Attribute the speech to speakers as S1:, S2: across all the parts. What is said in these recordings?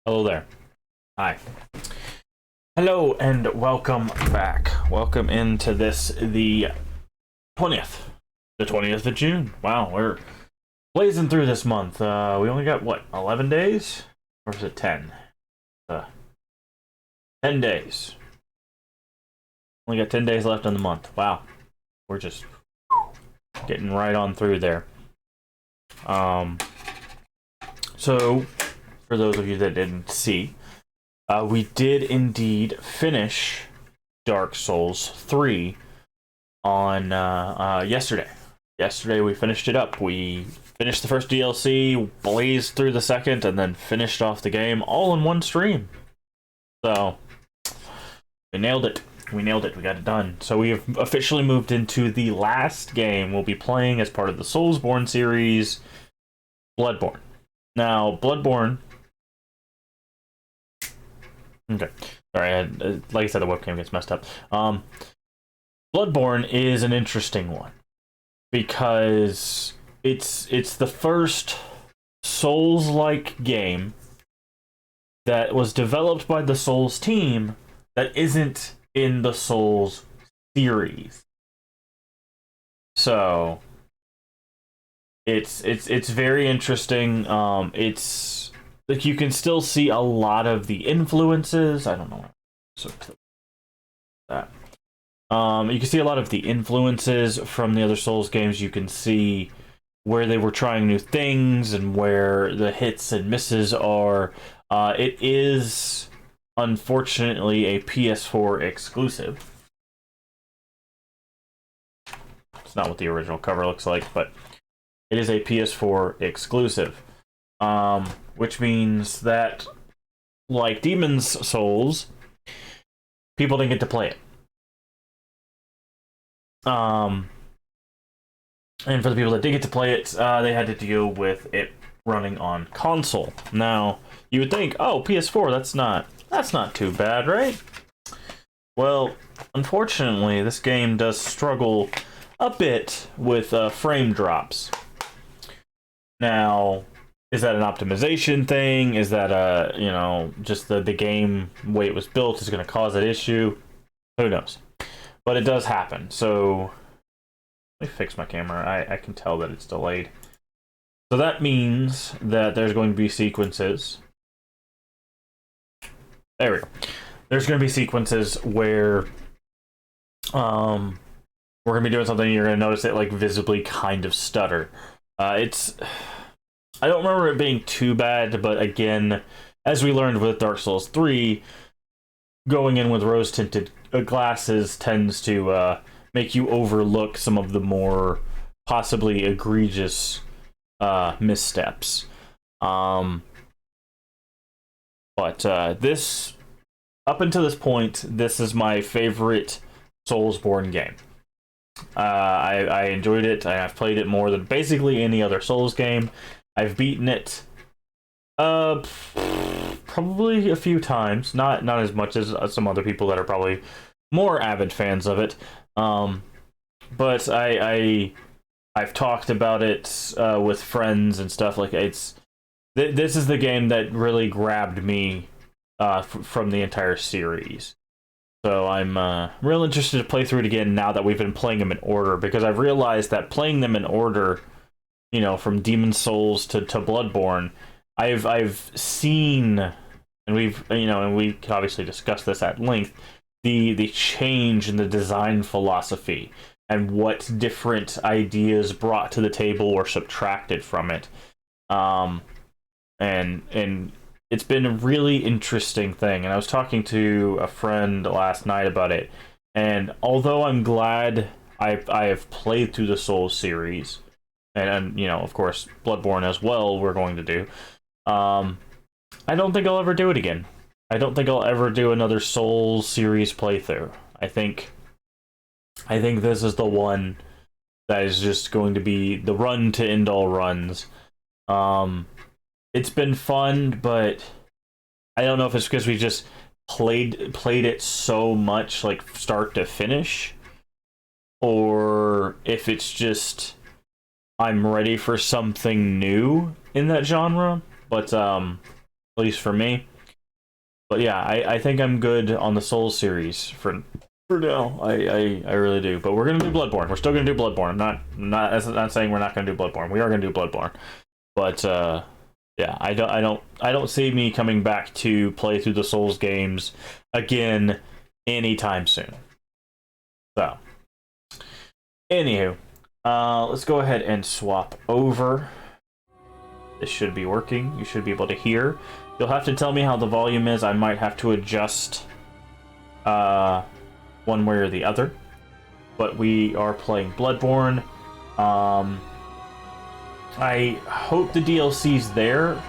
S1: Hello there. Hi. Hello and welcome back. Welcome into this, the 20th. The 20th of June. Wow, we're blazing through this month. We only got, what, 11 days? Or is it 10? 10 days. Only got 10 days left in the month. Wow. We're just getting right on through there. So, for those of you that didn't see, we did indeed finish Dark Souls 3 on yesterday. Yesterday we finished it up. We finished the first DLC, blazed through the second, and then finished off the game all in one stream. So, we nailed it. We nailed it. We got it done. So we have officially moved into the last game we'll be playing as part of the Soulsborne series, Bloodborne. Now, Bloodborne... Okay. Sorry, like I said, the webcam gets messed up. Bloodborne is an interesting one because it's the first Souls-like game that was developed by the Souls team that isn't in the Souls series. So it's very interesting. It's like you can still see a lot of the influences. I don't know. So that. You can see a lot of the influences from the other Souls games. You can see where they were trying new things and where the hits and misses are. It is, unfortunately, a PS4 exclusive. It's not what the original cover looks like, but it is a PS4 exclusive. Which means that, like Demon's Souls, people didn't get to play it. And for the people that did get to play it, they had to deal with it running on console. Now, you would think, oh, PS4, that's not too bad, right? Well, unfortunately, this game does struggle a bit with frame drops. Now, is that an optimization thing? Is that just the game way it was built is going to cause that issue? Who knows? But it does happen. So let me fix my camera. I can tell that it's delayed. So that means that there's going to be sequences. There we go. There's going to be sequences where we're going to be doing something and you're going to notice it like visibly kind of stutter. I don't remember it being too bad, but again, as we learned with Dark Souls 3, going in with rose-tinted glasses tends to make you overlook some of the more possibly egregious missteps. But this, up until this point, this is my favorite Soulsborne game. I enjoyed it. I've played it more than basically any other Souls game. I've beaten it probably a few times, not as much as some other people that are probably more avid fans of it. But I've talked about it with friends and stuff. Like this is the game that really grabbed me from the entire series. So I'm real interested to play through it again now that we've been playing them in order, because I've realized that playing them in order, from Demon's Souls to Bloodborne, I've seen, and we can obviously discuss this at length, the change in the design philosophy and what different ideas brought to the table or subtracted from it. And it's been a really interesting thing. And I was talking to a friend last night about it, and although I'm glad I have played through the Souls series, and of course Bloodborne as well we're going to do, I don't think I'll ever do it again. I don't think I'll ever do another Souls series playthrough. I think this is the one that is just going to be the run to end all runs. It's been fun, but I don't know if it's because we just played it so much, like start to finish, or if it's just I'm ready for something new in that genre. But at least for me, But yeah, I think I'm good on the Souls series for now. I really do. But we're gonna do Bloodborne. We're still gonna do Bloodborne. I'm not saying we're not gonna do Bloodborne. We are gonna do Bloodborne. But yeah, I don't see me coming back to play through the Souls games again anytime soon. So, anywho, let's go ahead and swap over. This should be working. You should be able to hear. You'll have to tell me how the volume is. I might have to adjust one way or the other. But we are playing Bloodborne. I hope the DLC's there.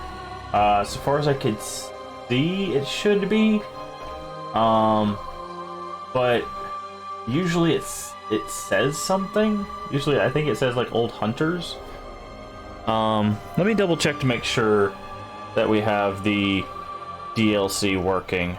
S1: So far as I could see, it should be. But usually it says something. Usually I think it says like Old Hunters. Let me double check to make sure that we have the DLC working.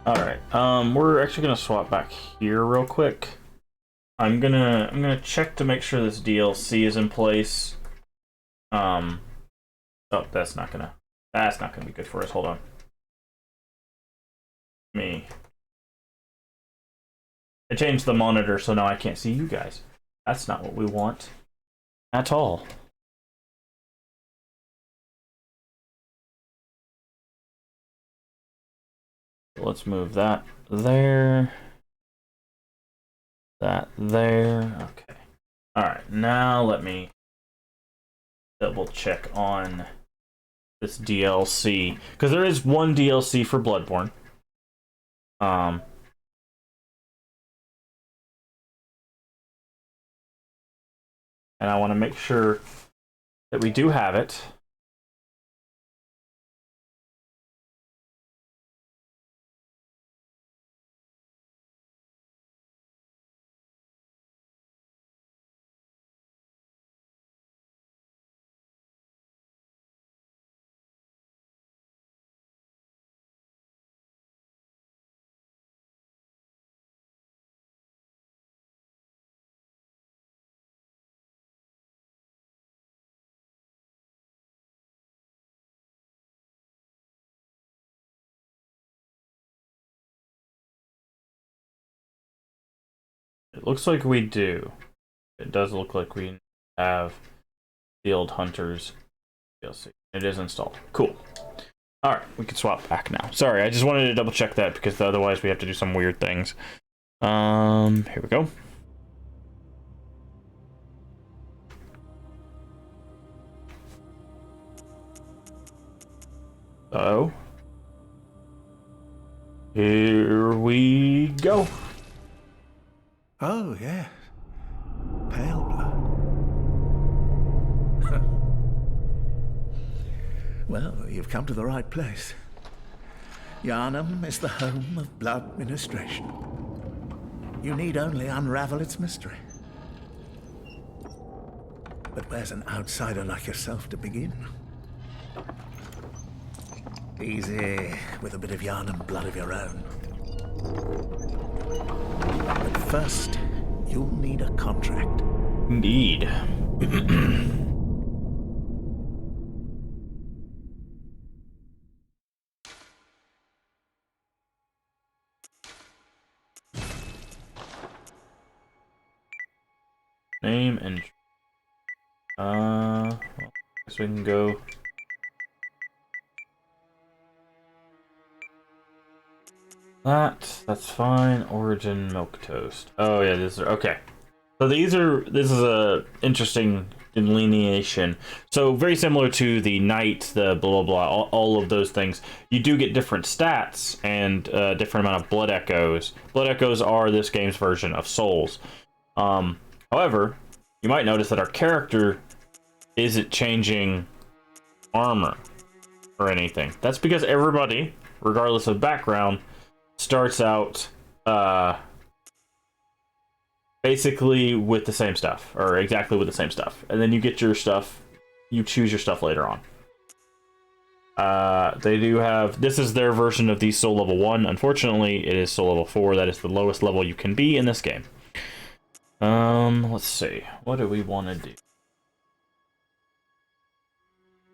S1: Alright, we're actually gonna swap back here real quick. I'm gonna check to make sure this DLC is in place. Oh, that's not gonna be good for us. Hold on. I changed the monitor so now I can't see you guys. That's not what we want at all. Let's move that there. That there. Okay. Alright, now let me double check on this DLC. Because there is one DLC for Bloodborne. And I want to make sure that we do have it. It looks like we do. It does look like we have the Old Hunters DLC. It is installed. Cool. Alright, we can swap back now. Sorry, I just wanted to double check that because otherwise we have to do some weird things. Here we go. So, here we go.
S2: Oh, yeah. Pale blood. Well, you've come to the right place. Yharnam is the home of blood ministration. You need only unravel its mystery. But where's an outsider like yourself to begin? Easy, with a bit of Yharnam blood of your own. But first, you'll need a contract.
S1: Indeed. Name and well, I guess we can go. That's fine. Origin milk toast. Oh yeah, this is okay. So this is a interesting delineation. So very similar to the knight, the blah blah, all of those things. You do get different stats and different amount of blood echoes. Blood echoes are this game's version of souls. However, you might notice that our character isn't changing armor or anything. That's because everybody, regardless of background, starts out basically with the same stuff, or exactly with the same stuff, and then you get your stuff, you choose your stuff later on. They do have, this is their version of the Soul Level 1. Unfortunately, it is Soul Level 4. That is the lowest level you can be in this game. Let's see. What do we want to do?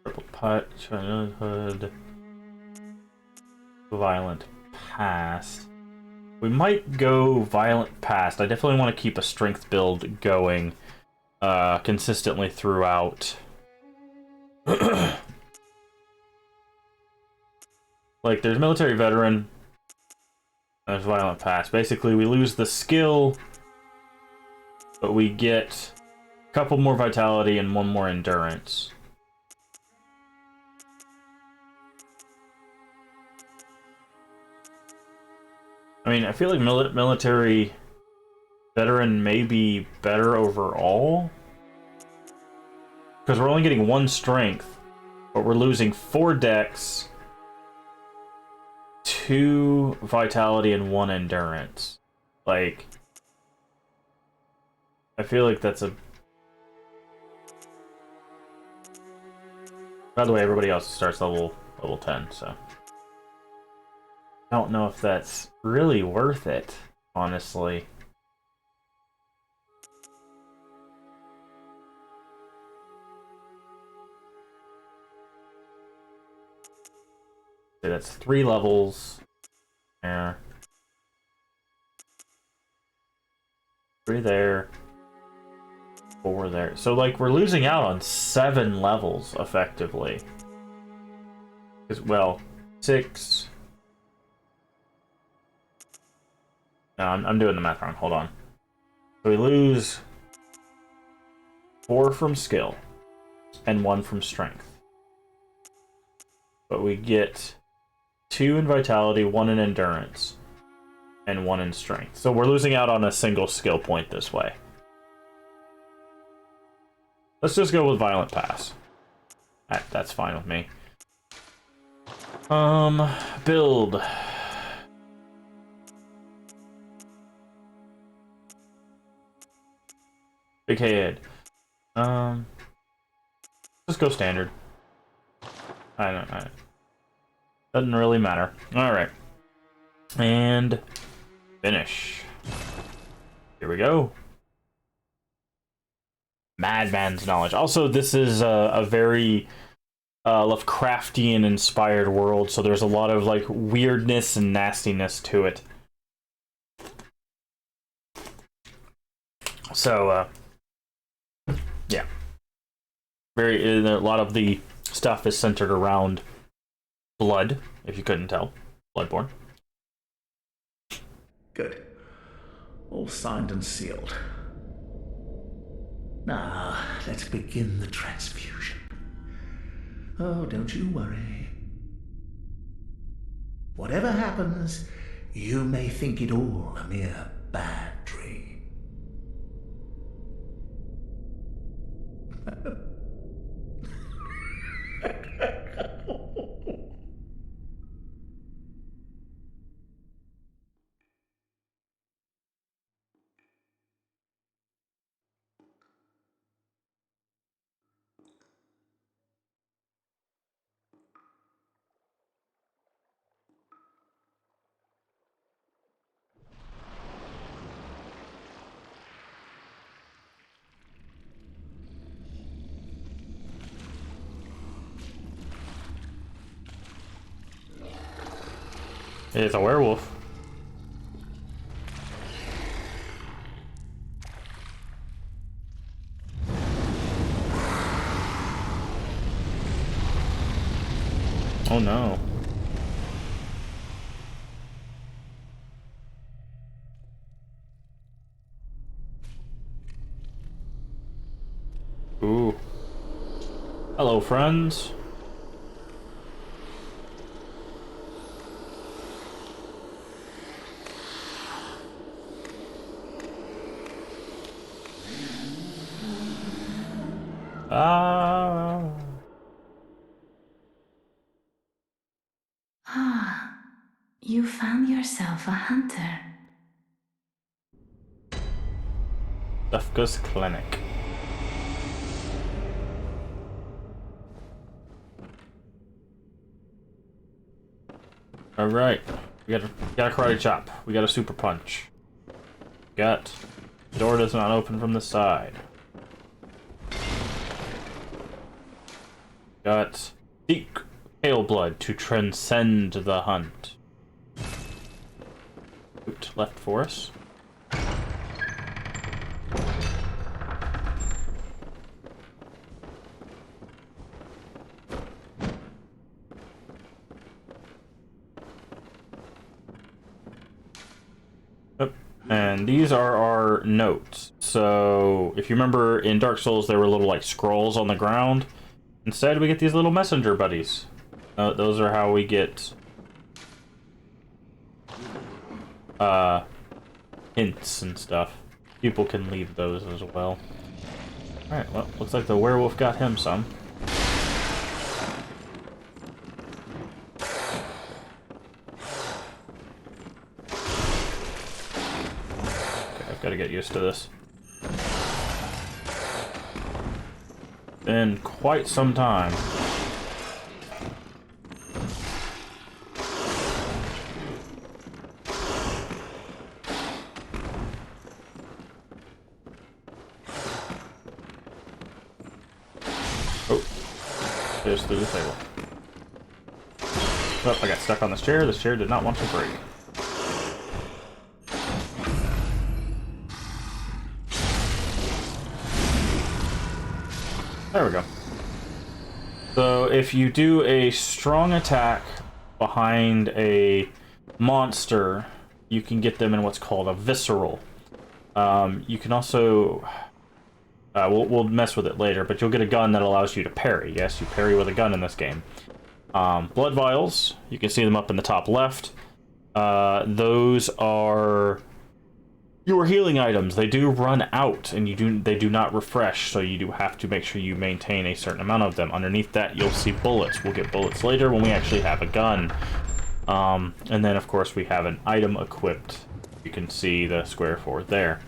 S1: Purple Putt, Childhood, Violent Past. We might go Violent Past. I definitely want to keep a strength build going consistently throughout. Like, there's Military Veteran, there's Violent Past. Basically, we lose the skill, but we get a couple more Vitality and one more Endurance. I mean, I feel like Military Veteran may be better overall, because we're only getting 1 strength, but we're losing 4 dex, 2 vitality, and 1 endurance. Like, I feel like that's a... By the way, everybody else starts level 10, so... I don't know if that's really worth it, honestly. Okay, that's 3 levels. There. 3 there. 4 there. So, like, we're losing out on 7 levels, effectively. Because, well, 6... No, I'm doing the math wrong. Hold on. So we lose 4 from skill and 1 from strength. But we get 2 in vitality, 1 in endurance, and 1 in strength. So we're losing out on a single skill point this way. Let's just go with Violent Pass. That's fine with me. Build. Big head. Just go standard. I don't. Doesn't really matter. All right. And finish. Here we go. Madman's Knowledge. Also, this is a very Lovecraftian inspired world, so there's a lot of like weirdness and nastiness to it. So, yeah. A lot of the stuff is centered around blood, if you couldn't tell. Bloodborne.
S2: Good. All signed and sealed. Now, let's begin the transfusion. Oh, don't you worry. Whatever happens, you may think it all a mere bad dream.
S1: It's a werewolf. Oh no. Ooh. Hello, friends.
S3: Ah, you found yourself a hunter.
S1: Lefka's Clinic. Alright. We got a karate chop. We got a super punch. The door does not open from the side. Got seek pale blood to transcend the hunt. Boot left for us. And these are our notes. So, if you remember in Dark Souls, there were little like scrolls on the ground. Instead, we get these little messenger buddies. Those are how we get hints and stuff. People can leave those as well. Alright, well, looks like the werewolf got him some. Gotta get used to this. Been quite some time. Oh, just through the table. Oh, I got stuck on this chair. This chair did not want to break. There we go. So if you do a strong attack behind a monster, you can get them in what's called a visceral. You can also... we'll mess with it later, but you'll get a gun that allows you to parry. Yes, you parry with a gun in this game. Blood vials, you can see them up in the top left. Those are... your healing items. They do run out, and they do not refresh, so you do have to make sure you maintain a certain amount of them. Underneath that, you'll see bullets. We'll get bullets later when we actually have a gun. And then, of course, we have an item equipped. You can see the square for it there.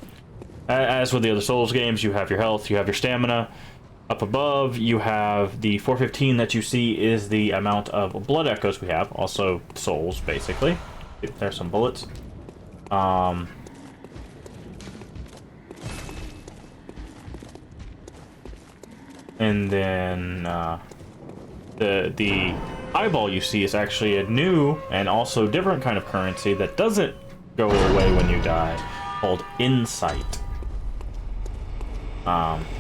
S1: As with the other Souls games, you have your health, you have your stamina. Up above, you have the 415 that you see is the amount of blood echoes we have. Also, souls, basically. There's some bullets. And then the eyeball you see is actually a new and also different kind of currency that doesn't go away when you die, called insight.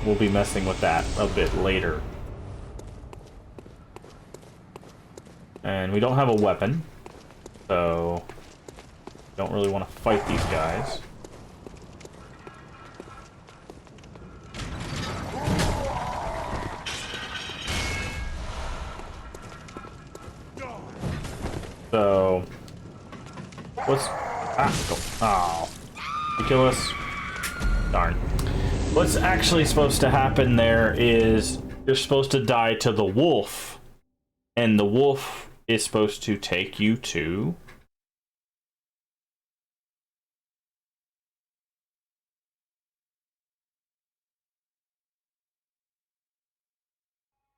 S1: We'll be messing with that a bit later. And we don't have a weapon, so don't really want to fight these guys. So, what's... Oh. You kill us? Darn. What's actually supposed to happen there is you're supposed to die to the wolf. And the wolf is supposed to take you to...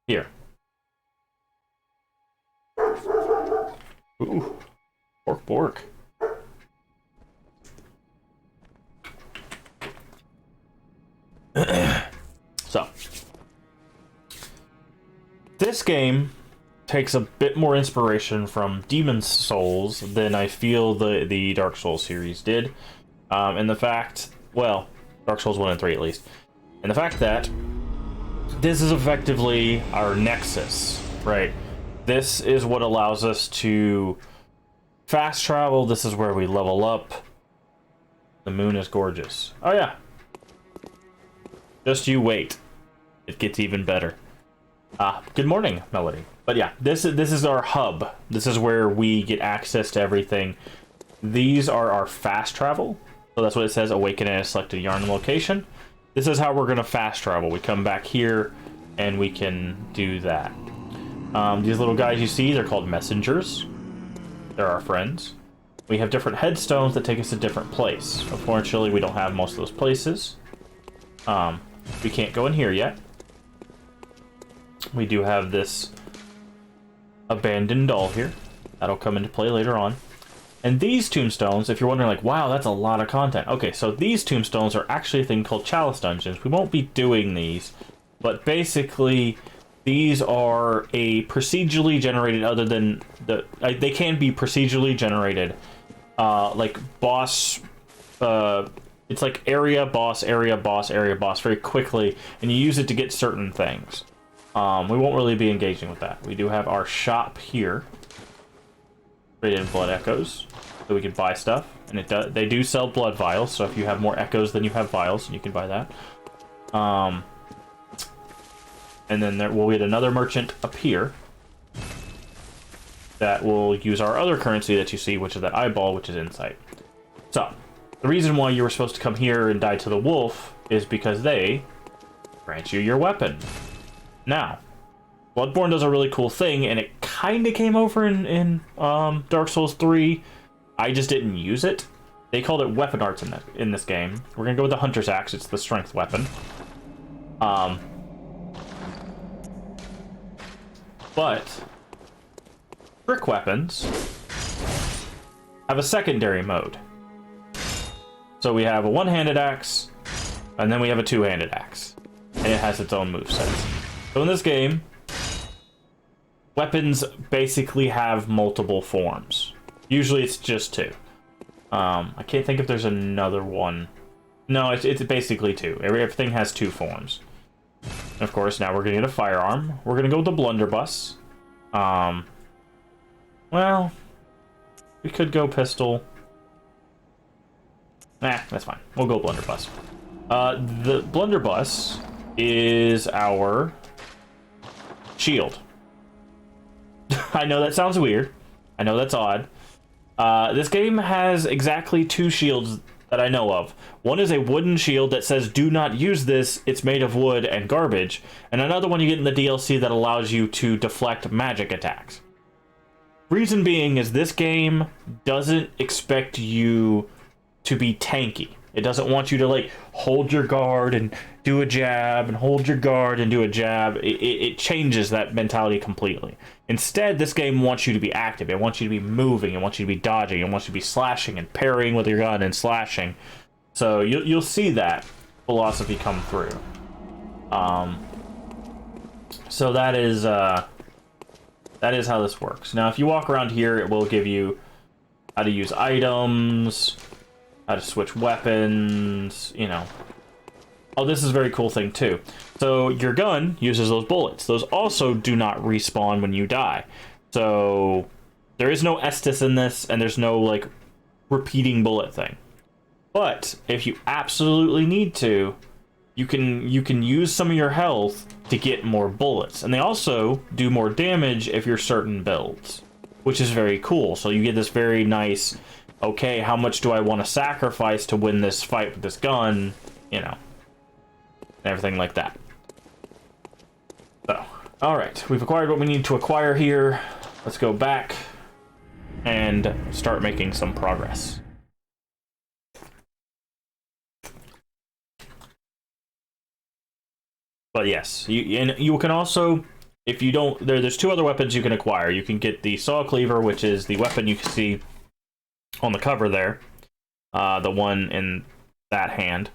S1: here. Ooh. Bork. So, this game takes a bit more inspiration from Demon's Souls than I feel the Dark Souls series did. And the fact, well, Dark Souls 1 and 3 at least. And the fact that this is effectively our nexus, right? This is what allows us to fast travel. This is where we level up. The moon is gorgeous. Oh yeah. Just you wait. It gets even better. Good morning, Melody. But yeah, this is our hub. This is where we get access to everything. These are our fast travel. So that's what it says, awaken at a selected yarn location. This is how we're going to fast travel. We come back here and we can do that. These little guys you see, they're called messengers. They're our friends. We have different headstones that take us to different place. Unfortunately, we don't have most of those places. We can't go in here yet. We do have this abandoned doll here. That'll come into play later on. And these tombstones, if you're wondering, like, wow, that's a lot of content. Okay, so these tombstones are actually a thing called chalice dungeons. We won't be doing these, but basically, these are a procedurally generated, other than they can be procedurally generated, like boss, it's like area, boss, area, boss, area, boss, very quickly, and you use it to get certain things. We won't really be engaging with that. We do have our shop here. Trade in blood echoes, so we can buy stuff, and they do sell blood vials, so if you have more echoes than you have vials, you can buy that. And then we'll get another merchant up here that will use our other currency that you see, which is that eyeball, which is insight. So, the reason why you were supposed to come here and die to the wolf is because they grant you your weapon. Now, Bloodborne does a really cool thing, and it kind of came over in Dark Souls 3. I just didn't use it. They called it weapon arts in this game. We're gonna go with the Hunter's Axe. It's the strength weapon. But trick weapons have a secondary mode. So we have a one-handed axe, and then we have a two-handed axe, and it has its own moveset. So in this game, weapons basically have multiple forms. Usually it's just two. I can't think if there's another one. No, it's basically two. Everything has two forms. And of course, now we're gonna get a firearm. We're gonna go with the blunderbuss. Well, we could go pistol. Nah, that's fine. We'll go blunderbuss. The blunderbuss is our shield. I know that sounds weird. I know that's odd. This game has exactly two shields that I know of. One is a wooden shield that says, do not use this, it's made of wood and garbage. And another one you get in the DLC that allows you to deflect magic attacks. Reason being is this game doesn't expect you to be tanky. It doesn't want you to, like, hold your guard and do a jab, and hold your guard and do a jab. It changes that mentality completely. Instead, this game wants you to be active. It wants you to be moving. It wants you to be dodging. It wants you to be slashing and parrying with your gun and slashing. So you'll see that philosophy come through. So that is how this works. Now, if you walk around here, it will give you how to use items, how to switch weapons, you know. Oh, this is a very cool thing, too. So, your gun uses those bullets. Those also do not respawn when you die. So, there is no Estus in this, and there's no, like, repeating bullet thing. But, if you absolutely need to, you can use some of your health to get more bullets. And they also do more damage if you're certain builds, which is very cool. So, you get this very nice, okay, how much do I want to sacrifice to win this fight with this gun, you know, and everything like that. So, alright, we've acquired what we need to acquire here. Let's go back and start making some progress. But yes, you can also, if you don't, there's two other weapons you can acquire. You can get the saw cleaver, which is the weapon you can see on the cover there, the one in that hand,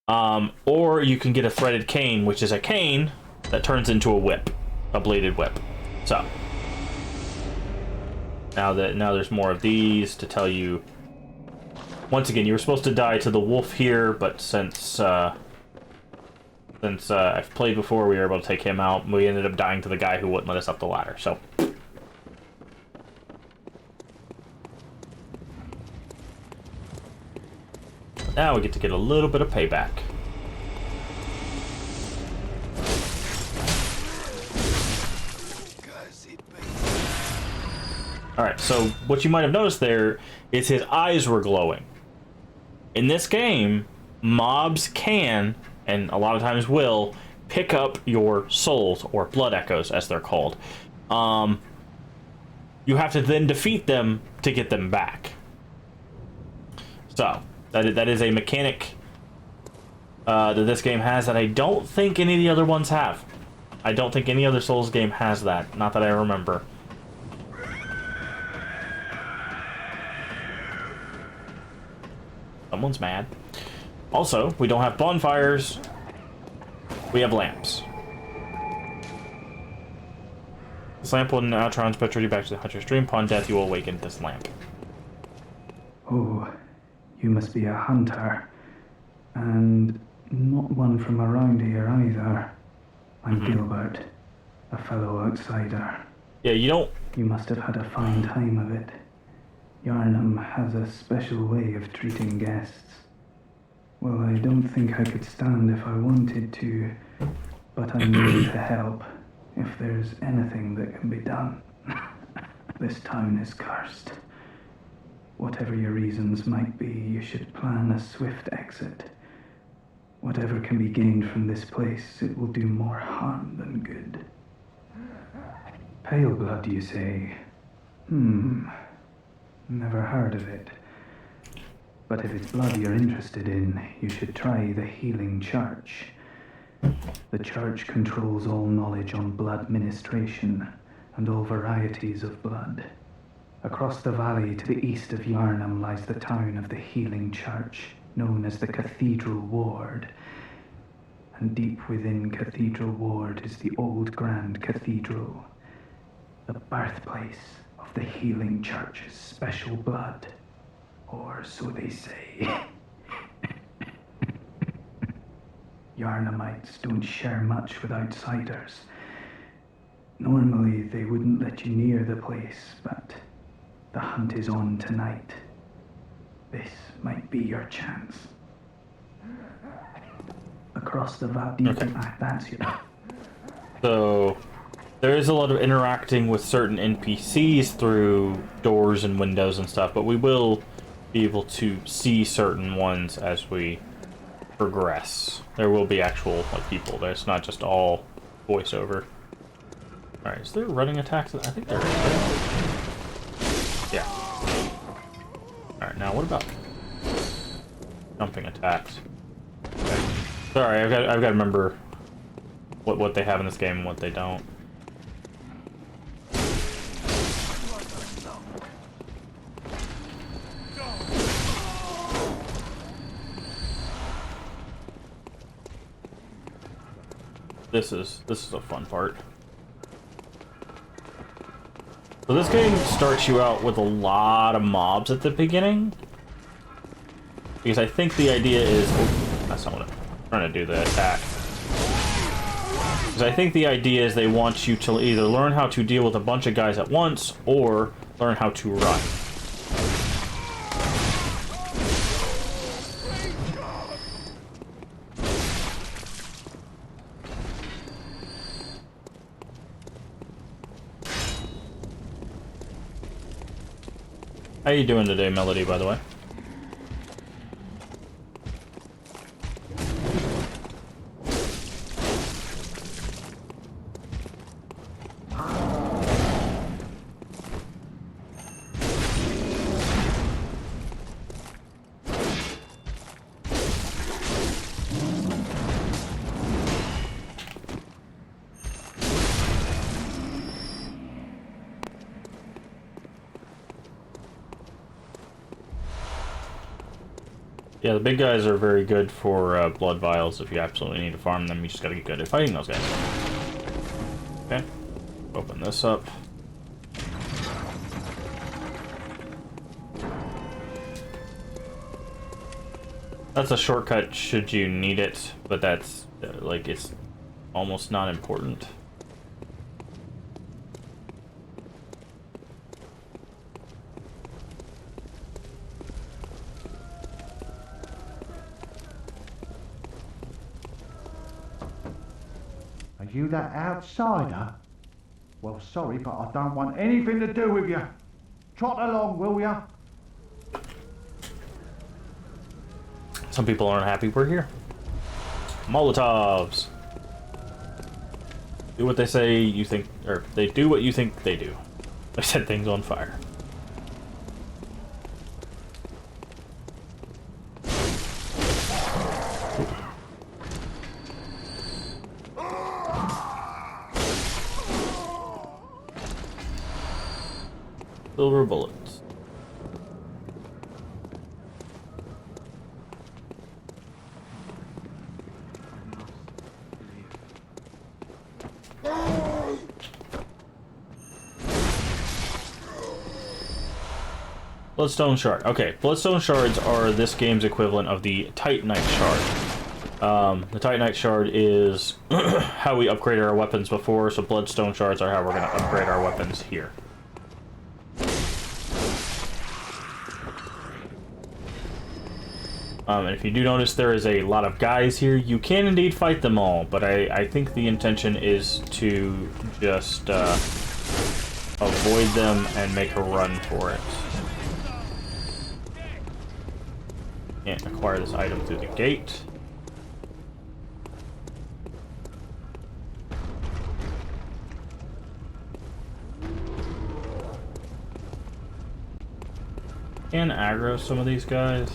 S1: or you can get a threaded cane, which is a cane that turns into a whip, a bladed whip. So now there's more of these to tell you. Once again, you were supposed to die to the wolf here, but since I've played before, we were able to take him out. We ended up dying to the guy who wouldn't let us up the ladder. So. Now we get to get a little bit of payback. Alright, so what you might have noticed there is his eyes were glowing. In this game, mobs can, and a lot of times will, pick up your souls, or blood echoes as they're called. You have to then defeat them to get them back. So, that is a mechanic that this game has that I don't think any of the other ones have. I don't think any other Souls game has that. Not that I remember. Someone's mad. Also, we don't have bonfires. We have lamps. This lamp will now transport you back to the hunter's dream. Upon death, you will awaken this lamp.
S4: Oh, you must be a hunter. And not one from around here either. I'm Gilbert, a fellow outsider.
S1: Yeah, you don't...
S4: You must have had a fine time of it. Yarnum has a special way of treating guests. Well, I don't think I could stand if I wanted to, but I'm willing to help if there's anything that can be done. This town is cursed. Whatever your reasons might be, you should plan a swift exit. Whatever can be gained from this place, it will do more harm than good. Pale blood, you say? Never heard of it. But if it's blood you're interested in, you should try the Healing Church. The church controls all knowledge on blood ministration and all varieties of blood. Across the valley to the east of Yarnum lies the town of the Healing Church, known as the Cathedral Ward. And deep within Cathedral Ward is the old Grand Cathedral, the birthplace of the Healing Church's special blood. Or so they say. Yarnumites don't share much with outsiders. Normally they wouldn't let you near the place, but the hunt is on tonight. This might be your chance. Across the valley.
S1: Okay.
S4: That's your...
S1: So, there is a lot of interacting with certain NPCs through doors and windows and stuff, but we will be able to see certain ones as we progress. There will be actual people. There's not just all voiceover. Alright, is there running attacks? I think there is. Yeah. Alright, now what about jumping attacks? Okay. Sorry, I've got to remember what they have in this game and what they don't. This is a fun part. So this game starts you out with a lot of mobs at the beginning. Because I think the idea is... Oh, that's not what I'm trying to do, the attack. Because I think the idea is they want you to either learn how to deal with a bunch of guys at once, or learn how to run. How you doing today, Melody, by the way? Yeah, the big guys are very good for blood vials. If you absolutely need to farm them, you just gotta get good at fighting those guys. Okay, open this up. That's a shortcut should you need it, but that's, like, it's almost not important.
S5: Are you that outsider? Well, sorry, but I don't want anything to do with you. Trot along, will ya?
S1: Some people aren't happy we're here. Molotovs. Do what they say you think, or they do what you think they do. They set things on fire. Silver bullets. Bloodstone Shard. Okay, Bloodstone Shards are this game's equivalent of the Titanite Shard. The Titanite Shard is how we upgraded our weapons before, so Bloodstone Shards are how we're going to upgrade our weapons here. And if you do notice, there is a lot of guys here. You can indeed fight them all, but I think the intention is to just avoid them and make a run for it. Can't acquire this item through the gate. Can aggro some of these guys.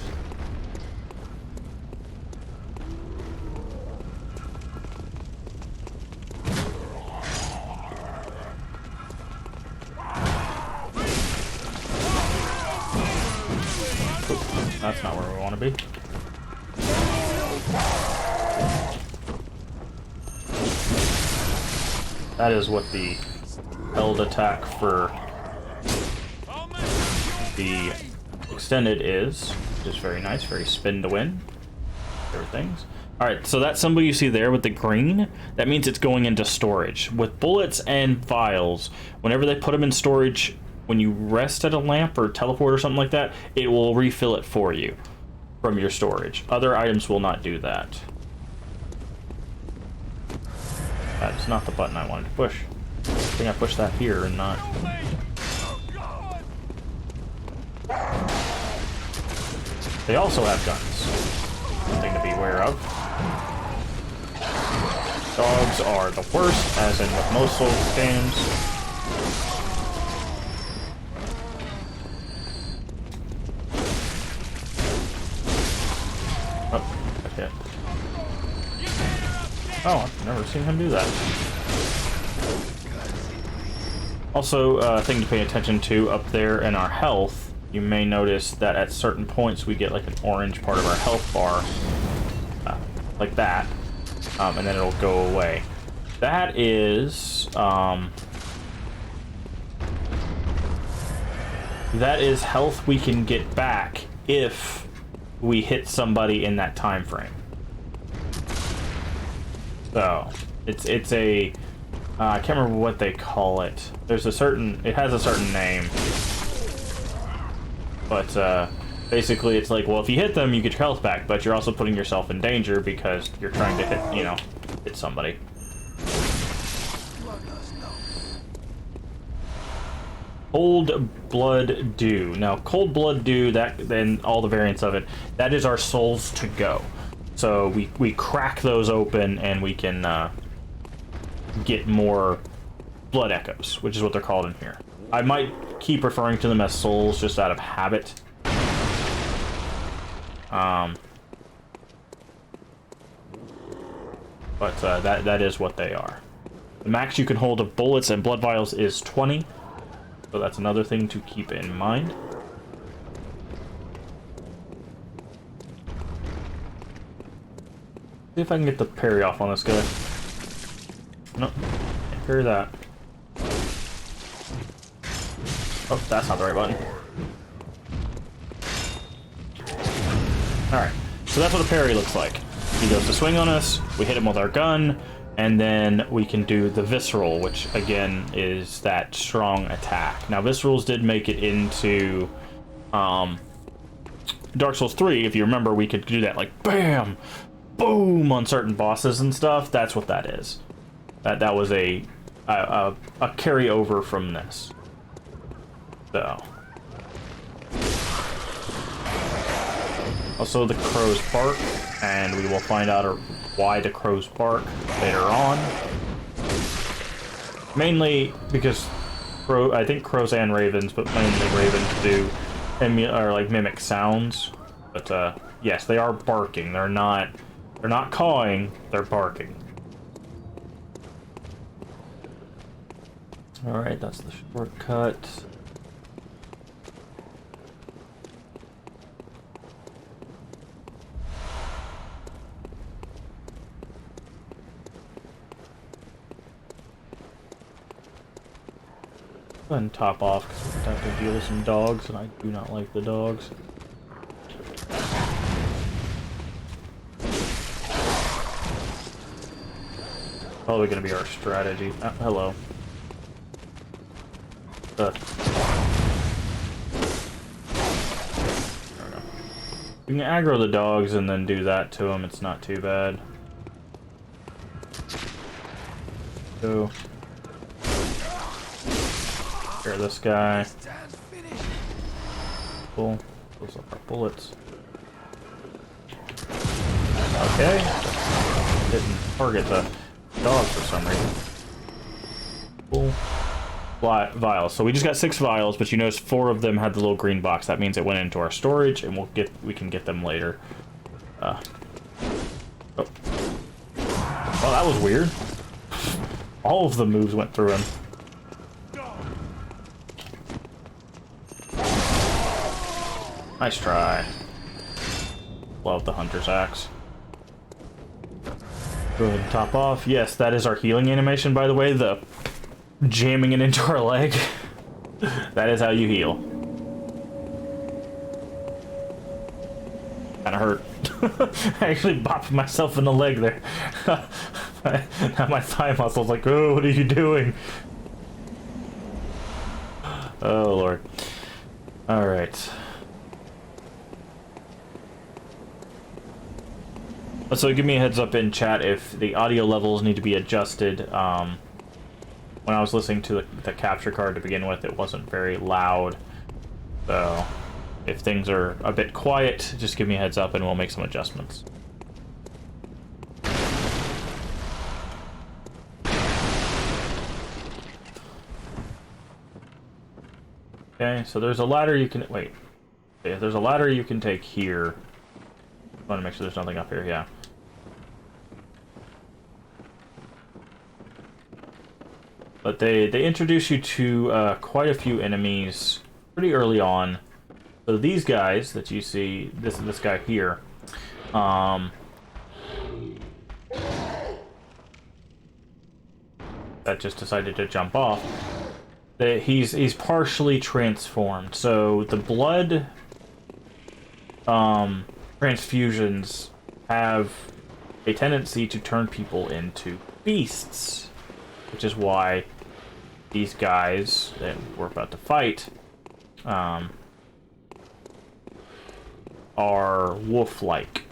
S1: That's not where we want to be. That is what the held attack for the extended is, which is very nice, very spin to win. Favorite things. Alright, so that symbol you see there with the green, that means it's going into storage. With bullets and vials, whenever they put them in storage, when you rest at a lamp or teleport or something like that, it will refill it for you from your storage. Other items will not do that. That's not the button I wanted to push. I think I pushed that here and not... They also have guns. Something to be aware of. Dogs are the worst, as in with most Souls games. Oh, I've never seen him do that. Also, a thing to pay attention to up there in our health, you may notice that at certain points we get like an orange part of our health bar, like that, and then it'll go away. That is health we can get back if we hit somebody in that time frame. So, it's a, I can't remember what they call it. There's a certain, it has a certain name. But, basically it's like, well, if you hit them, you get your health back, but you're also putting yourself in danger because you're trying to hit, you know, hit somebody. Cold Blood Dew. Now, Cold Blood Dew, that, then all the variants of it, that is our souls to go. So we crack those open and we can get more blood echoes, which is what they're called in here. I might keep referring to them as souls just out of habit. But that is what they are. The max you can hold of bullets and blood vials is 20, so that's another thing to keep in mind. See if I can get the parry off on this guy. Nope, can't parry that. Oh, that's not the right button. Alright, so that's what a parry looks like. He goes to swing on us, we hit him with our gun, and then we can do the Visceral, which again is that strong attack. Now, Viscerals did make it into Dark Souls 3. If you remember, we could do that like BAM! Boom on certain bosses and stuff. That's what that is. That was a carryover from this. So, also the crows bark, and we will find out why the crows bark later on. Mainly because I think crows and ravens, but mainly ravens do mimic sounds. But yes, they are barking. They're not cawing, they're barking. Alright, that's the shortcut. Go ahead and top off because we're going to have to deal with some dogs, and I do not like the dogs. Probably going to be our strategy. Hello. We can aggro the dogs and then do that to them. It's not too bad. Go. Scare this guy. Cool. Those up our bullets. Okay. Didn't target the dog for some reason. Cool. Vials. So we just got 6 vials, but you notice 4 of them had the little green box. That means it went into our storage, and we can get them later. Oh. Well, that was weird. All of the moves went through him. Nice try. Love the hunter's axe. Go ahead and top off. Yes, that is our healing animation, by the way. The jamming it into our leg. That is how you heal. Kinda hurt. I actually bopped myself in the leg there. Now my thigh muscle's like, oh, what are you doing? Oh, Lord. Alright. So give me a heads up in chat if the audio levels need to be adjusted. When I was listening to the capture card to begin with, it wasn't very loud. So if things are a bit quiet, just give me a heads up and we'll make some adjustments. Okay, so there's a ladder you can... Wait. Okay, there's a ladder you can take here. I want to make sure there's nothing up here, yeah. But they introduce you to quite a few enemies pretty early on. So these guys that you see, this guy here, that just decided to jump off. He's partially transformed. So the blood transfusions have a tendency to turn people into beasts, which is why these guys that we're about to fight are wolf-like.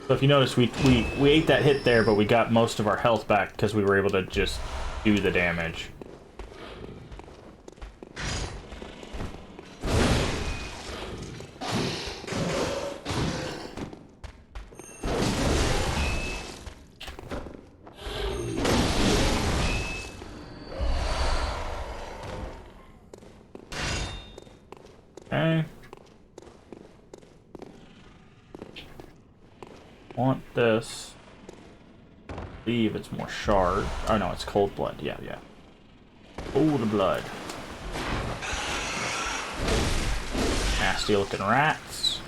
S1: So if you notice, we ate that hit there, but we got most of our health back because we were able to just do the damage. Okay. Want this. I believe it's more shard. Oh no, it's cold blood. Yeah. Cold blood. Nasty looking rats.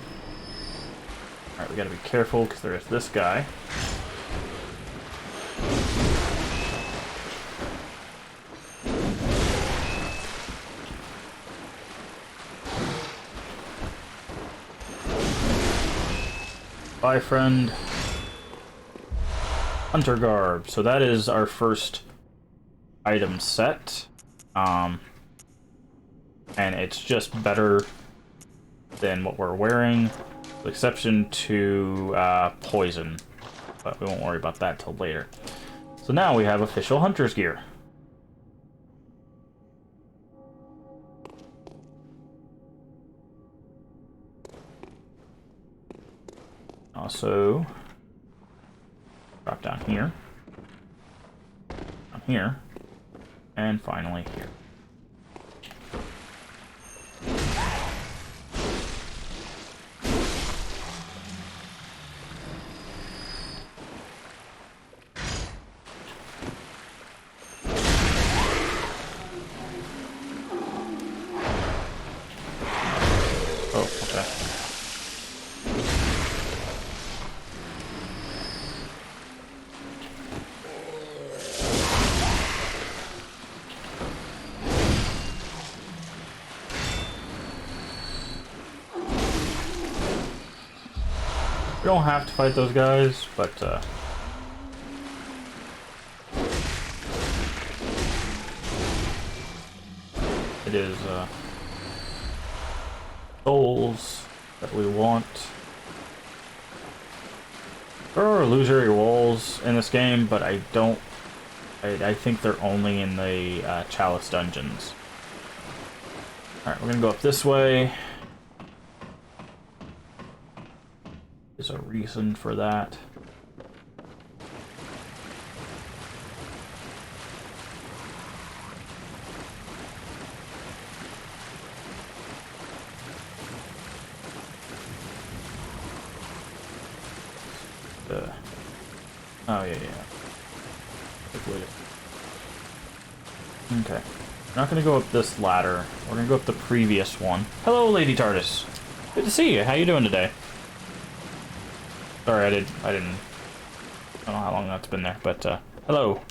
S1: Alright, we gotta be careful because there is this guy. Bye, friend. Hunter garb. So that is our first item set. And it's just better than what we're wearing, with exception to poison. But we won't worry about that till later. So now we have official hunter's gear. Also, drop down here, and finally here. Oh, okay. We don't have to fight those guys, but it is souls that we want. There are illusory walls in this game, but I don't. I think they're only in the Chalice dungeons. Alright, we're gonna go up this way. There's a reason for that. Oh, yeah. Okay. We're not gonna go up this ladder. We're gonna go up the previous one. Hello, Lady TARDIS. Good to see you. How you doing today? Sorry, I didn't I don't know how long that's been there, but hello.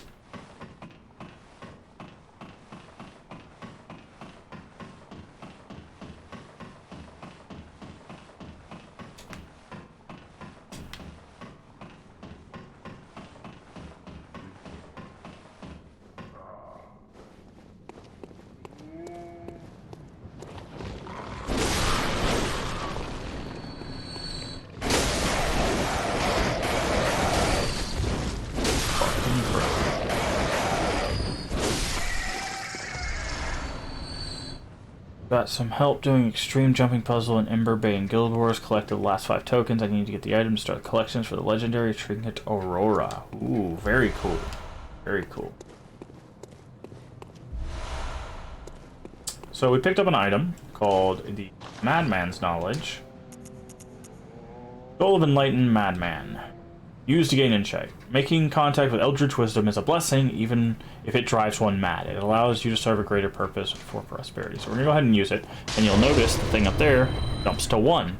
S1: Got some help doing extreme jumping puzzle in Ember Bay and Guild Wars. Collected the last 5 tokens. I need to get the item to start collections for the legendary trinket Aurora. Ooh, very cool. Very cool. So we picked up an item called the Madman's Knowledge. Soul of Enlightened Madman. Used to gain insight. Making contact with Eldritch Wisdom is a blessing, even if it drives one mad. It allows you to serve a greater purpose for prosperity. So we're going to go ahead and use it. And you'll notice the thing up there jumps to 1.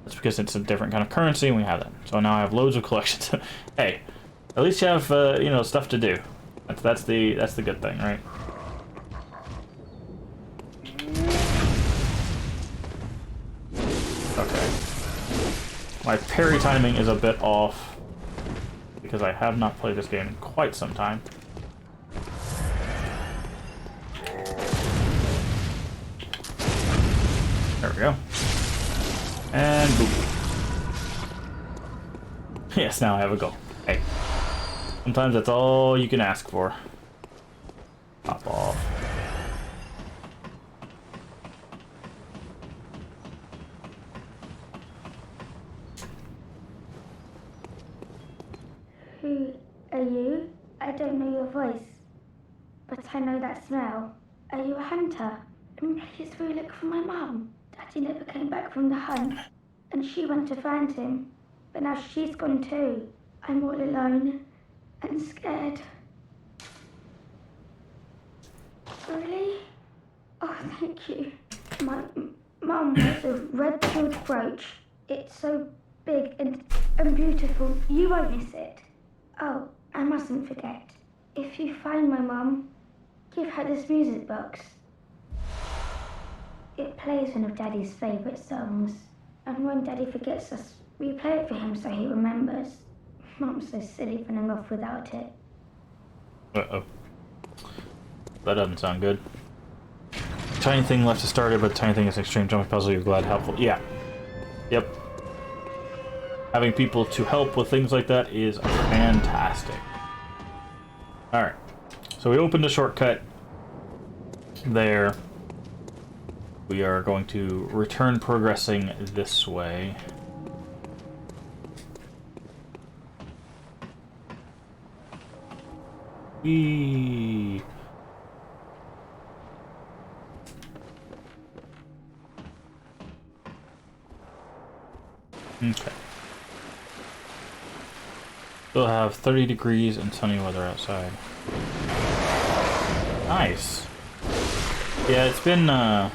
S1: That's because it's a different kind of currency, and we have that. So now I have loads of collections. Hey, at least you have, you know, stuff to do. That's the good thing, right? Okay. My parry timing is a bit off, because I have not played this game in quite some time. There we go. And boom. Yes, now I have a goal. Hey. Sometimes that's all you can ask for. Pop off.
S6: Who are you? I don't know your voice, but I know that smell. Are you a hunter? Please will look for my mum. Daddy never came back from the hunt, and she went to find him, but now she's gone too. I'm all alone and scared. Really? Oh, thank you. My mum was a red jeweled brooch. It's so big and beautiful. You won't miss it. Oh, I mustn't forget. If you find my mum, give her this music box. It plays one of Daddy's favourite songs. And when Daddy forgets us, we play it for him so he remembers. Mum's so silly running off without it.
S1: Uh-oh. That doesn't sound good. Tiny thing left to start it, but tiny thing is an extreme jumping puzzle. You're glad helpful. Yeah. Yep. Having people to help with things like that is fantastic. Alright. So we opened a shortcut there. We are going to return progressing this way. Eee. Okay. We'll have 30 degrees and sunny weather outside. Nice. Yeah, it's been a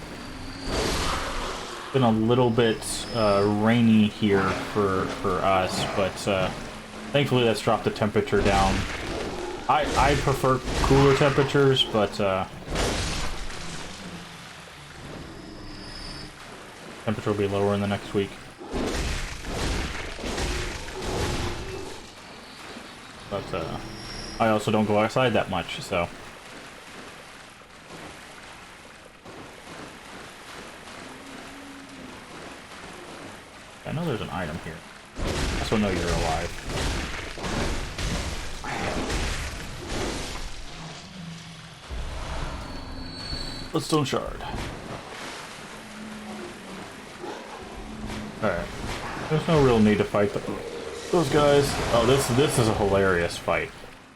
S1: little bit rainy here for us, but thankfully that's dropped the temperature down. I prefer cooler temperatures, but temperature will be lower in the next week. But I also don't go outside that much, so. I know there's an item here. I also know you're alive. Bloodstone shard. Alright. There's no real need to fight those guys. Oh, this is a hilarious fight.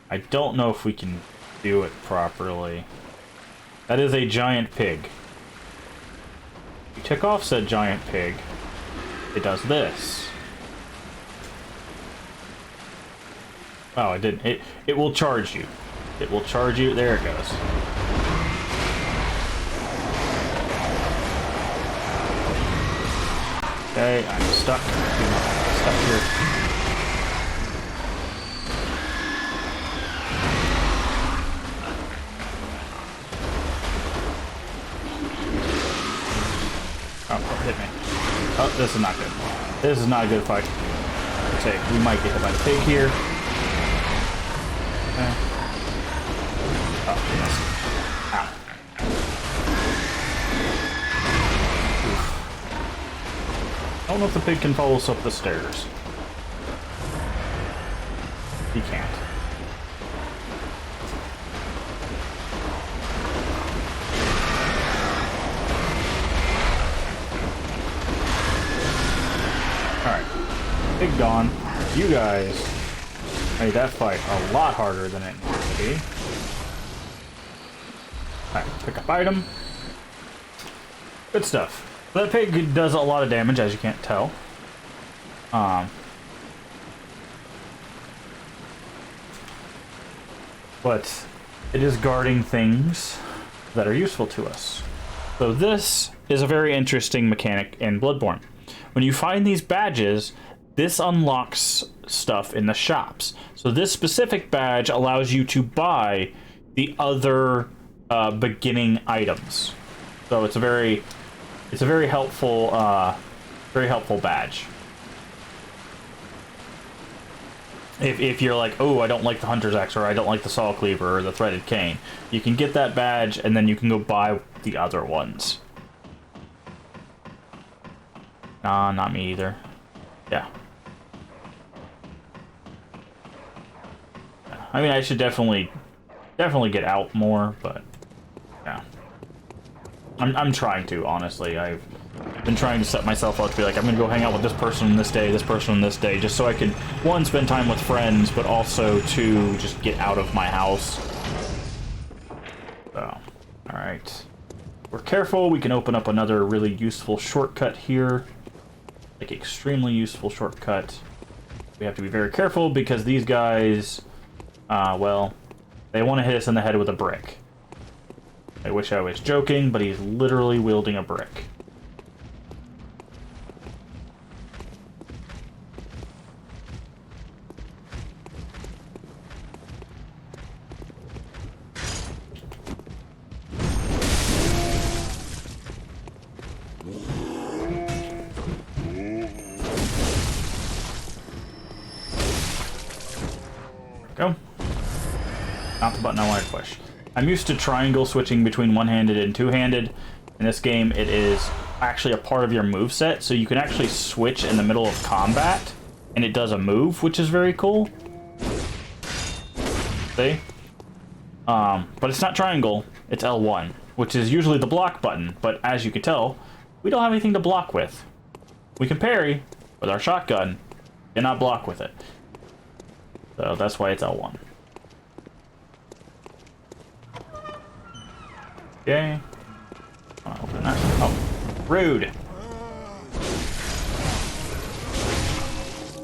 S1: I don't know if we can do it properly. That is a giant pig. You tick off said giant pig. It does this. Oh, it didn't. It will charge you. It will charge you. There it goes. Okay, I'm stuck. Stuck here. Oh, hit me. Oh, this is not good. This is not a good fight. Okay, we might get hit by the pig here. Okay. Oh, yes. Ow. Oof. I don't know if the pig can follow us up the stairs. He can't. Big gone. You guys made that fight a lot harder than it needed to be. Alright, pick up item. Good stuff. That pig does a lot of damage, as you can't tell. But it is guarding things that are useful to us. So this is a very interesting mechanic in Bloodborne. When you find these badges, this unlocks stuff in the shops. So this specific badge allows you to buy the other beginning items. So it's a very helpful badge. If you're like, oh, I don't like the Hunter's Axe, or I don't like the Saw Cleaver, or the Threaded Cane, you can get that badge, and then you can go buy the other ones. Nah, not me either. Yeah. I mean, I should definitely get out more, but yeah. I'm trying to, honestly. I've been trying to set myself up to be like, I'm gonna go hang out with this person this day, just so I can, one, spend time with friends, but also, two, just get out of my house. So, alright. We're careful, we can open up another really useful shortcut here. Like, extremely useful shortcut. We have to be very careful because these guys, well, they want to hit us in the head with a brick. I wish I was joking, but he's literally wielding a brick. Go. Not the button I wanted to push. I'm used to triangle switching between one-handed and two-handed. In this game, it is actually a part of your moveset, so you can actually switch in the middle of combat, and it does a move, which is very cool. See? But it's not triangle, it's L1, which is usually the block button, but as you can tell, we don't have anything to block with. We can parry with our shotgun, and not block with it. So that's why it's L1. Okay. Open that. Oh, rude.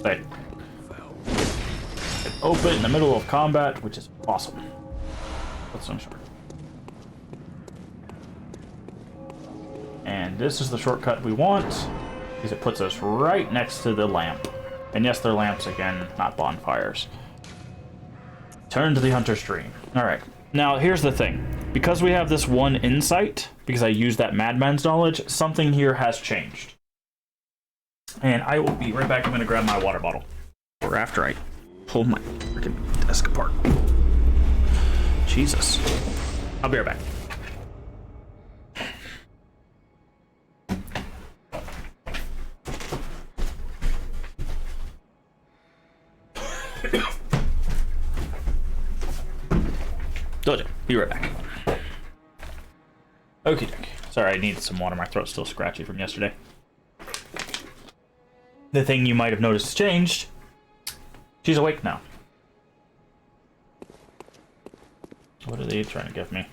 S1: Wait. Open in the middle of combat, which is awesome. That's some short. And this is the shortcut we want, because it puts us right next to the lamp. And yes, they're lamps again, not bonfires. Turn to the Hunter's Dream. Alright, now here's the thing. Because we have this one insight, because I used that madman's knowledge, something here has changed. And I will be right back. I'm going to grab my water bottle. Or after I pull my freaking desk apart. Jesus. I'll be right back. Dojo, be right back. Okie dokie. Sorry, I needed some water. My throat's still scratchy from yesterday. The thing you might have noticed has changed. She's awake now. What are they trying to give me?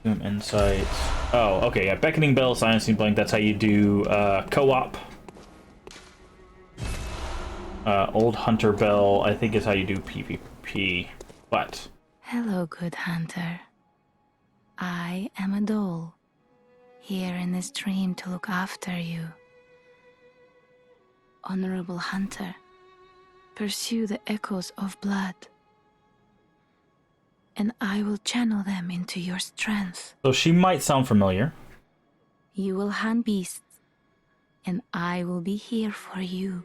S1: Zoom insight. Oh, okay, yeah. Beckoning Bell, Silencing Blink, that's how you do co-op. Old Hunter Bell, I think is how you do PvP. But
S3: Hello, good hunter. I am a doll, here in this dream to look after you. Honorable hunter, pursue the echoes of blood, and I will channel them into your strength.
S1: so she might sound familiar.
S3: You will hunt beasts, and I will be here for you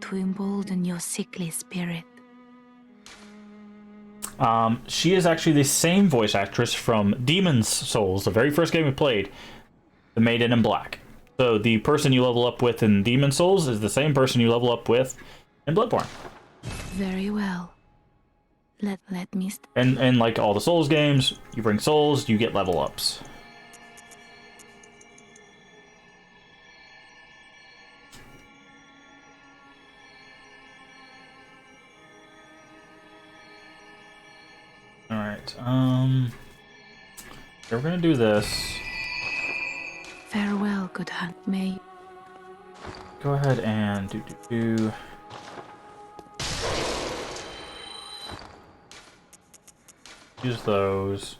S3: to embolden your sickly spirit.
S1: She is actually the same voice actress from Demon's Souls, the very first game we played, the Maiden in Black. So the person you level up with in Demon's Souls is the same person you level up with in Bloodborne.
S3: Very well. Let me
S1: And like all the Souls games, you bring souls, you get level ups. Alright, we're gonna do this.
S3: farewell, good hunt. May
S1: Go ahead and do. Use those.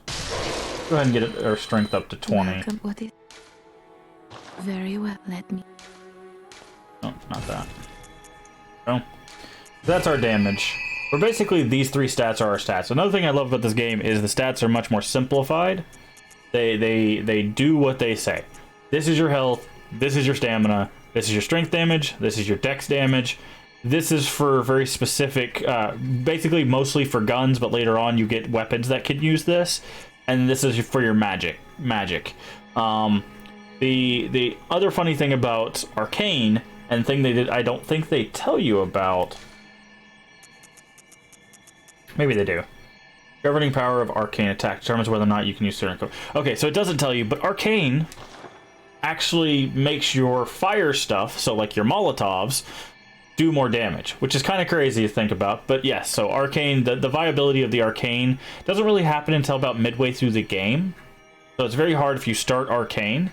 S1: Go ahead and get our strength up to 20.
S3: welcome. What is? Very well. Let me.
S1: Oh, not that. Oh. That's our damage. But basically, these three stats are our stats. Another thing I love about this game is the stats are much more simplified. They do what they say. This is your health. This is your stamina. This is your strength damage. This is your dex damage. This is for very specific, basically mostly for guns, but later on you get weapons that can use this. And this is for your magic. The other funny thing about Arcane, and thing they did, I don't think they tell you about. Maybe they do. Governing power of arcane attack determines whether or not you can use certain code. Okay, so it doesn't tell you, but arcane actually makes your fire stuff, so like your Molotovs, do more damage, which is kind of crazy to think about. But yes, so arcane, the viability of the arcane doesn't really happen until about midway through the game. So it's very hard if you start arcane.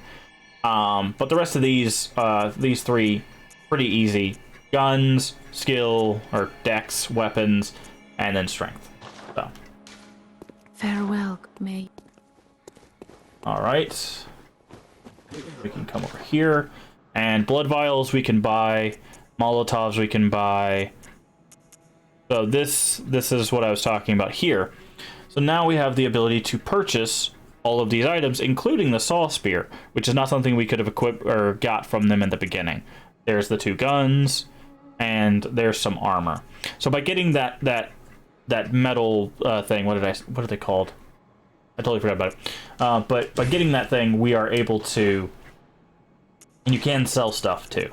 S1: But the rest of these three, pretty easy. Guns, skill, or dex, weapons, and then strength. So.
S3: Farewell, May.
S1: Alright. We can come over here. And blood vials we can buy. Molotovs we can buy. So this is what I was talking about here. So now we have the ability to purchase all of these items, including the saw spear, which is not something we could have equipped or got from them in the beginning. There's the 2 guns, and there's some armor. So by getting that metal thing, what are they called? I totally forgot about it. But by getting that thing, we are able to, and you can sell stuff too.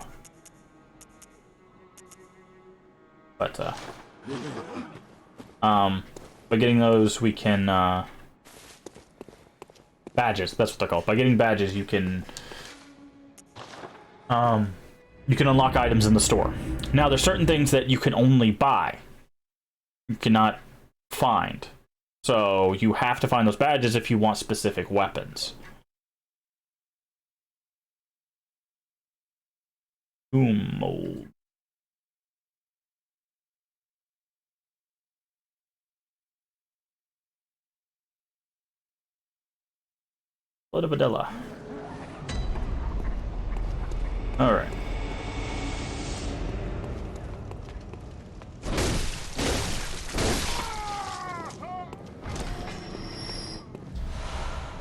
S1: But by getting those, we can badges. That's what they're called. By getting badges, you can unlock items in the store. Now, there's certain things that you can only buy. You cannot find. So you have to find those badges if you want specific weapons. Boom mold. Blood of Adela. Alright.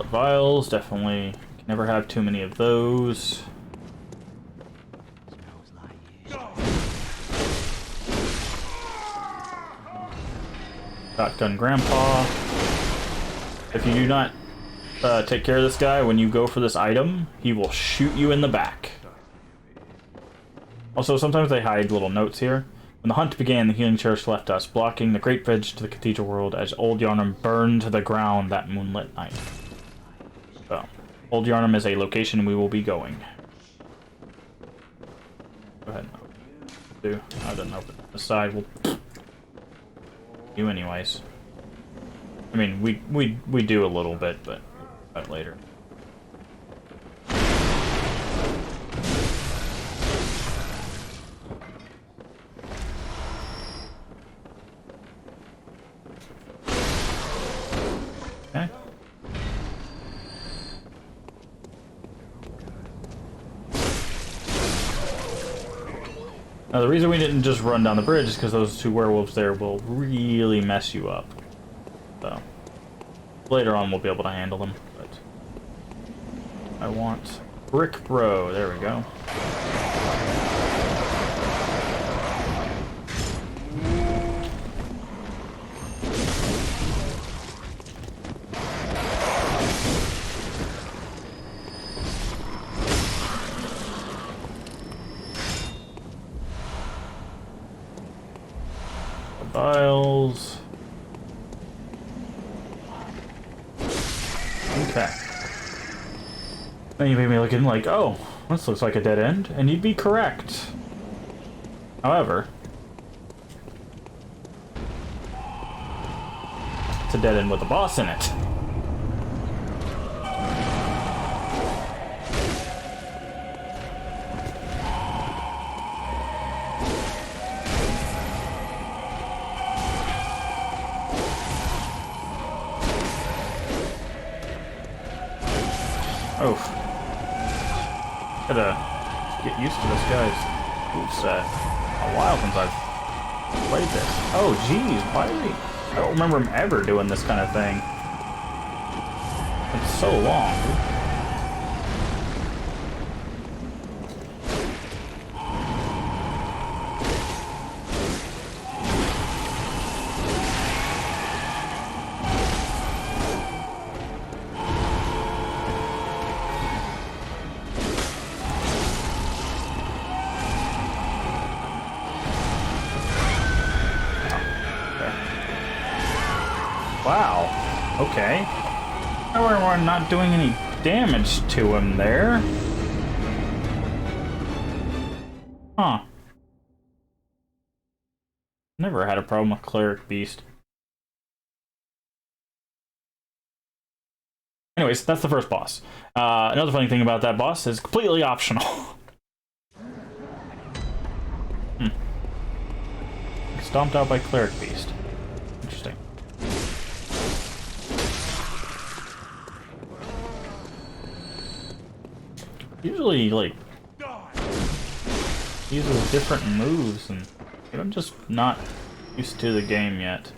S1: Vials, definitely. Can never have too many of those. Shotgun Grandpa. If you do not take care of this guy when you go for this item, he will shoot you in the back. Also, sometimes they hide little notes here. When the hunt began, the healing church left us, blocking the great bridge to the cathedral world as Old Yarnum burned to the ground that moonlit night. So, Old Yarnum is a location we will be going. Go ahead. I don't open the side. We'll you anyways. I mean, we do a little bit, but about later. Okay. Now, the reason we didn't just run down the bridge is because those two werewolves there will really mess you up. So, later on we'll be able to handle them, but I want Brick Bro. There we go. Files. Okay. Then you may be looking like, oh, this looks like a dead end, and you'd be correct. However, it's a dead end with a boss in it. Oh. Gotta get used to this guy's moveset. A while since I've played this. Oh, geez, why did he... I don't remember him ever doing this kind of thing. It's so long, dude. Wow. Okay. We're not doing any damage to him there. Huh. Never had a problem with Cleric Beast. Anyways, that's the first boss. Another funny thing about that boss is completely optional. Stomped out by Cleric Beast. Interesting. Usually, like, uses different moves, and I'm just not used to the game yet.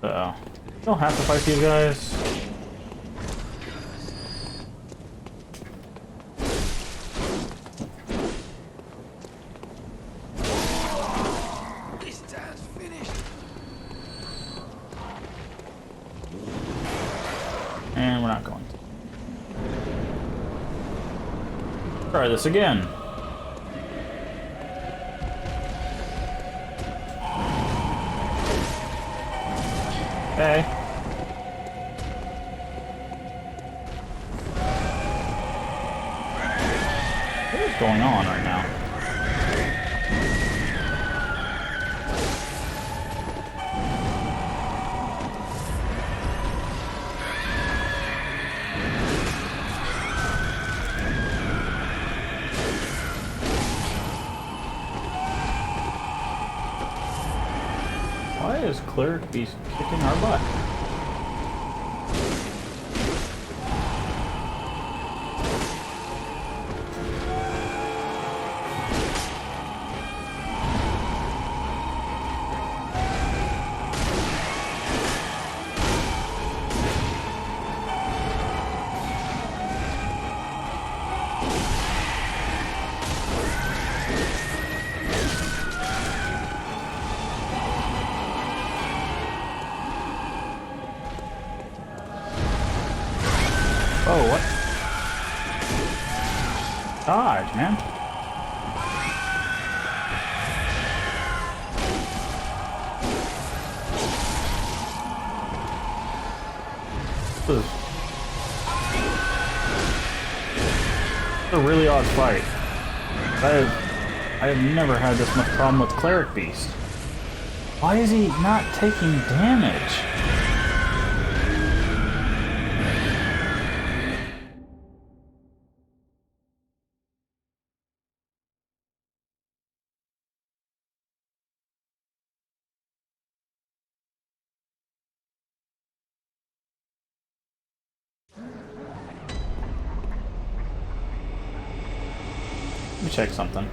S1: So, you don't have to fight these guys. And we're not going to. Try this again. Okay. What is going on right now? Why is Cleric Beast kicking our butt? charge, man. This is a really odd fight. I have never had this much problem with Cleric Beast. Why is he not taking damage? Let me check something.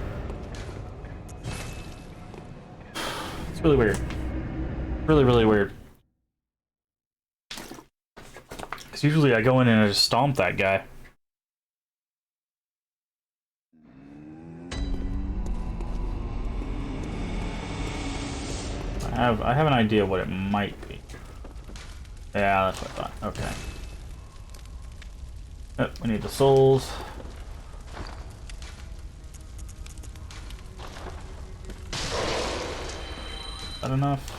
S1: It's really weird. Really, really weird. Because usually I go in and I just stomp that guy. I have an idea what it might be. Yeah, that's what I thought. Okay. Oh, we need the souls. Is that enough?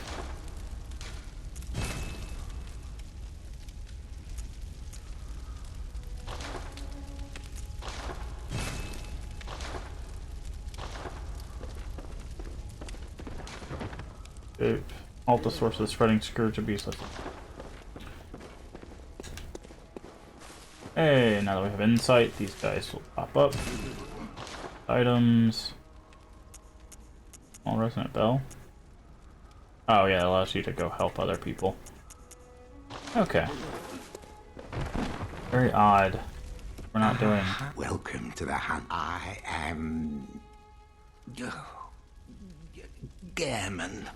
S1: Okay. Alt the source of the spreading scourge of beast. Hey, now that we have insight, these guys will pop up. Items. Small resonant bell. Oh yeah, it allows you to go help other people. Okay. Very odd. We're not doing...
S2: Welcome to the hunt. I am... Gammon.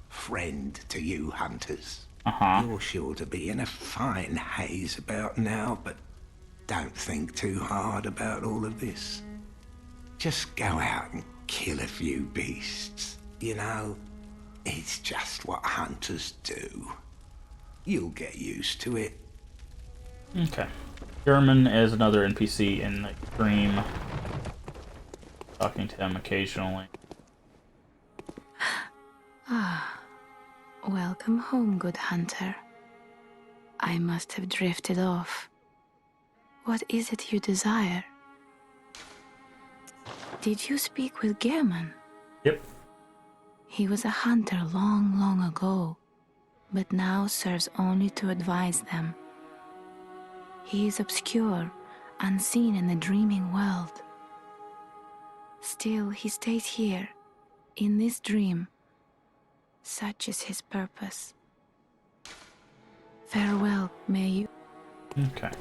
S2: Friend to you hunters. You're sure to be in a fine haze about now, but don't think too hard about all of this. Just go out and kill a few beasts. You know, it's just what hunters do. You'll get used to it.
S1: Okay. German is another NPC in the dream. Talking to him occasionally.
S3: Welcome home, good hunter. I must have drifted off. What is it you desire? Did you speak with Gehrman?
S1: Yep.
S3: He was a hunter long, long ago, but now serves only to advise them. He is obscure, unseen in the dreaming world. Still, he stays here, in this dream. Such is his purpose. Farewell, may you...
S1: Okay.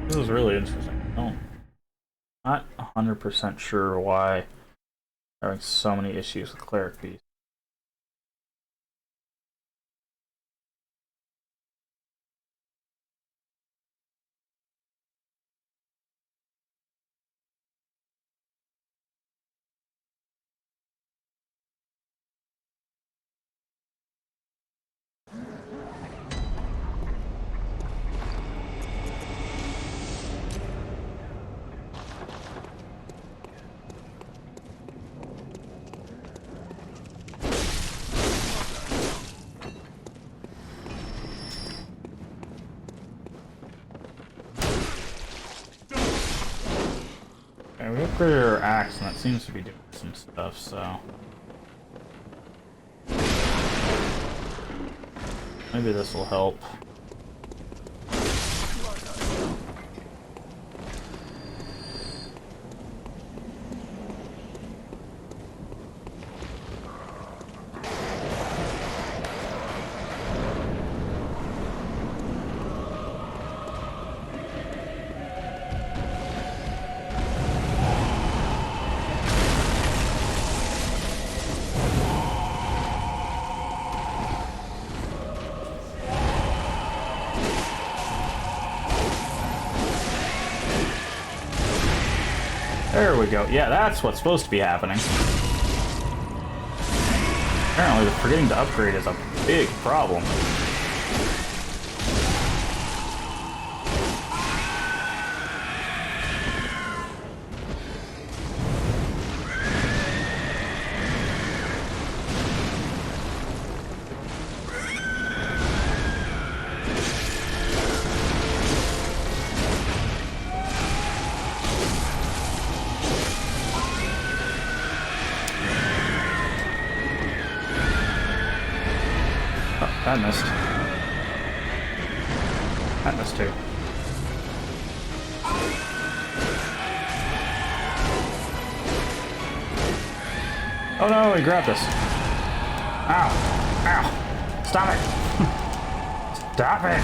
S1: This is really interesting. Not 100% sure why I'm having so many issues with Cleric Beast. Okay, we upgraded our axe and that seems to be doing some stuff, so... maybe this will help. There we go. Yeah, that's what's supposed to be happening. Apparently, the forgetting to upgrade is a big problem. That missed. That missed too. Oh no, he grabbed us. Ow. Ow. Stop it. Stop it.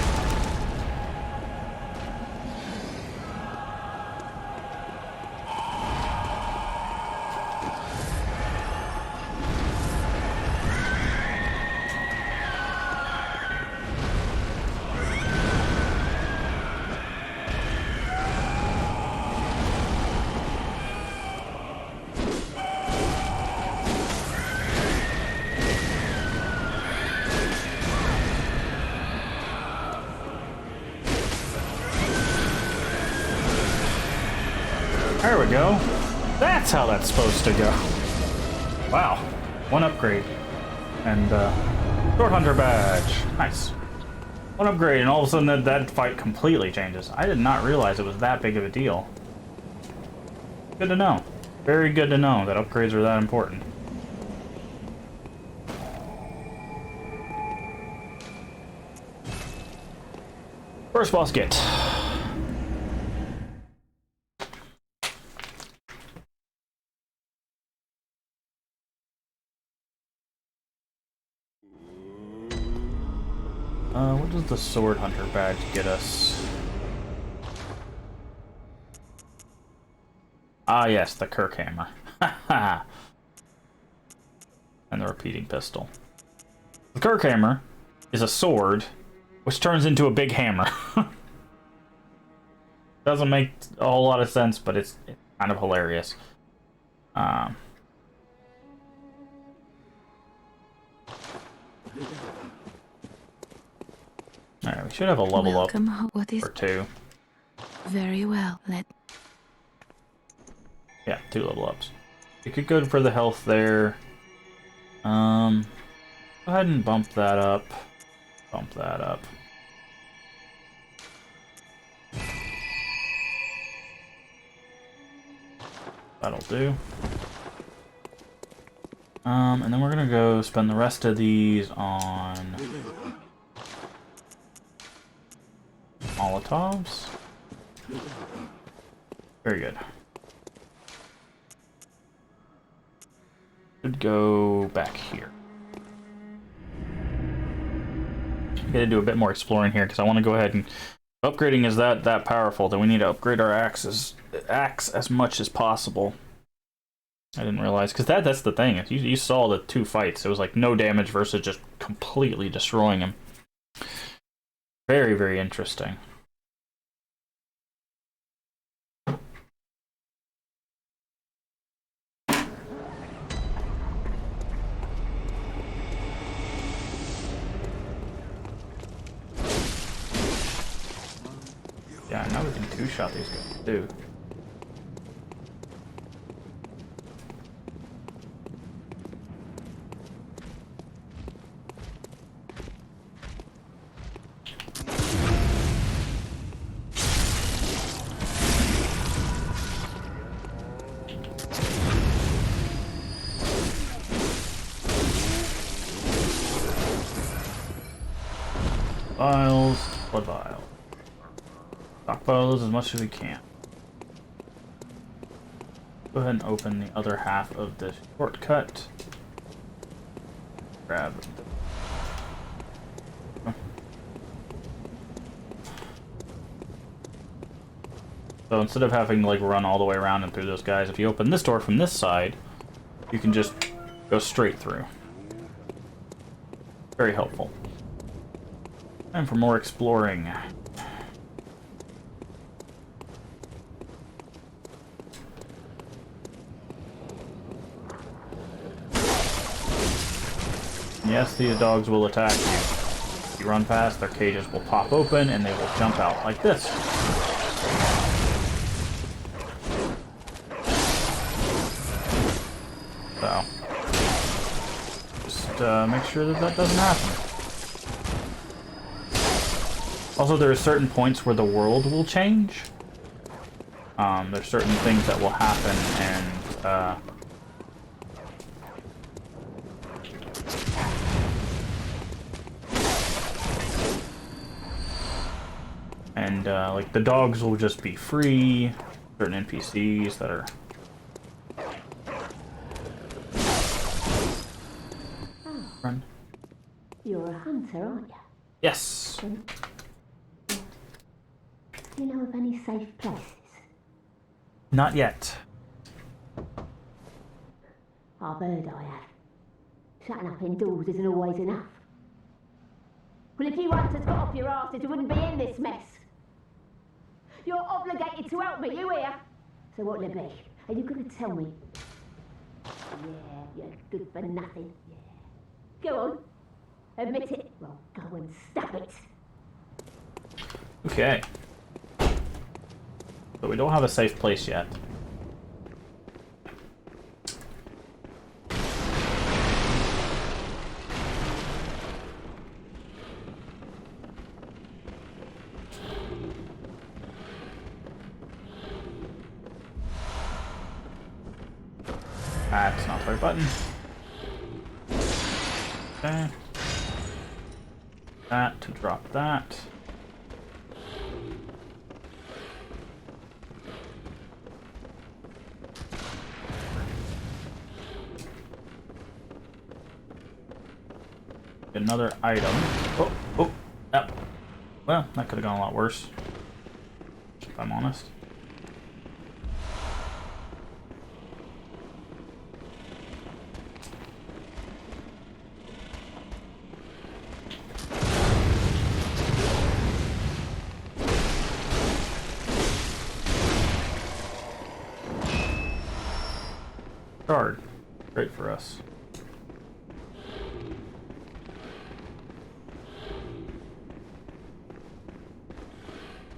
S1: There we go. That's how that's supposed to go. Wow. One upgrade. And, Sword Hunter badge. Nice. One upgrade, and all of a sudden that fight completely changes. I did not realize it was that big of a deal. Good to know. Very good to know that upgrades are that important. First boss get. What does the Sword Hunter badge get us? Ah, yes, the Kirk hammer. And the repeating pistol. The Kirk hammer is a sword, which turns into a big hammer. Doesn't make a whole lot of sense, but it's kind of hilarious. Alright, we should have a level
S3: Welcome
S1: up
S3: what is
S1: or two.
S3: Very well.
S1: Yeah, 2 level ups. We could go for the health there. Go ahead and bump that up. Bump that up. That'll do. And then we're gonna go spend the rest of these on Molotovs. Very good. Should go back here. Gotta do a bit more exploring here because I want to go ahead and upgrading is that powerful that we need to upgrade our axe as much as possible. I didn't realize because that's the thing. You saw the 2 fights. It was like no damage versus just completely destroying him. Very, very interesting. Yeah, now we can 2-shot these guys, too. Vials, blood vial. Stockpile those as much as we can. Go ahead and open the other half of the shortcut. Grab the... So instead of having to like run all the way around and through those guys, if you open this door from this side, you can just go straight through. Very helpful. Time for more exploring. Yes, these dogs will attack you. If you run past, their cages will pop open and they will jump out like this. So, just make sure that doesn't happen. Also, there are certain points where the world will change. There's certain things that will happen, and And like the dogs will just be free. Certain NPCs that are. Run.
S7: You're a hunter, aren't you?
S1: Yes.
S7: Do you know of any safe places?
S1: Not yet.
S7: I've heard I have. Shutting up indoors isn't always enough. Well, if you hunters got off your asses, you wouldn't be in this mess. You're obligated to help me, you hear? So what'll it be? Are you going to tell me? Yeah, you're good for nothing. Yeah. Go on. Admit it. Well, go and stuff it.
S1: Okay. But we don't have a safe place yet. That's not the right button. Okay. That to drop that. Another item. Oh, oh, yep. Well, that could have gone a lot worse, if I'm honest. Card. Great for us.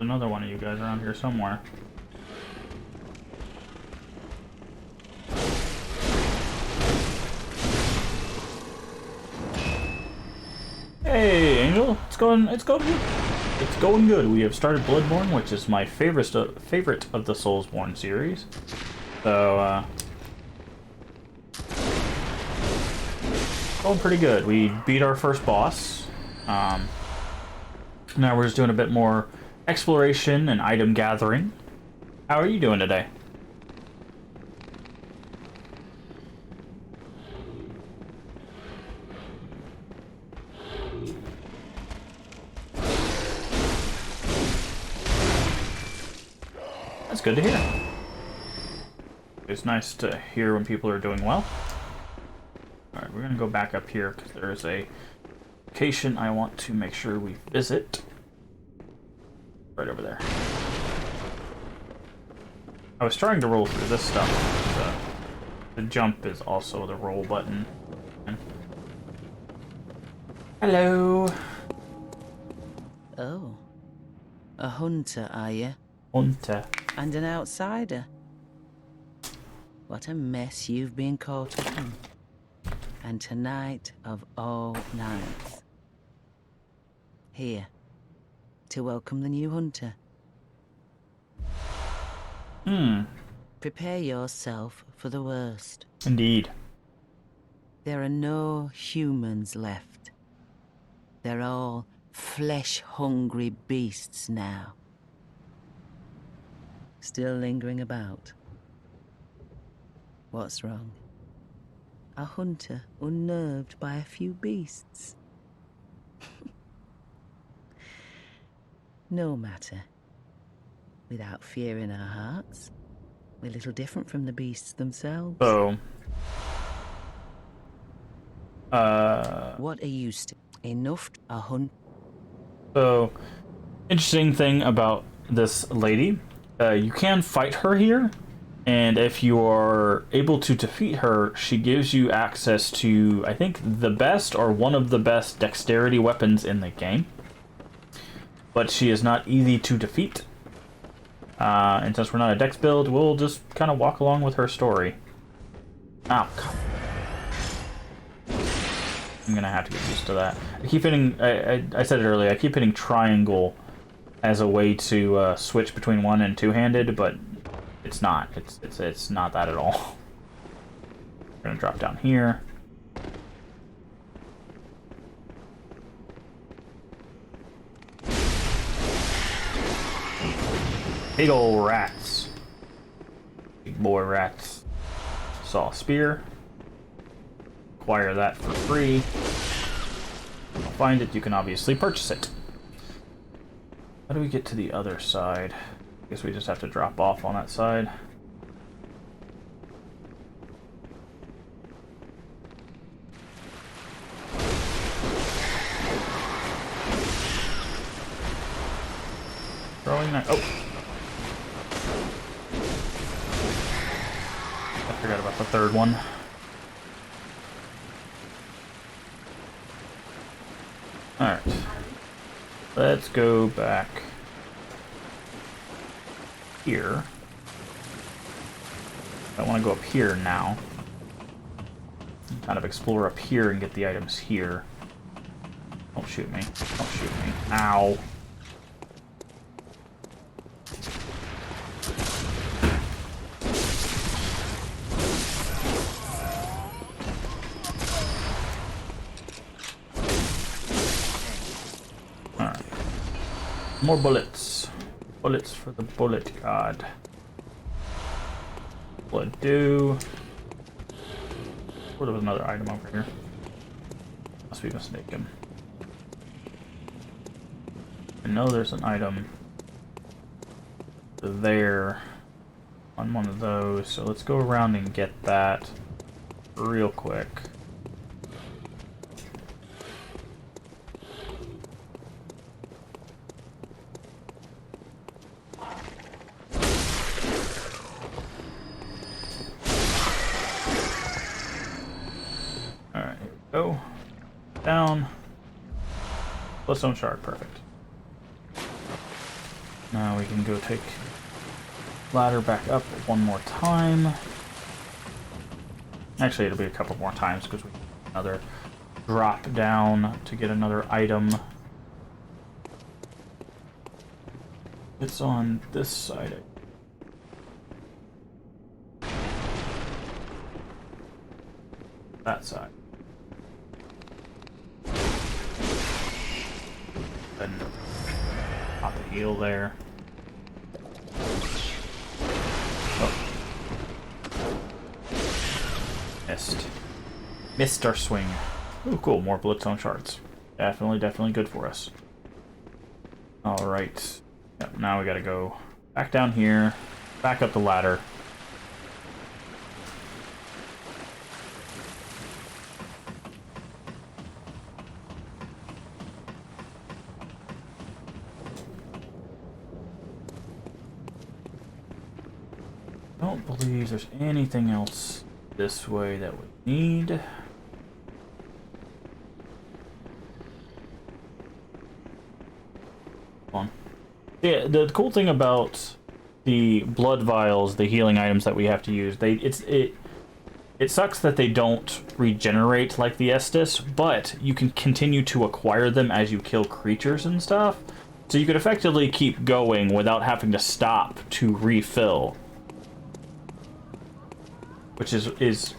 S1: Another one of you guys around here somewhere. Hey, Angel, it's going good. We have started Bloodborne, which is my favorite of the Soulsborne series. So, going pretty good. We beat our first boss. Now we're just doing a bit more exploration and item gathering. How are you doing today? That's good to hear. It's nice to hear when people are doing well. Alright, we're gonna go back up here because there is a location I want to make sure we visit. Right over there. I was trying to roll through this stuff. The jump is also the roll button. Hello.
S8: Oh. A hunter, are you?
S1: Hunter.
S8: And an outsider. What a mess you've been caught up in. And tonight of all nights. Here. To welcome the new hunter. Prepare yourself for the worst.
S1: Indeed.
S8: There are no humans left. They're all flesh-hungry beasts now. Still lingering about. What's wrong? A hunter unnerved by a few beasts? No matter. Without fear in our hearts, we're little different from the beasts themselves.
S1: So,
S8: what are you enough a hunt?
S1: So, interesting thing about this lady, you can fight her here, and if you are able to defeat her, she gives you access to, I think, the best or one of the best dexterity weapons in the game. But she is not easy to defeat. And since we're not a dex build, we'll just kind of walk along with her story. Ow. I'm gonna have to get used to that. I keep hitting, I said it earlier, I keep hitting triangle as a way to switch between one and two-handed, but it's not. It's not that at all. I'm gonna drop down here. Big ol' rats. Big boy rats. Saw a spear. Acquire that for free. Find it, you can obviously purchase it. How do we get to the other side? I guess we just have to drop off on that side. Throwing that. Oh! I forgot about the third one. Alright. Let's go back here. I want to go up here now. Kind of explore up here and get the items here. Don't shoot me. Don't shoot me. Ow. More bullets. Bullets for the bullet god. Blood do. Oh, there was another item over here. Must be mistaken. I know there's an item there on one of those, so let's go around and get that real quick. Go down. Bloodstone shard, perfect. Now we can go take ladder back up one more time. Actually, it'll be a couple more times because we have another drop down to get another item. It's on this side. That side. And pop a heal there. Oh. Missed. Missed our swing. Ooh, cool. More bloodstone shards. Definitely good for us. Alright. Yep, now we gotta go back down here. Back up the ladder. Don't believe there's anything else this way that we need. Come on. Yeah, the cool thing about the blood vials, the healing items that we have to use, it sucks that they don't regenerate like the Estus, but you can continue to acquire them as you kill creatures and stuff. So you could effectively keep going without having to stop to refill. Which is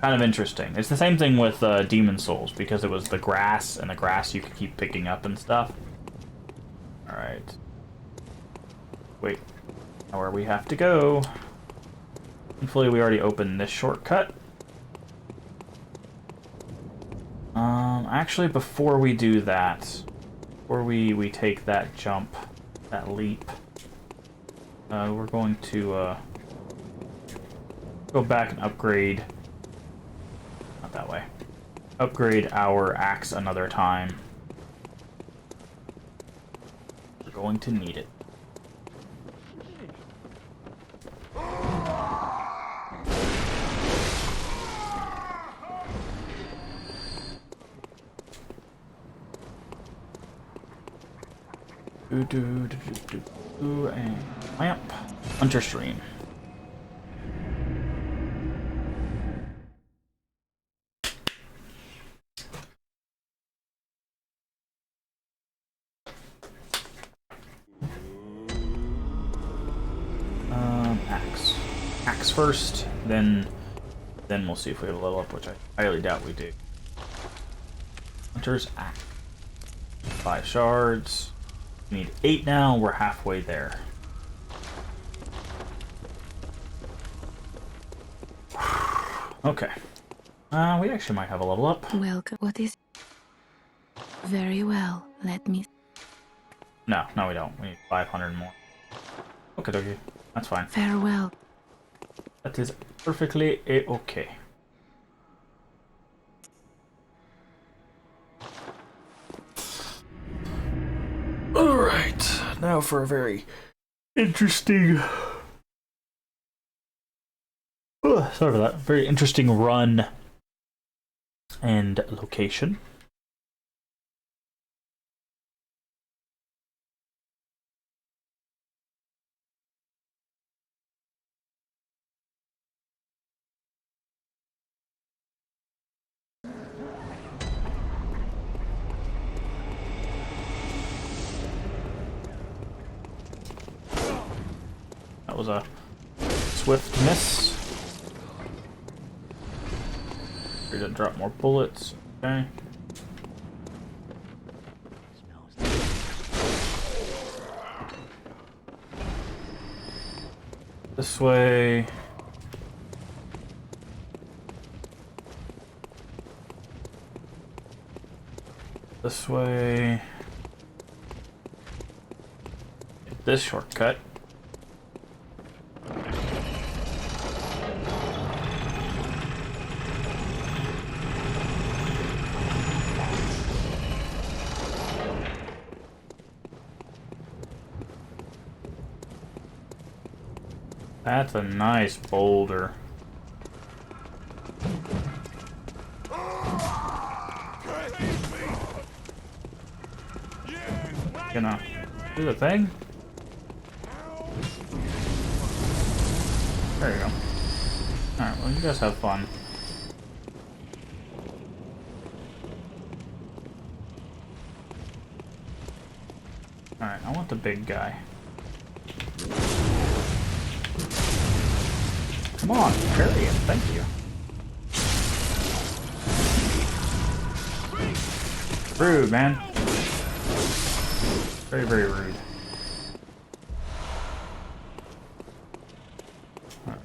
S1: kind of interesting. It's the same thing with Demon Souls, because it was the grass, and the grass you could keep picking up and stuff. Alright. Wait. Now where we have to go. Hopefully we already opened this shortcut. Actually, before we do that, before we take that jump, that leap, we're going to, go back and upgrade, not that way, upgrade our axe another time. We're going to need it. And lamp, hunter stream. Axe first, then we'll see if we have a level up, which I highly doubt we do. Hunter's axe. 5 shards. We need 8 now. We're halfway there. Okay. We actually might have a level up.
S3: Welcome. What is... Very well. Let me...
S1: No, we don't. We need 500 more. Okay. That's fine.
S3: Farewell.
S1: That is perfectly okay. Alright, now for a very interesting... sorry for that. Very interesting run and location. That was a swift miss. We're gonna drop more bullets. Okay. This way. This way. This shortcut. That's a nice boulder. Gonna do the thing. There you go. Alright, well, you guys have fun. Alright, I want the big guy. Come on, carry it. Thank you. Rude, man. Very, very rude. Right.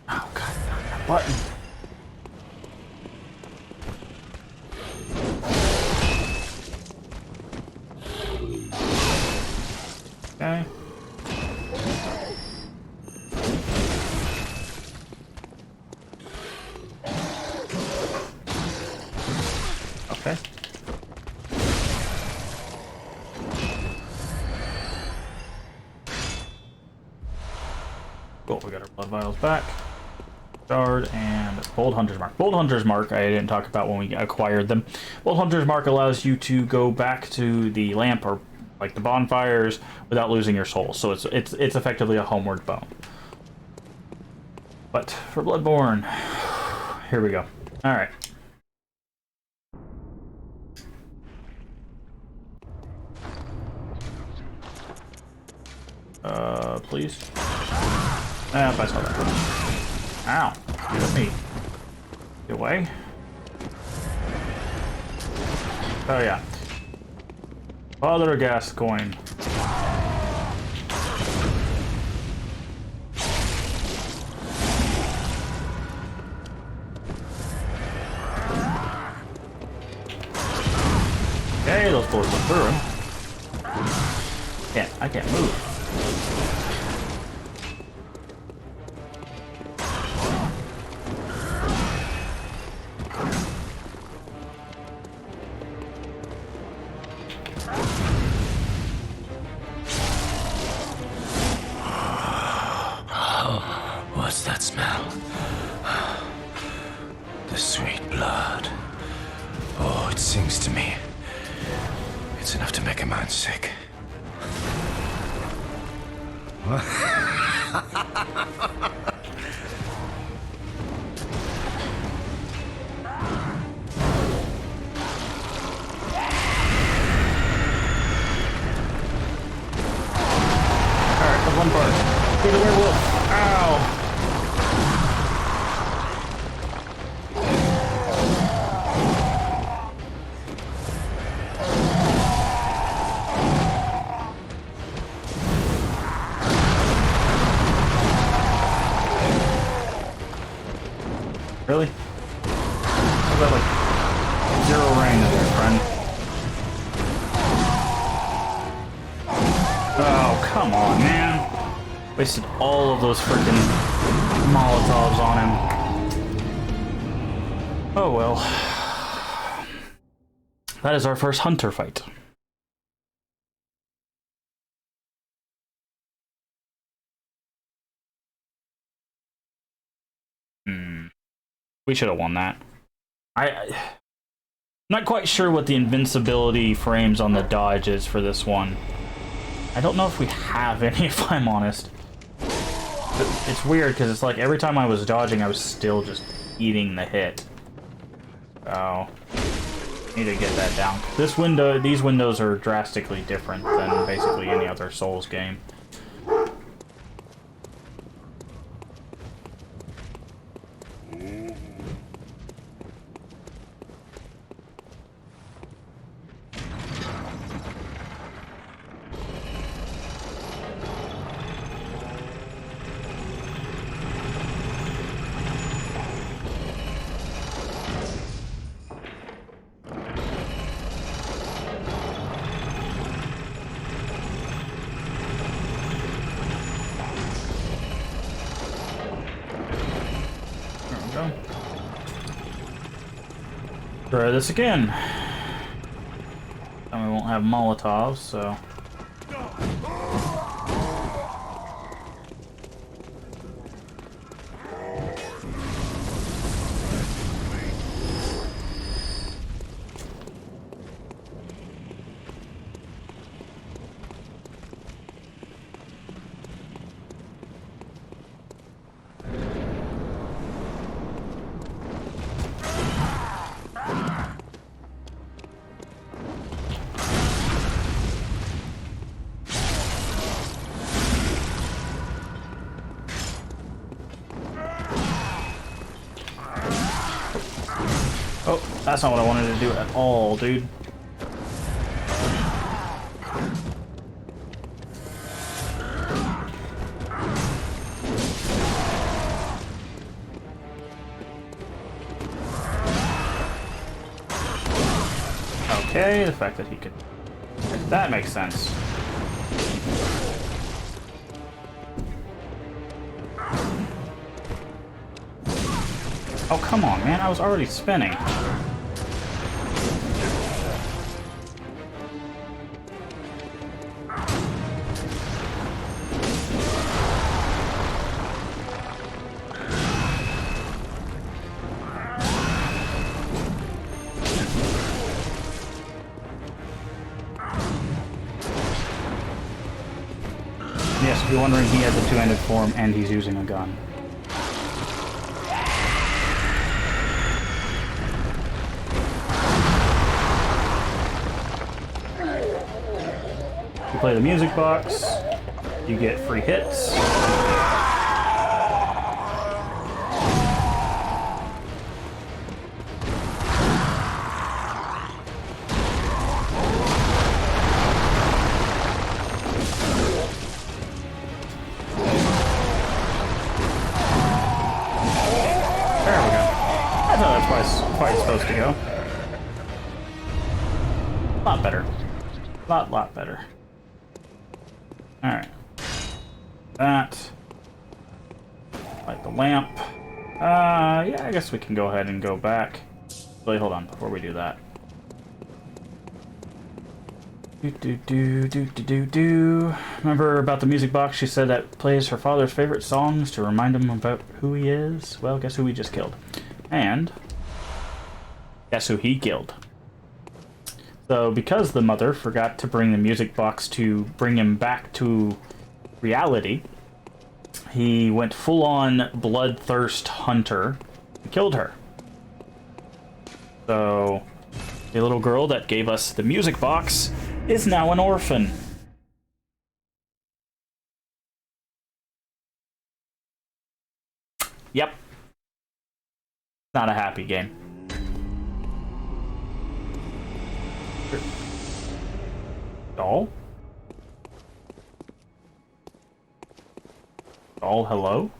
S1: Oh, God, that button. Okay. Okay. Cool, we got our blood vials back. Shard and Bold Hunter's Mark. Bold Hunter's Mark, I didn't talk about when we acquired them. Bold Hunter's Mark allows you to go back to the lamp or like the bonfires without losing your soul. So it's effectively a homeward bone. But for Bloodborne, here we go. All right. Please. If I saw that. Ow. Get me. Get away. Oh, yeah. Father Gascoigne. Okay, those bullets went through him. I can't move.
S2: What's that smell? The sweet blood. Oh, it sings to me. It's enough to make a man sick.
S1: Alright, the one part. Be the werewolf. Ow. Really? How's that like 0 range there, friend? Oh, come on, man. Wasted all of those freaking Molotovs on him. Oh well. That is our first hunter fight. We should have won that. I'm not quite sure what the invincibility frames on the dodge is for this one. I don't know if we have any, if I'm honest. It's weird, because it's like every time I was dodging, I was still just eating the hit. So, need to get that down. These windows are drastically different than basically any other Souls game. Try this again. And we won't have Molotovs, so... Oh, that's not what I wanted to do at all, dude. Okay, the fact that he could... That makes sense. Oh, come on, man. I was already spinning. Yes, if you're wondering, he has a two-handed form and he's using a gun. You play the music box, you get free hits. It's supposed to go. A lot better. Lot better. Alright. That. Light the lamp. Yeah, I guess we can go ahead and go back. Wait, hold on, before we do that. Remember about the music box? She said that plays her father's favorite songs to remind him about who he is. Well, guess who we just killed? And guess who he killed? So, because the mother forgot to bring the music box to bring him back to reality, he went full-on bloodthirst hunter and killed her. So, the little girl that gave us the music box is now an orphan. Yep. Not a happy game. Doll? Doll, hello?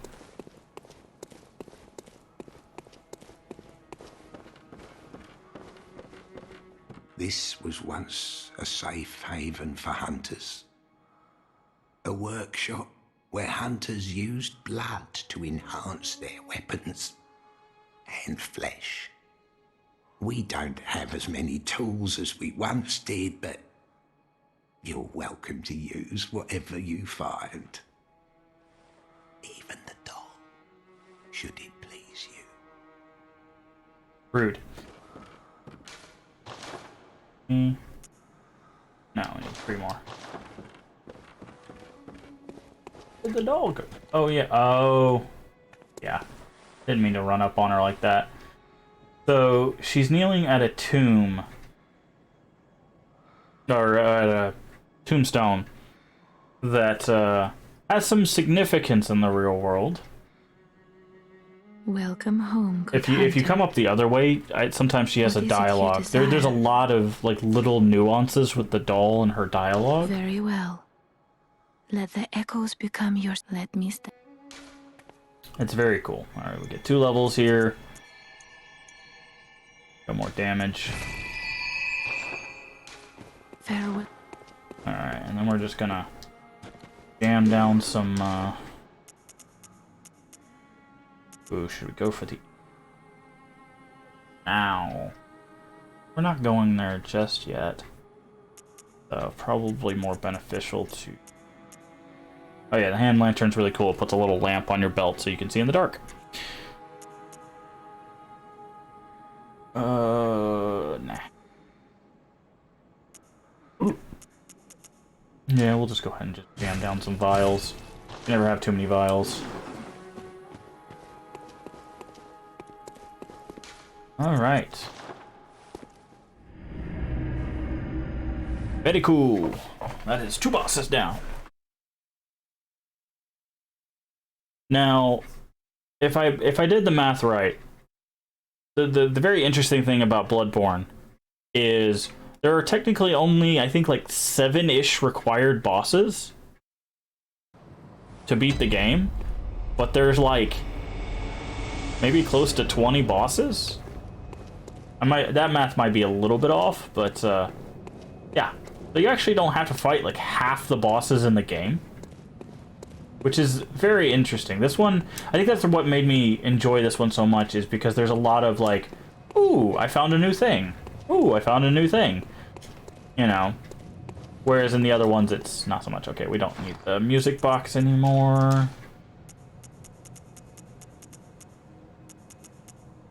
S2: This was once a safe haven for hunters. A workshop where hunters used blood to enhance their weapons and flesh. We don't have as many tools as we once did, but you're welcome to use whatever you find. Even the doll, should it please you.
S1: Rude. No, we need 3 more. Where'd the doll go? Oh, yeah. Oh. Yeah. Didn't mean to run up on her like that. So, she's kneeling at a tomb. Or at a tombstone that has some significance in the real world.
S3: Welcome home, good
S1: If you come up the other way, sometimes she has a dialogue. There's a lot of like little nuances with the doll and her dialogue.
S3: Very well. Let the echoes become yours. Let me stay.
S1: It's very cool. All right, we get 2 levels here. Got more damage.
S3: Farewell.
S1: All right, and then we're just gonna jam down some. Ooh, should we go for the... Ow. We're not going there just yet. Probably more beneficial to... Oh yeah, the hand lantern's really cool. It puts a little lamp on your belt so you can see in the dark. Nah. Ooh. Yeah, we'll just go ahead and just jam down some vials. You never have too many vials. Alright. Very cool. That is 2 bosses down. Now, if I did the math right, the very interesting thing about Bloodborne is there are technically only, I think, like 7-ish required bosses to beat the game, but there's like maybe close to 20 bosses. That math might be a little bit off, but yeah. So you actually don't have to fight like half the bosses in the game, which is very interesting. This one, I think that's what made me enjoy this one so much, is because there's a lot of like, ooh, I found a new thing. Ooh, I found a new thing. You know. Whereas in the other ones, it's not so much. Okay, we don't need the music box anymore.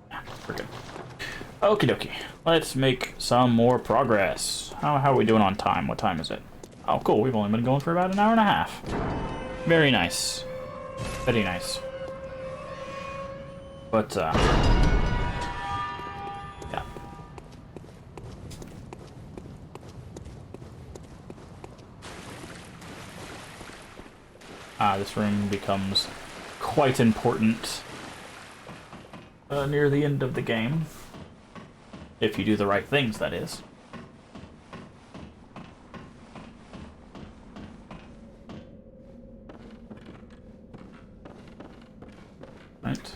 S1: Yeah, we're good. Okie dokie. Let's make some more progress. How are we doing on time? What time is it? Oh, cool. We've only been going for about an hour and a half. Very nice. Very nice. But, yeah. This room becomes quite important near the end of the game. If you do the right things, that is. Right.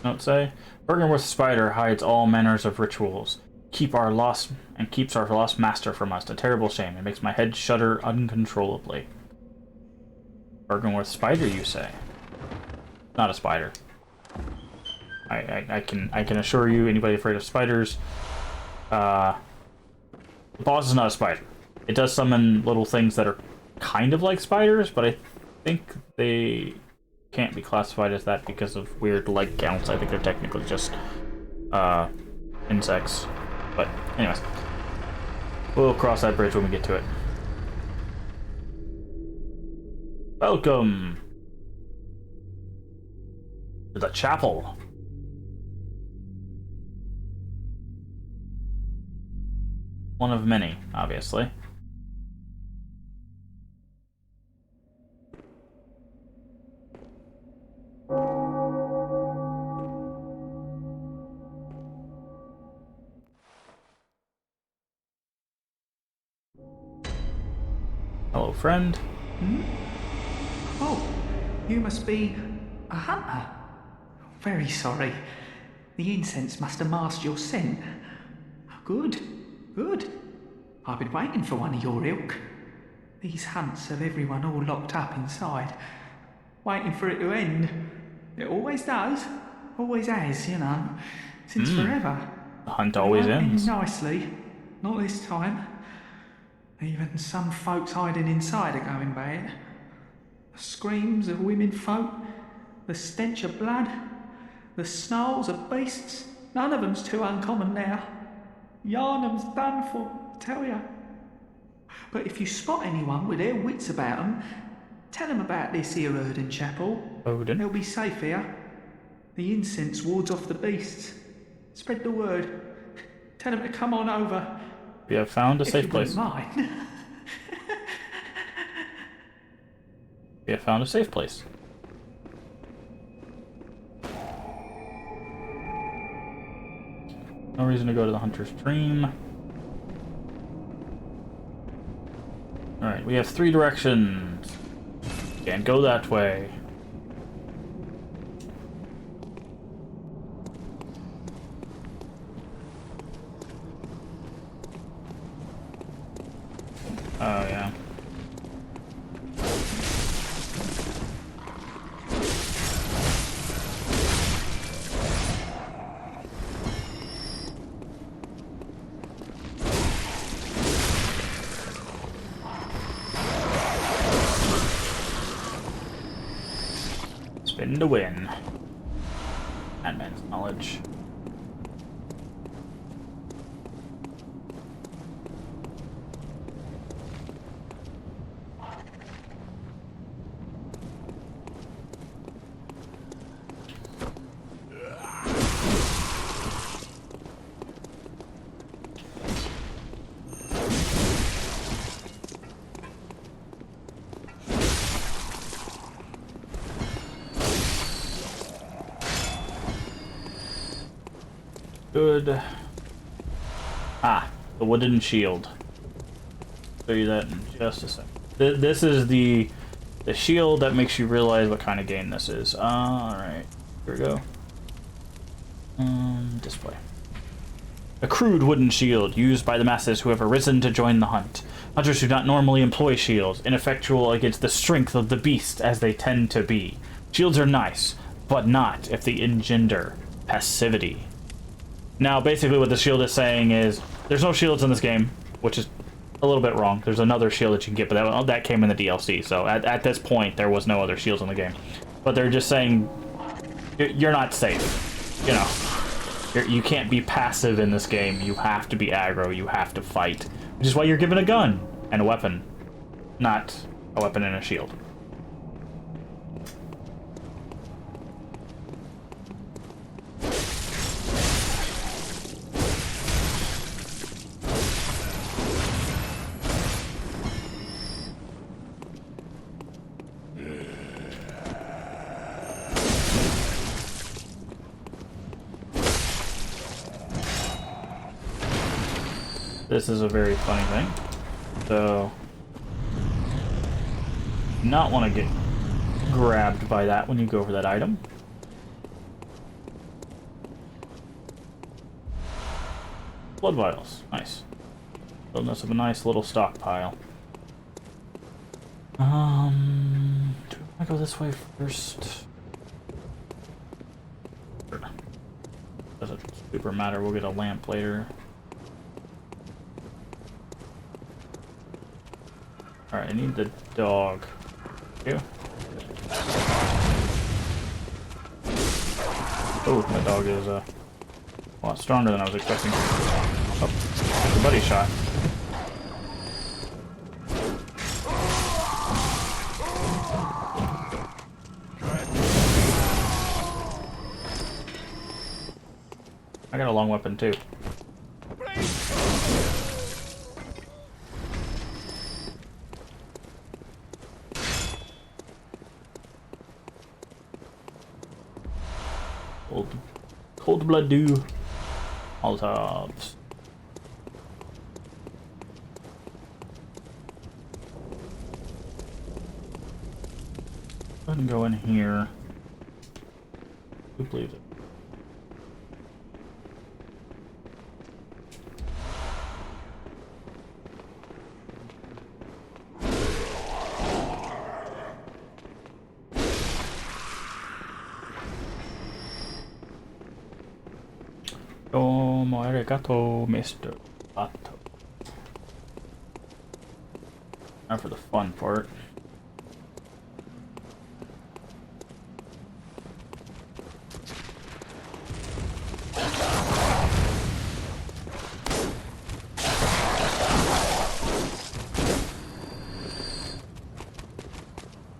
S1: Note say, Bergenworth Spider hides all manners of rituals. Keeps our lost master from us. A terrible shame. It makes my head shudder uncontrollably. Bergenworth Spider, you say? Not a spider. I can assure you, anybody afraid of spiders, the boss is not a spider. It does summon little things that are kind of like spiders, but I think they can't be classified as that because of weird leg counts. I think they're technically just insects. But anyways, we'll cross that bridge when we get to it. Welcome to the chapel. One of many, obviously. Hello, friend.
S4: Hmm? Oh, you must be a hunter. Very sorry. The incense must have masked your scent. Good. Good. I've been waiting for one of your ilk. These hunts have everyone all locked up inside, waiting for it to end. It always does. Always has, you know, since forever.
S1: The hunt always
S4: It won't end
S1: ends.
S4: nicely. Not this time. Even some folks hiding inside are going bad. The screams of women folk, the stench of blood, the snarls of beasts. None of them's too uncommon now. Yarnum's done for, I tell ya. But if you spot anyone with their wits about them, tell them about this here Erden Chapel.
S1: Odin?
S4: They'll be safe here. The incense wards off the beasts. Spread the word. Tell them to come on over.
S1: We have found a
S4: If
S1: safe
S4: you
S1: place.
S4: wouldn't mind.
S1: We have found a safe place. No reason to go to the Hunter's Dream. Alright, we have 3 directions. Can't go that way. Oh, yeah. Spin to win. Madman's knowledge. Good. Ah, the wooden shield. Show you that in just a second. This is the shield that makes you realize what kind of game this is. Alright, here we go. Display. A crude wooden shield used by the masses who have arisen to join the hunt. Hunters do not normally employ shields, ineffectual against the strength of the beast as they tend to be. Shields are nice, but not if they engender passivity. Now, basically what the shield is saying is, there's no shields in this game, which is a little bit wrong. There's another shield that you can get, but that came in the DLC, so at this point, there was no other shields in the game. But they're just saying, you're not safe. You know, you can't be passive in this game. You have to be aggro, you have to fight. Which is why you're given a gun and a weapon, not a weapon and a shield. This is a very funny thing. So, not want to get grabbed by that when you go for that item. Blood vials, nice. Building us up a nice little stockpile. Do I go this way first? Doesn't super matter. We'll get a lamp later. Alright, I need the dog. You? Oh, that dog is a lot stronger than I was expecting. Oh, the buddy shot. I got a long weapon too. Cold blood do. Molotovs. Go ahead and go in here. Who believes it? Domo arigato, Mr. Bato. Now for the fun part.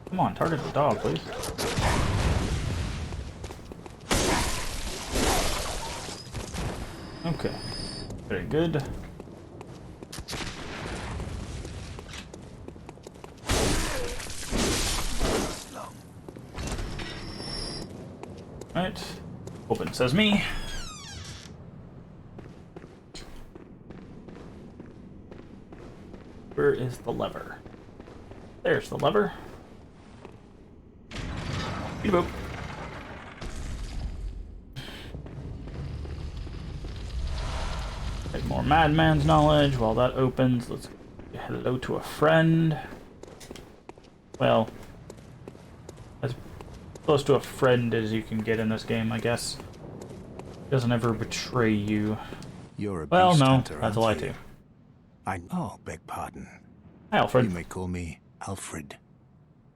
S1: Come on, target the dog, please. Okay, very good. Right, open sesame. Where is the lever? There's the lever. Beep boop. Take more Madman's knowledge. While that opens, let's say hello to a friend. Well, as close to a friend as you can get in this game, I guess. Doesn't ever betray you.
S2: You're a
S1: Well,
S2: beast
S1: no,
S2: hunter,
S1: that's a lie
S2: aren't you?
S1: too.
S2: Oh, beg pardon.
S1: Hi, Alfred.
S2: You may call me Alfred,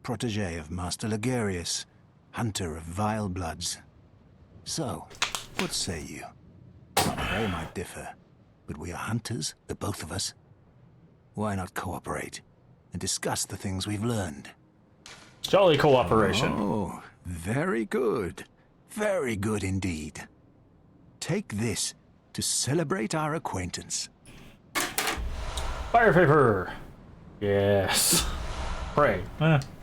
S2: protege of Master Ligarius, hunter of vile bloods. So, what say you? Our prey might differ, but we are hunters, the both of us. Why not cooperate and discuss the things we've learned?
S1: Jolly cooperation.
S2: Oh, very good. Very good indeed. Take this to celebrate our acquaintance.
S1: Fire paper. Yes. Pray.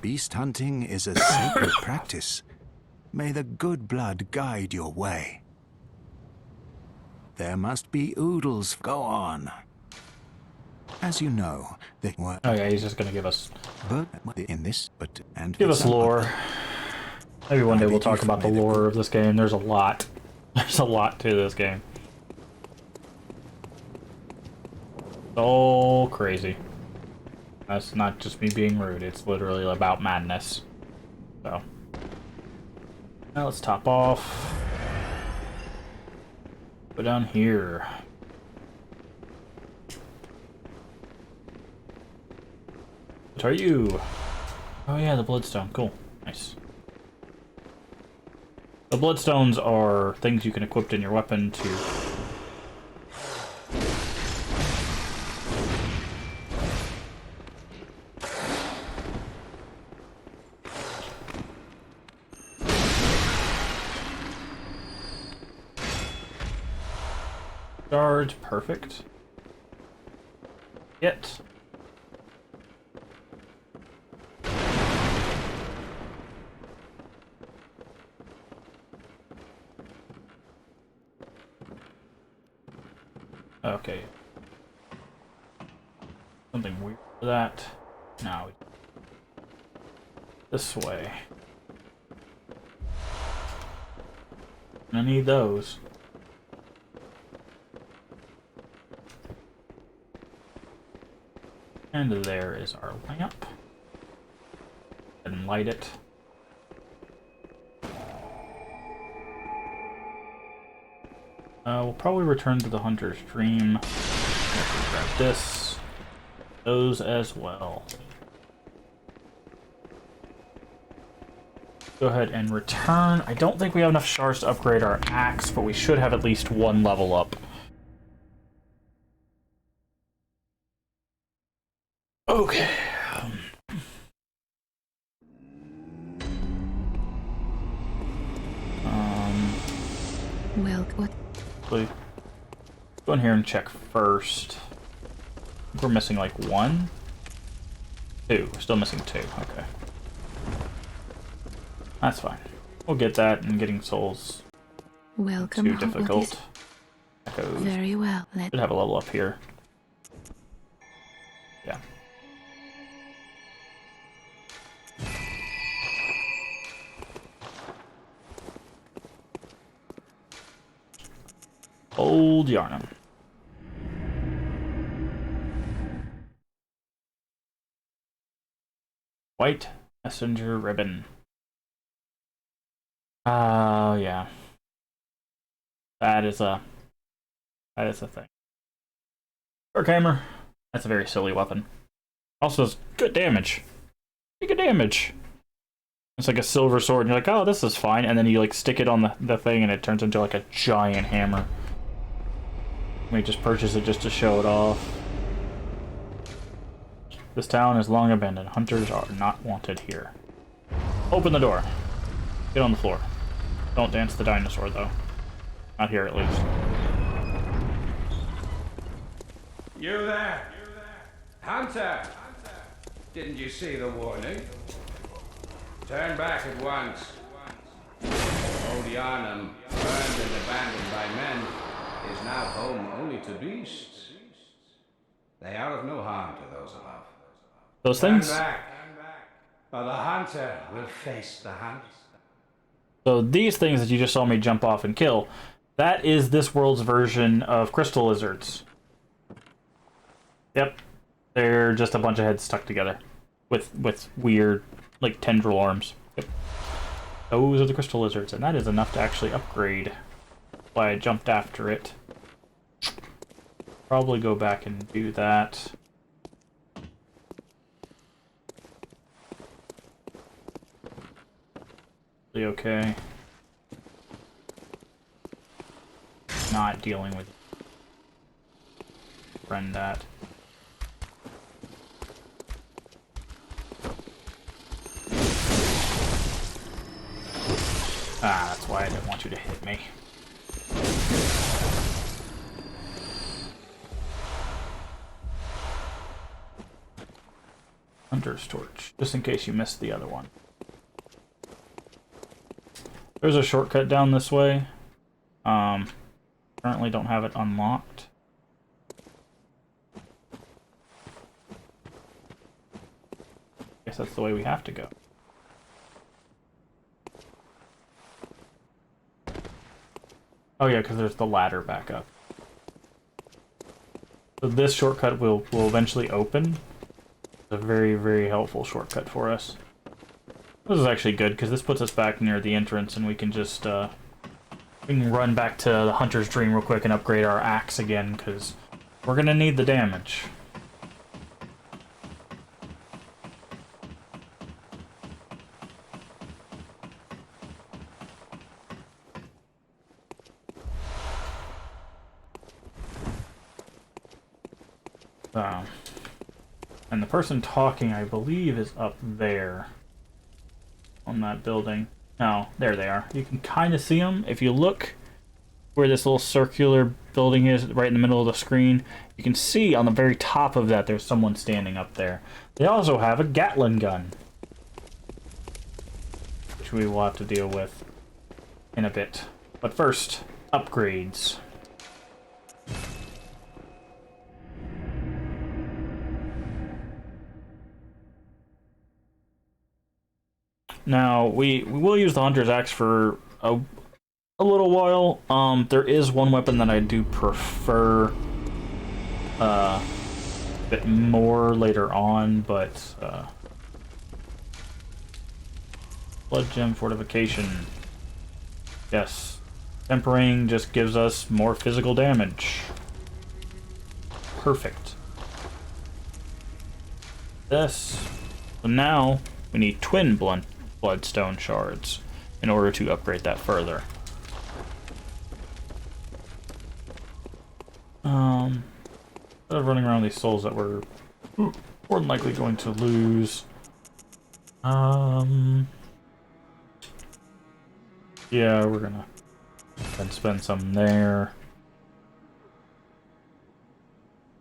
S2: Beast hunting is a sacred practice. May the good blood guide your way. There must be oodles. Go on. As you know, they were.
S1: Oh yeah, he's just gonna give us.
S2: But in this, but and
S1: Give us lore. Maybe one day we'll talk about the
S2: familiar
S1: lore of this game. There's a lot. There's a lot to this game. So crazy. That's not just me being rude. It's literally about madness. So. Now let's top off. Go down here. What are you? Oh yeah, the bloodstone. Cool. Nice. The bloodstones are things you can equip in your weapon to... Guard, perfect. Yet. Okay. Something weird for that. Now this way. I need those. And there is our lamp. And light it. We'll probably return to the Hunter's Dream. Grab this. Those as well. Go ahead and return. I don't think we have enough shards to upgrade our axe, but we should have at least one level up. Okay.
S3: Well, what?
S1: Go in here and check first. We're missing like 1? 2. We're still missing 2. Okay. That's fine. We'll get that, and getting souls
S3: Welcome
S1: too difficult. Echoes.
S3: Very well.
S1: Should have a level up here. Yeah. Old Yarnum. White messenger ribbon. Yeah. That is a That is the thing. Dark hammer. That's a very silly weapon. Also does good damage. Good damage. It's like a silver sword, and you're like, oh, this is fine. And then you like stick it on the thing, and it turns into like a giant hammer. We just purchase it just to show it off. This town is long abandoned. Hunters are not wanted here. Open the door. Get on the floor. Don't dance the dinosaur, though. Not here, at least.
S9: You there? Hunter! Didn't you see the warning? Turn back at once. Old Yarnum, burned and abandoned by men, is now home only to beasts. They are of no harm to those above.
S1: Those things?
S9: Turn back, or the hunter will face the hunt.
S1: So these things that you just saw me jump off and kill, that is this world's version of crystal lizards. Yep. They're just a bunch of heads stuck together with weird, like, tendril arms. Yep. Those are the crystal lizards, and that is enough to actually upgrade. That's why I jumped after it. Probably go back and do that. Okay. Not dealing with friend that. Ah, that's why I didn't want you to hit me. Hunter's torch, just in case you missed the other one. There's a shortcut down this way. Currently don't have it unlocked. Guess that's the way we have to go. Oh yeah, because there's the ladder back up. So this shortcut will eventually open. It's a very, very helpful shortcut for us. This is actually good, because this puts us back near the entrance, and we can just, we can run back to the Hunter's Dream real quick and upgrade our axe again, because we're gonna need the damage. And the person talking, I believe, is up there. On that building. No, there they are. You can kind of see them. If you look where this little circular building is, right in the middle of the screen, you can see on the very top of that there's someone standing up there. They also have a Gatling gun, which we will have to deal with in a bit. But first, upgrades. Now, we will use the Hunter's Axe for a little while. There is one weapon that I do prefer a bit more later on, but Blood Gem Fortification. Yes. Tempering just gives us more physical damage. Perfect. This. So now, we need twin bloodstone shards in order to upgrade that further. Instead of running around these souls that we're more than likely going to lose. Yeah, we're gonna then spend some there.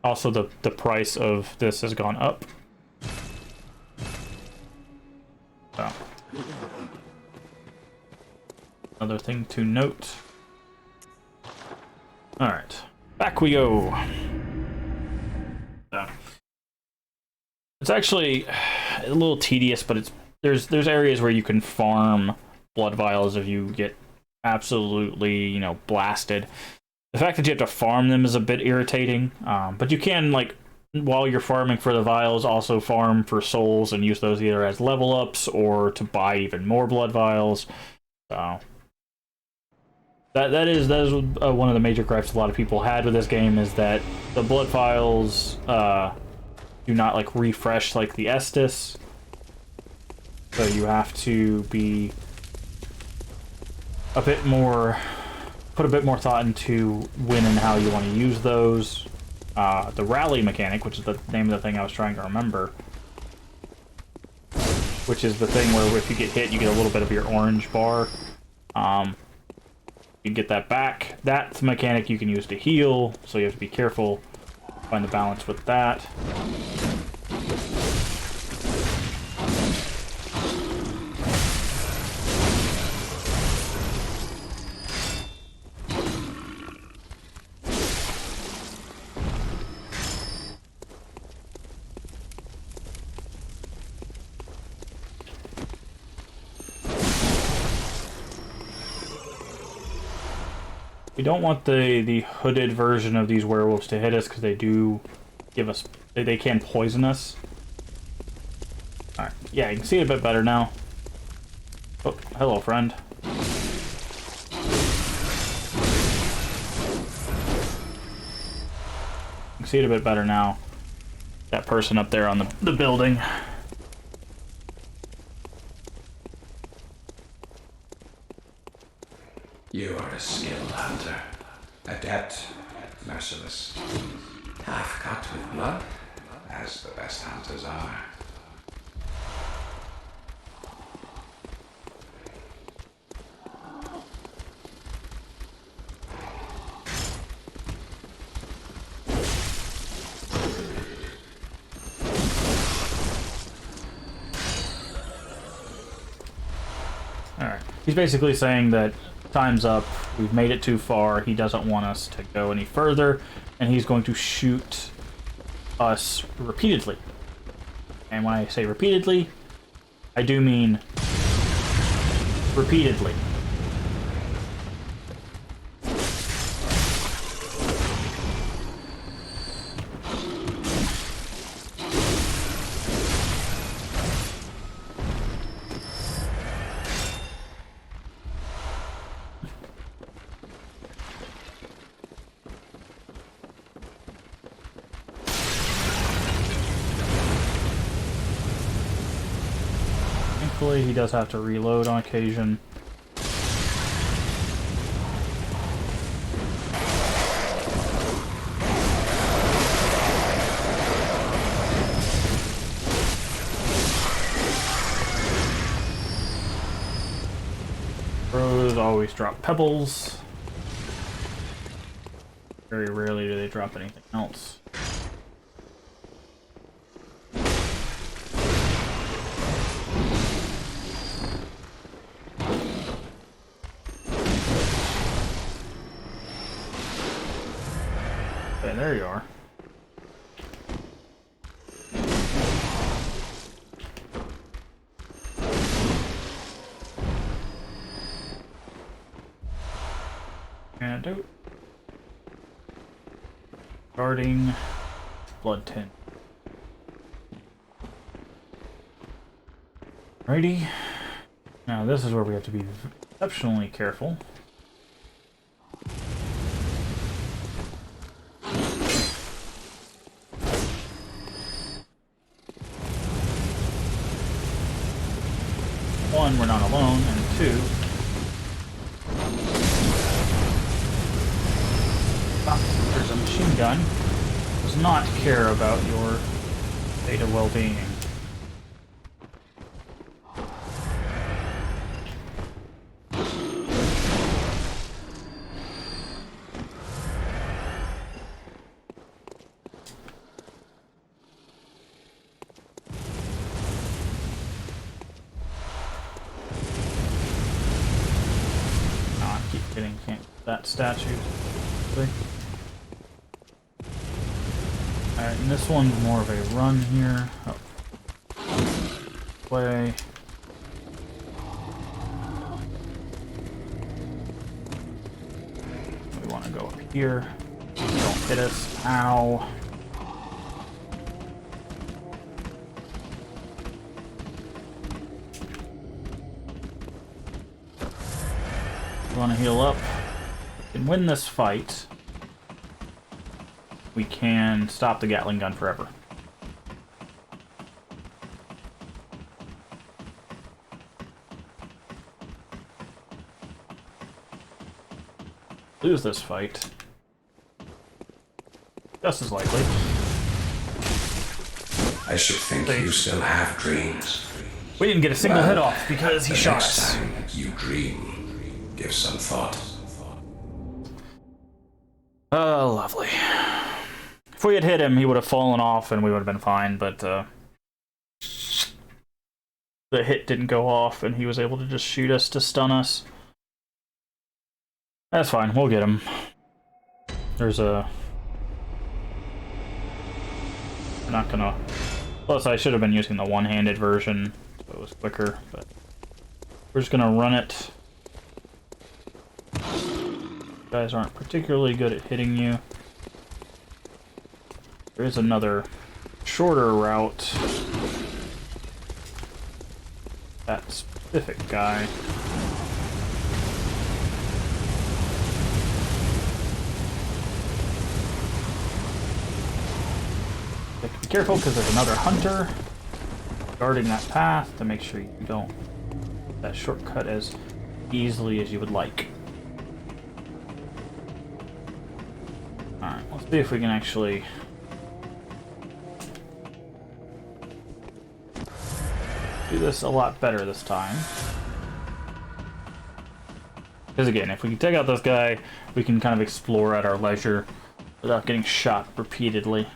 S1: Also, the price of this has gone up. So. Another thing to note. Alright, back we go. So. It's actually a little tedious, but there's areas where you can farm blood vials if you get absolutely, you know, blasted. The fact that you have to farm them is a bit irritating, but you can, like, while you're farming for the vials, also farm for souls and use those either as level ups or to buy even more blood vials. So That is one of the major gripes a lot of people had with this game, is that the blood files do not like refresh like the Estus, so you have to be a bit more, put a bit more thought into when and how you want to use those. The rally mechanic, which is the name of the thing I was trying to remember, which is the thing where if you get hit, you get a little bit of your orange bar. You get that back. That's the mechanic you can use to heal, so you have to be careful, find the balance with that. We don't want the hooded version of these werewolves to hit us, because they do give us, they can poison us. Alright, yeah, you can see it a bit better now. Oh, hello, friend. You can see it a bit better now. That person up there on the building.
S9: You are a skilled hunter, adept, merciless, half cut with blood, as the best hunters are.
S1: Alright, he's basically saying that time's up, we've made it too far, he doesn't want us to go any further, and he's going to shoot us repeatedly. And when I say repeatedly, I do mean repeatedly. Thankfully, he does have to reload on occasion. Bros always drop pebbles. Very rarely do they drop anything else. Okay, there you are. Antidote. Guarding. Blood tin. Alrighty. Now this is where we have to be exceptionally careful. One, we're not alone, and two, there's a machine gun. Does not care about your state of well-being. Can't get that statue. Alright, and this one's more of a run here. Oh. Play. We want to go up here. Don't hit us. Ow. Want to heal up. can win this fight, we can stop the Gatling gun forever. Lose this fight. Just as likely.
S2: I should think you still have dreams.
S1: We didn't get a single hit off because he shot
S2: Next
S1: us.
S2: time you dream, give some thought.
S1: Oh, lovely. If we had hit him, he would have fallen off and we would have been fine, but the hit didn't go off and he was able to just shoot us to stun us. That's fine, we'll get him. There's a... I'm not gonna... Plus, I should have been using the one-handed version, so it was quicker, but... We're just gonna run it. You guys aren't particularly good at hitting you. There is another shorter route. That specific guy. You have to be careful because there's another hunter guarding that path to make sure you don't get that shortcut as easily as you would like. Alright, let's see if we can actually do this a lot better this time. Because again, if we can take out this guy, we can kind of explore at our leisure without getting shot repeatedly.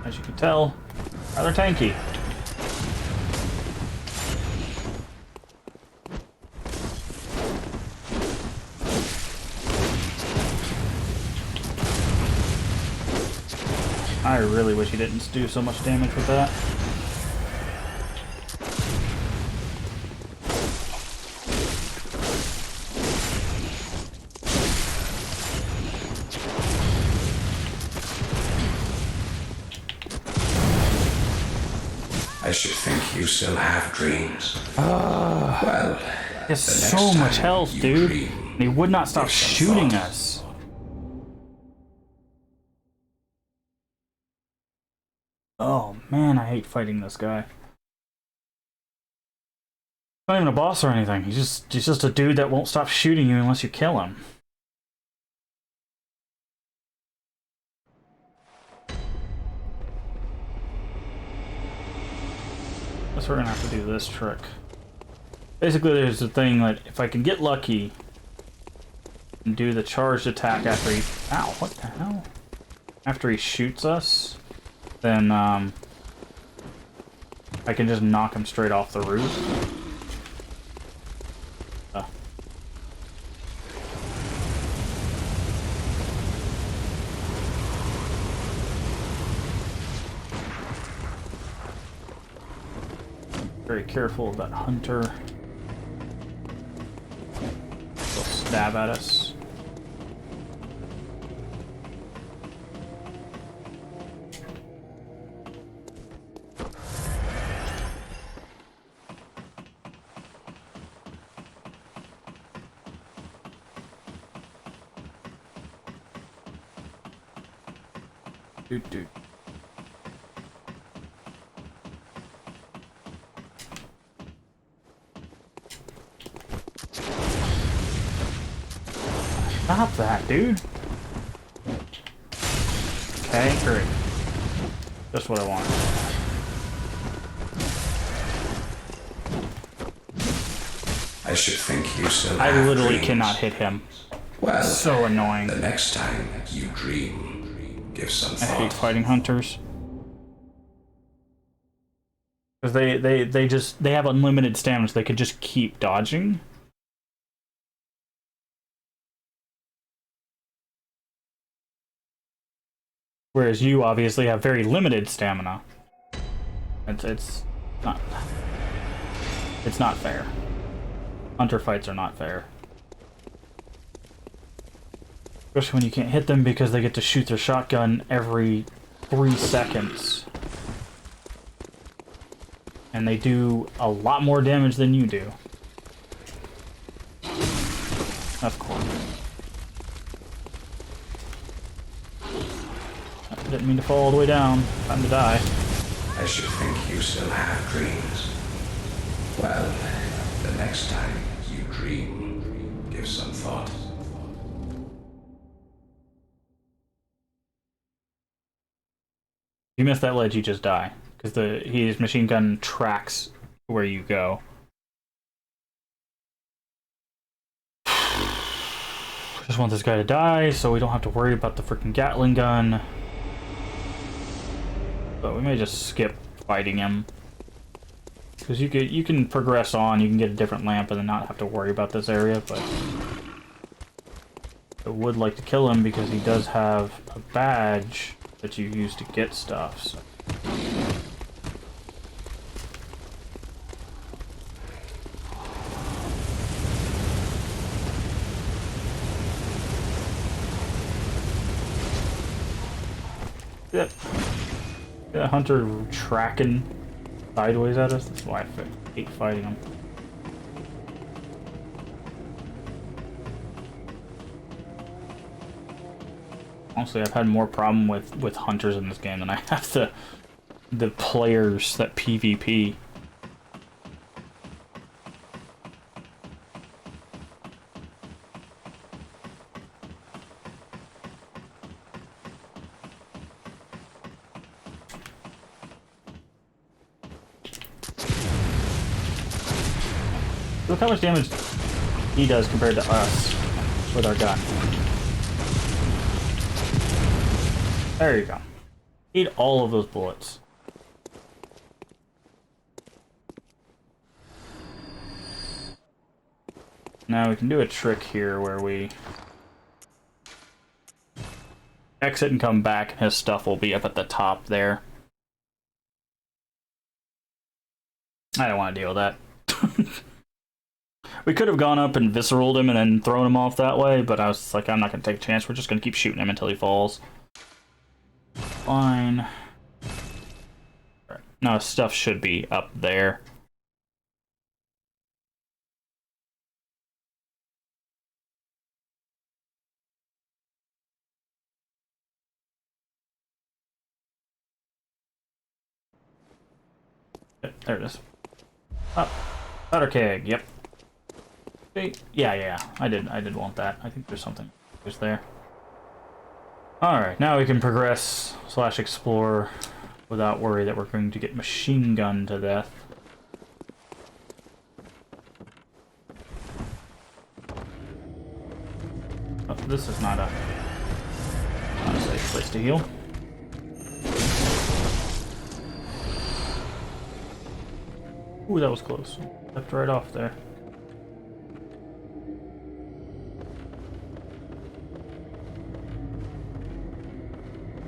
S1: As you can tell, rather tanky. I really wish he didn't do so much damage with that.
S2: I should think you still have dreams. Well,
S1: He has so much health, dude. And he would not stop shooting us. Oh man, I hate fighting this guy. Not even a boss or anything. He's just a dude that won't stop shooting you unless you kill him. Guess we're gonna have to do this trick. Basically, there's the thing that if I can get lucky and do the charged attack after he... Ow, what the hell? After he shoots us, then I can just knock him straight off the roof. Very careful of that hunter. He'll stab at us. Dude. Stop that, dude. Okay, great. Just what I wanted.
S2: I should think you still
S1: I
S2: have
S1: literally
S2: dreams.
S1: cannot hit him.
S2: Well,
S1: So annoying.
S2: the next time you dream, give some
S1: I hate
S2: thought.
S1: fighting hunters. Because they have unlimited stamina, so they could just keep dodging. Whereas you obviously have very limited stamina. It's not fair. Hunter fights are not fair. Especially when you can't hit them because they get to shoot their shotgun every 3 seconds. And they do a lot more damage than you do. Of course. I didn't mean to fall all the way down. Time to die.
S2: I should think you still have dreams. Well, the next time you dream, give some thought.
S1: If you miss that ledge, you just die. Because his machine gun tracks where you go. Just want this guy to die so we don't have to worry about the freaking Gatling gun. But we may just skip fighting him. Because you can progress on, you can get a different lamp and then not have to worry about this area, but I would like to kill him because he does have a badge that you use to get stuff. So. That hunter tracking sideways at us. That's why I hate fighting him. Honestly, I've had more problem with hunters in this game than I have the players that PvP. Look how much damage he does compared to us with our gun. There you go. Eat all of those bullets. Now we can do a trick here where we exit and come back, and his stuff will be up at the top there. I don't want to deal with that. We could have gone up and visceraled him and then thrown him off that way, but I was like, I'm not going to take a chance. We're just going to keep shooting him until he falls. Fine. Right. Now his stuff should be up there. There it is. Oh, powder keg, yep. Yeah, I did want that. I think there's something just there. Alright, now we can progress / explore without worry that we're going to get machine gunned to death. Oh, this is not a safe place to heal. Ooh, that was close. Left right off there.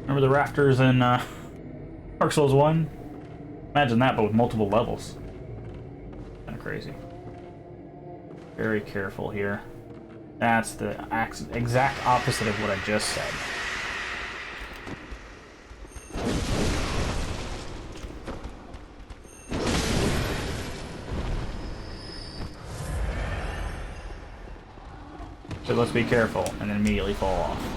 S1: Remember the rafters in Dark Souls 1? Imagine that, but with multiple levels. Kind of crazy. Very careful here. That's the exact opposite of what I just said. So let's be careful, and then immediately fall off.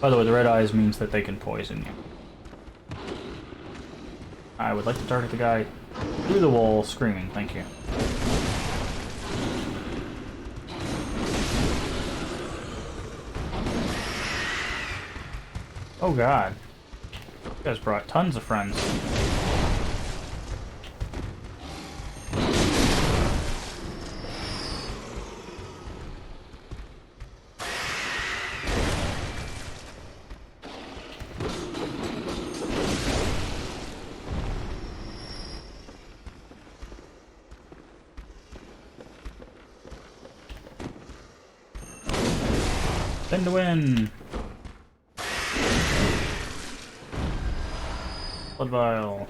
S1: By the way, the red eyes means that they can poison you. I would like to target the guy through the wall screaming, thank you. Oh god. You guys brought tons of friends. Spin to win! Blood vial.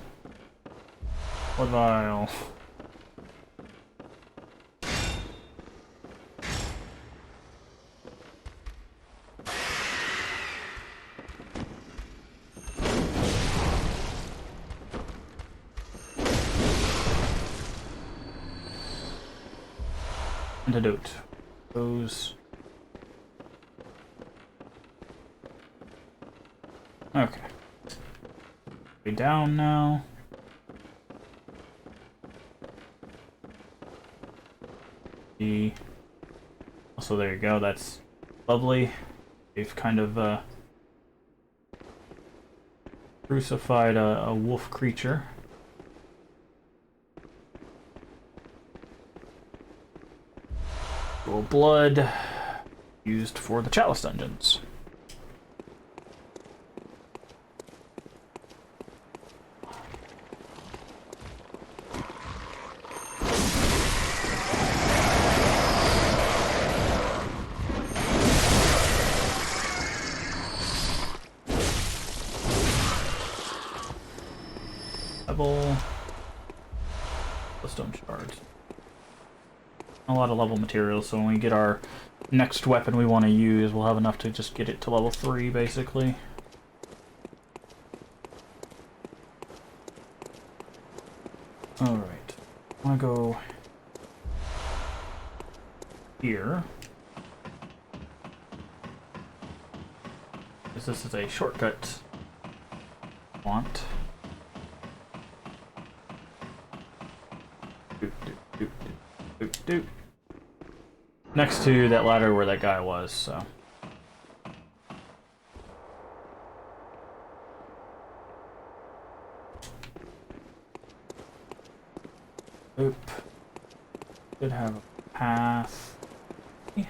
S1: Blood vial. Antidote. Those. Okay. Way down now. Also, there you go. That's lovely. They've kind of crucified a wolf creature. Blood used for the chalice dungeons. Level. Stone shards. A lot of level materials, so when we get our next weapon we want to use, we'll have enough to just get it to level 3, basically. Alright. I want to go here. Because this is a shortcut. Want. Doop. Next to that ladder where that guy was, so. Oop. Should have a path. Yeah.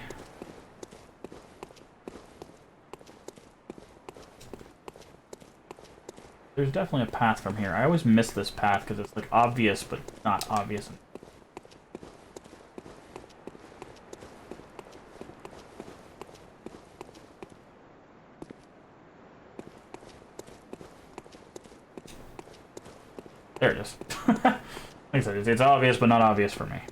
S1: There's definitely a path from here. I always miss this path because it's like obvious, but not obvious. There it is. Like I said, it's obvious, but not obvious for me.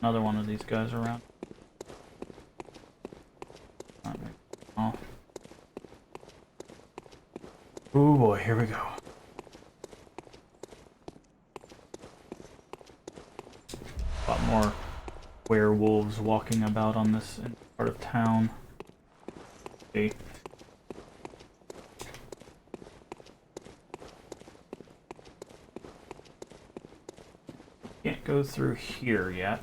S1: Another one of these guys around. Oh. Oh boy, here we go. A lot more werewolves walking about on this part of town. See. Can't go through here yet.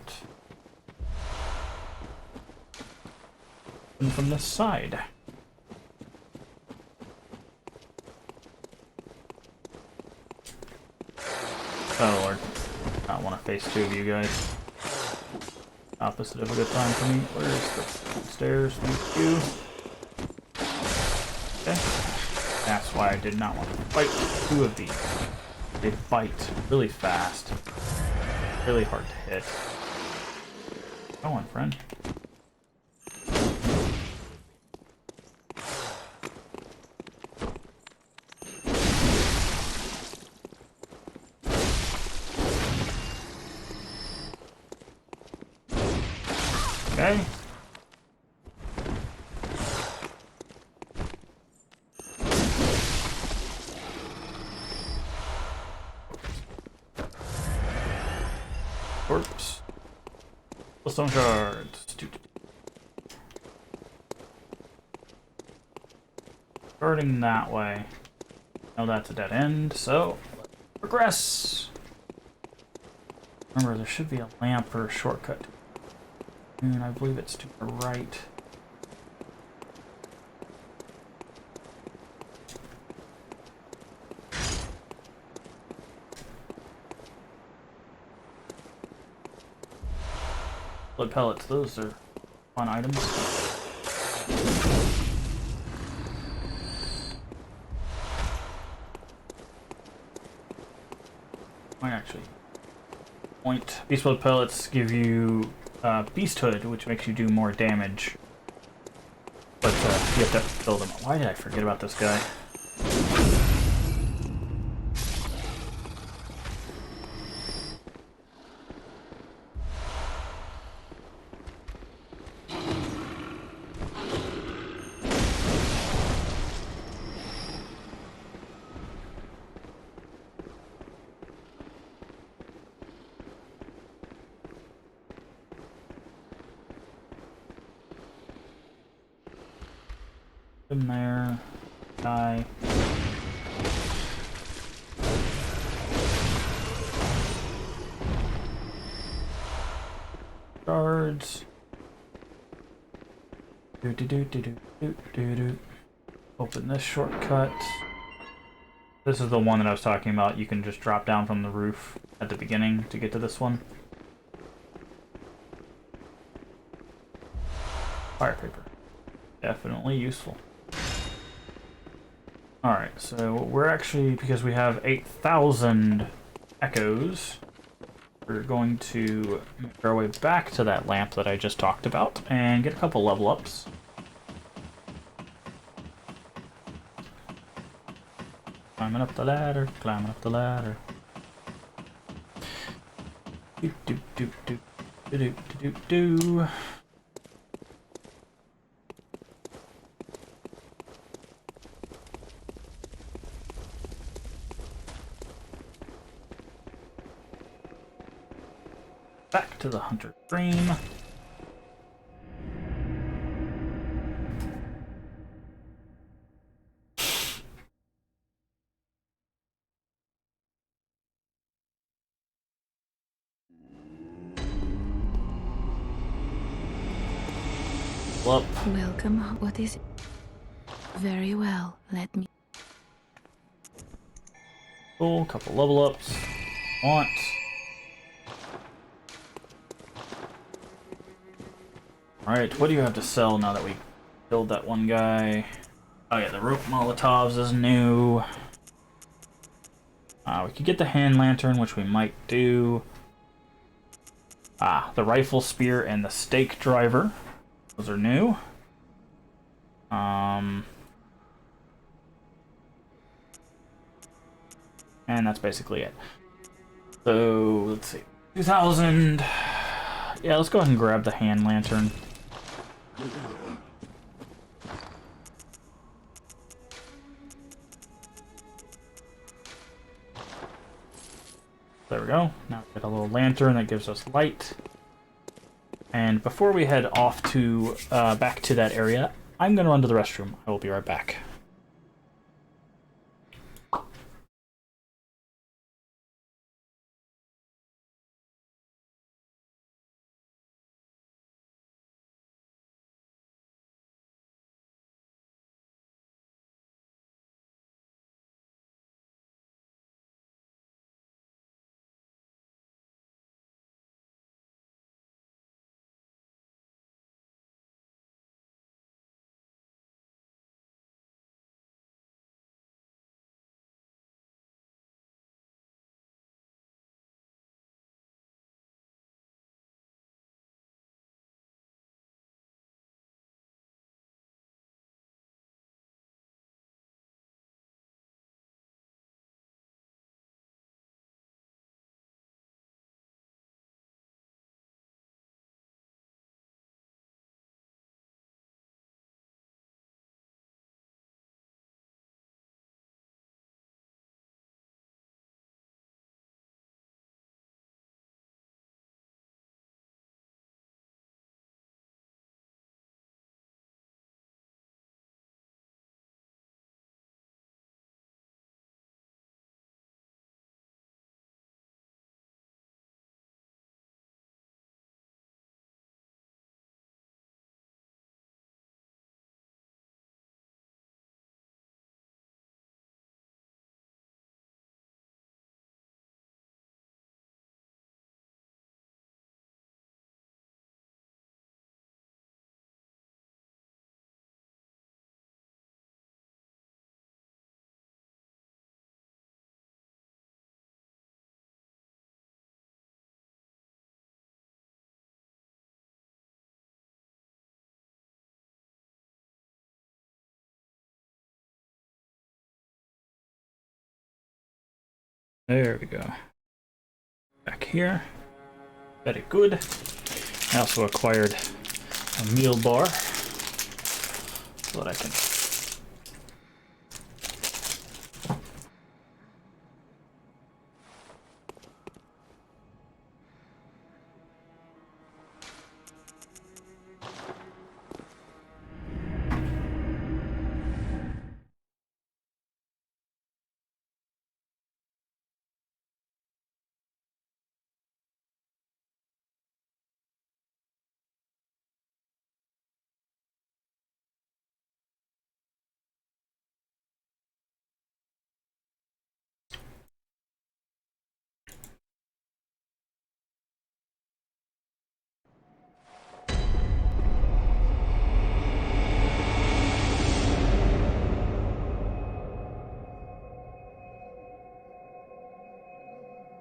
S1: And from this side. Oh lord. I don't want to face two of you guys. Opposite of a good time for me. Where's the stairs? Thank you. Okay. That's why I did not want to fight two of these. They bite really fast. Really hard to hit. Go on, friend. Okay. Corpse. Stone shards. Starting that way. No, that's a dead end, so let's progress. Remember, there should be a lamp or a shortcut. And I believe it's to the right. Blood pellets, those are fun items. Might actually point. Beast blood pellets give you beasthood, which makes you do more damage. But you have to fill them up. Why did I forget about this guy? In there, die. Guards. Do. Open this shortcut. This is the one that I was talking about. You can just drop down from the roof at the beginning to get to this one. Fire paper. Definitely useful. Alright, so we're actually, because we have 8,000 echoes, we're going to make our way back to that lamp that I just talked about and get a couple level ups. Climbing up the ladder, climbing up the ladder. Do do do do do do do do. Back to the Hunter Dream. Up.
S3: Welcome. What is it? Very well. Let me.
S1: Cool. Couple level ups. Want. Alright, what do you have to sell now that we killed that one guy? Oh yeah, the rope Molotovs is new. We could get the hand lantern, which we might do. The rifle spear and the stake driver. Those are new. And that's basically it. So, let's see. 2,000. Yeah, let's go ahead and grab the hand lantern. There we go. Now we get a little lantern that gives us light. And before we head off to back to that area, I'm going to run to the restroom. I will be right back. There we go. Back here. Very good. I also acquired a meal bar so that I can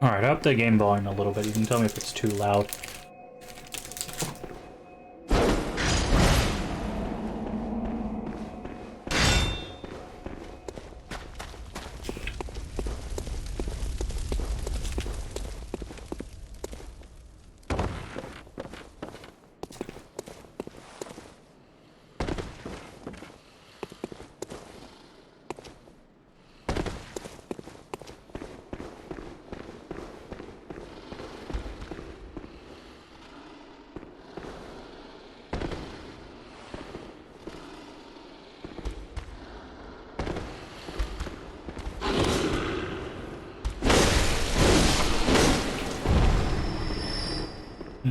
S1: Alright, up the game volume a little bit. You can tell me if it's too loud.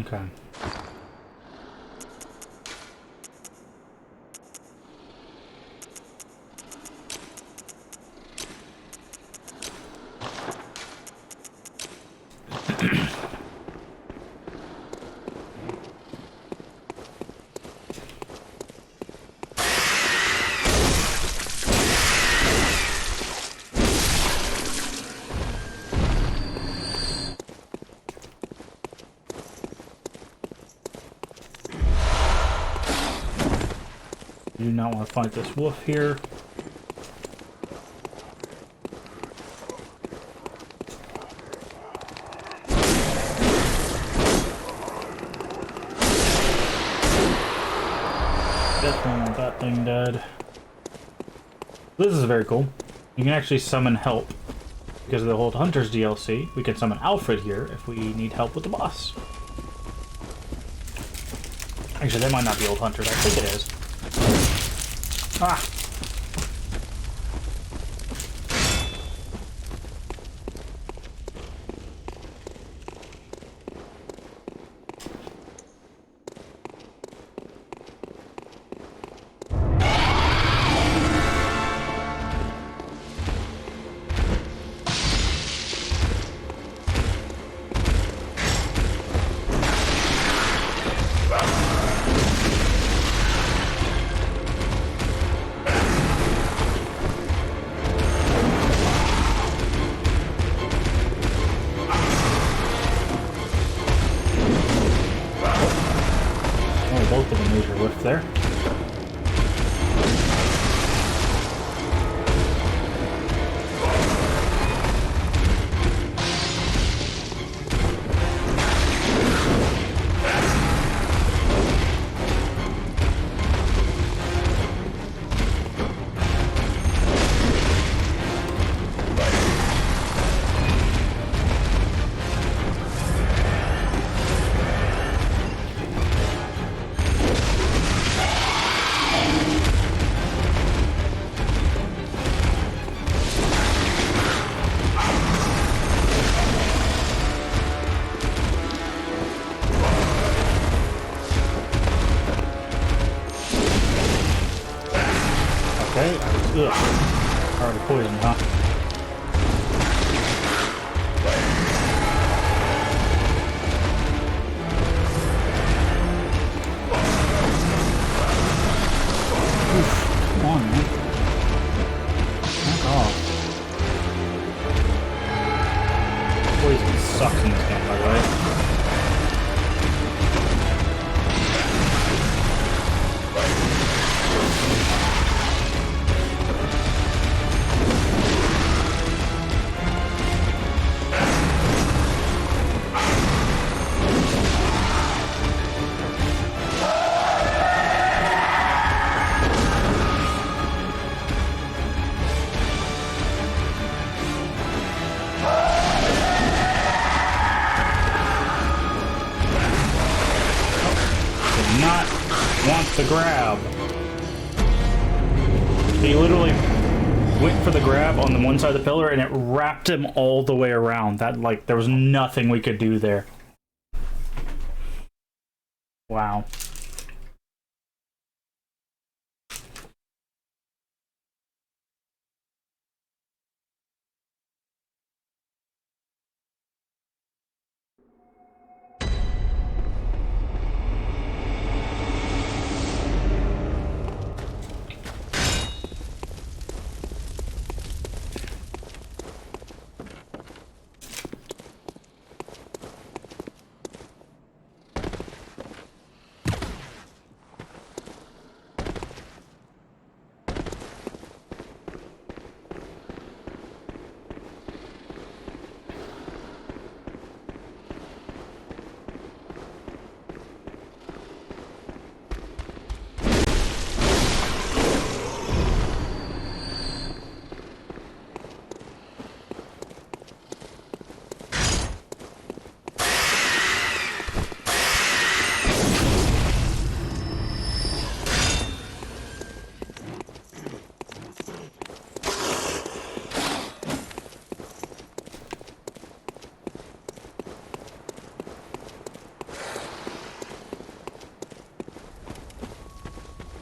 S1: Okay. You do not want to fight this wolf here. Definitely want that thing dead. This is very cool. You can actually summon help. Because of the Old Hunters DLC, we can summon Alfred here if we need help with the boss. Actually, that might not be Old Hunters. I think it is. Ah! Both of them use your whiff there. Okay, ugh. Already poisoned, huh? Oof, come on, man. Back off. Poison sucks in this game, by the way. not want the grab. He literally went for the grab on the one side of the pillar and it wrapped him all the way around. That, like, there was nothing we could do there. Wow.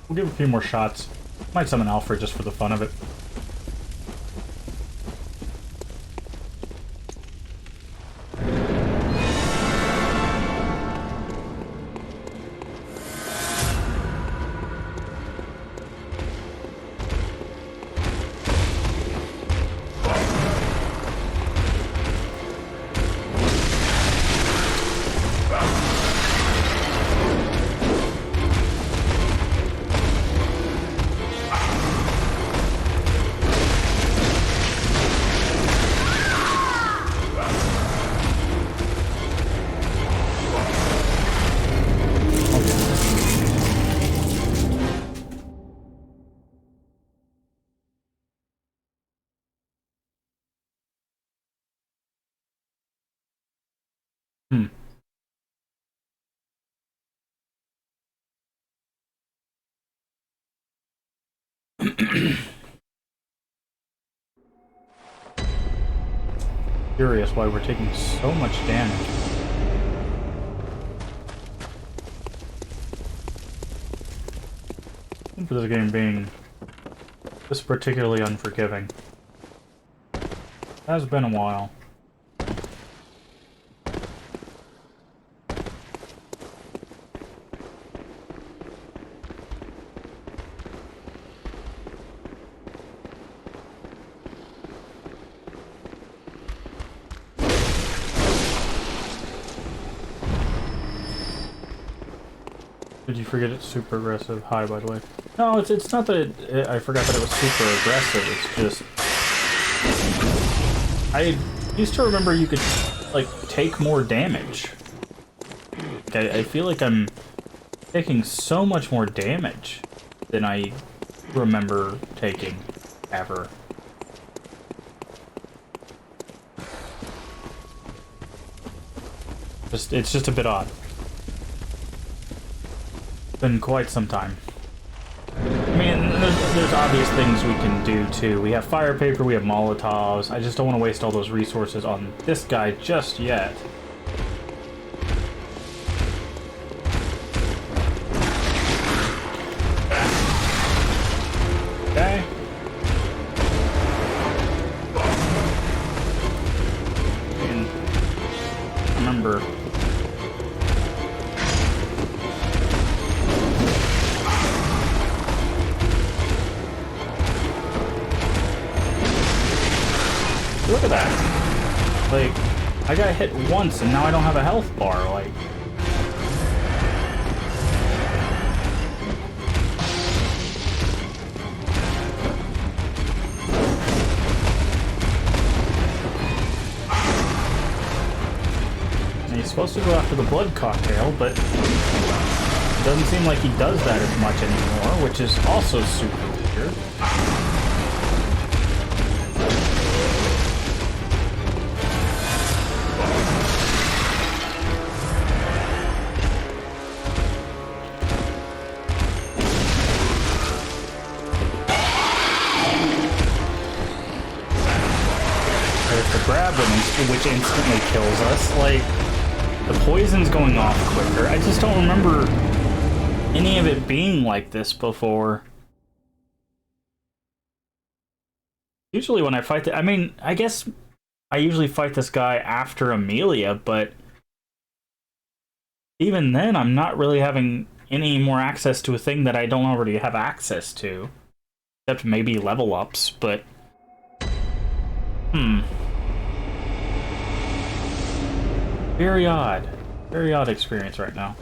S1: We'll give it a few more shots. Might summon Alfred just for the fun of it. Curious why we're taking so much damage. For this game being this particularly unforgiving. Has been a while. Did you forget it's super aggressive? Hi, by the way. No, it's not that I forgot that it was super aggressive. It's just I used to remember you could like take more damage. I feel like I'm taking so much more damage than I remember taking ever. It's just a bit odd. Been quite some time. I mean, there's obvious things we can do too. We have fire paper, we have Molotovs. I just don't want to waste all those resources on this guy just yet. Okay. And remember. Look at that. Like, I got hit once and now I don't have a health bar, like. And he's supposed to go after the blood cocktail, but it doesn't seem like he does that as much anymore, which is also super weird. which instantly kills us. Like, the poison's going off quicker. I just don't remember any of it being like this before. Usually when I fight I mean, I guess I usually fight this guy after Amelia, but even then I'm not really having any more access to a thing that I don't already have access to. Except maybe level ups, but... Very odd. Very odd experience right now.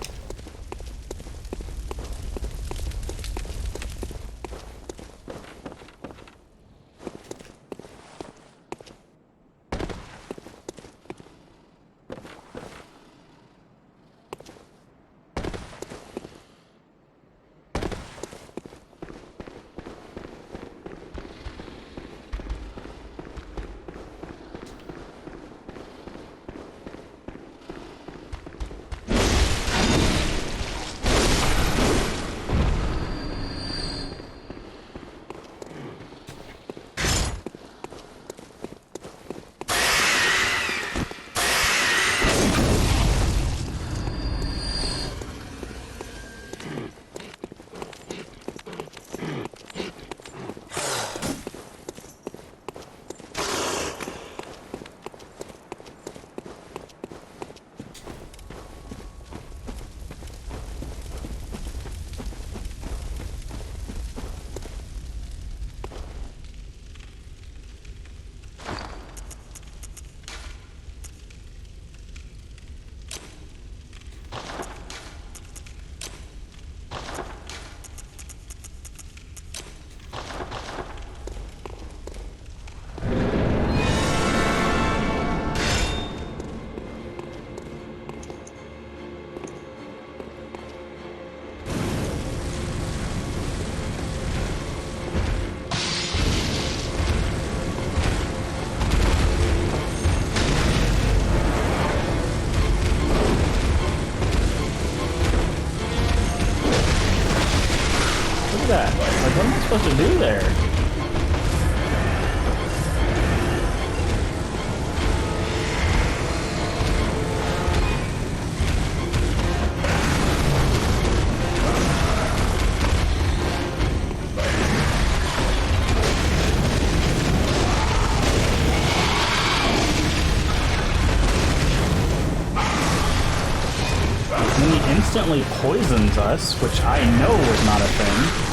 S1: That? Like, what am I supposed to do there? And he instantly poisons us, which I know is not a thing.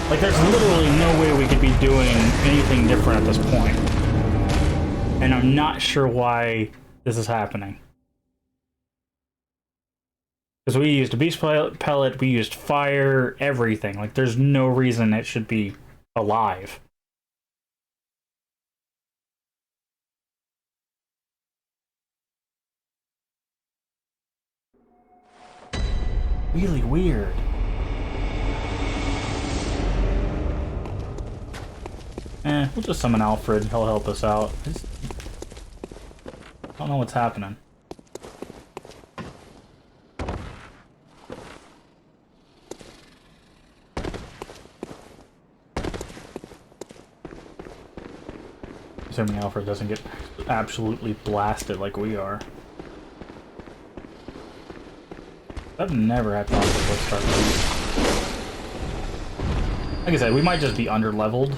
S1: Like, there's literally no way we could be doing anything different at this point. And I'm not sure why this is happening. Because we used a beast pellet, we used fire, everything. Like, there's no reason it should be alive. Really weird. We'll just summon Alfred. He'll help us out. I don't know what's happening. Assuming Alfred doesn't get absolutely blasted like we are. That never happened before start. Like I said, we might just be under-leveled.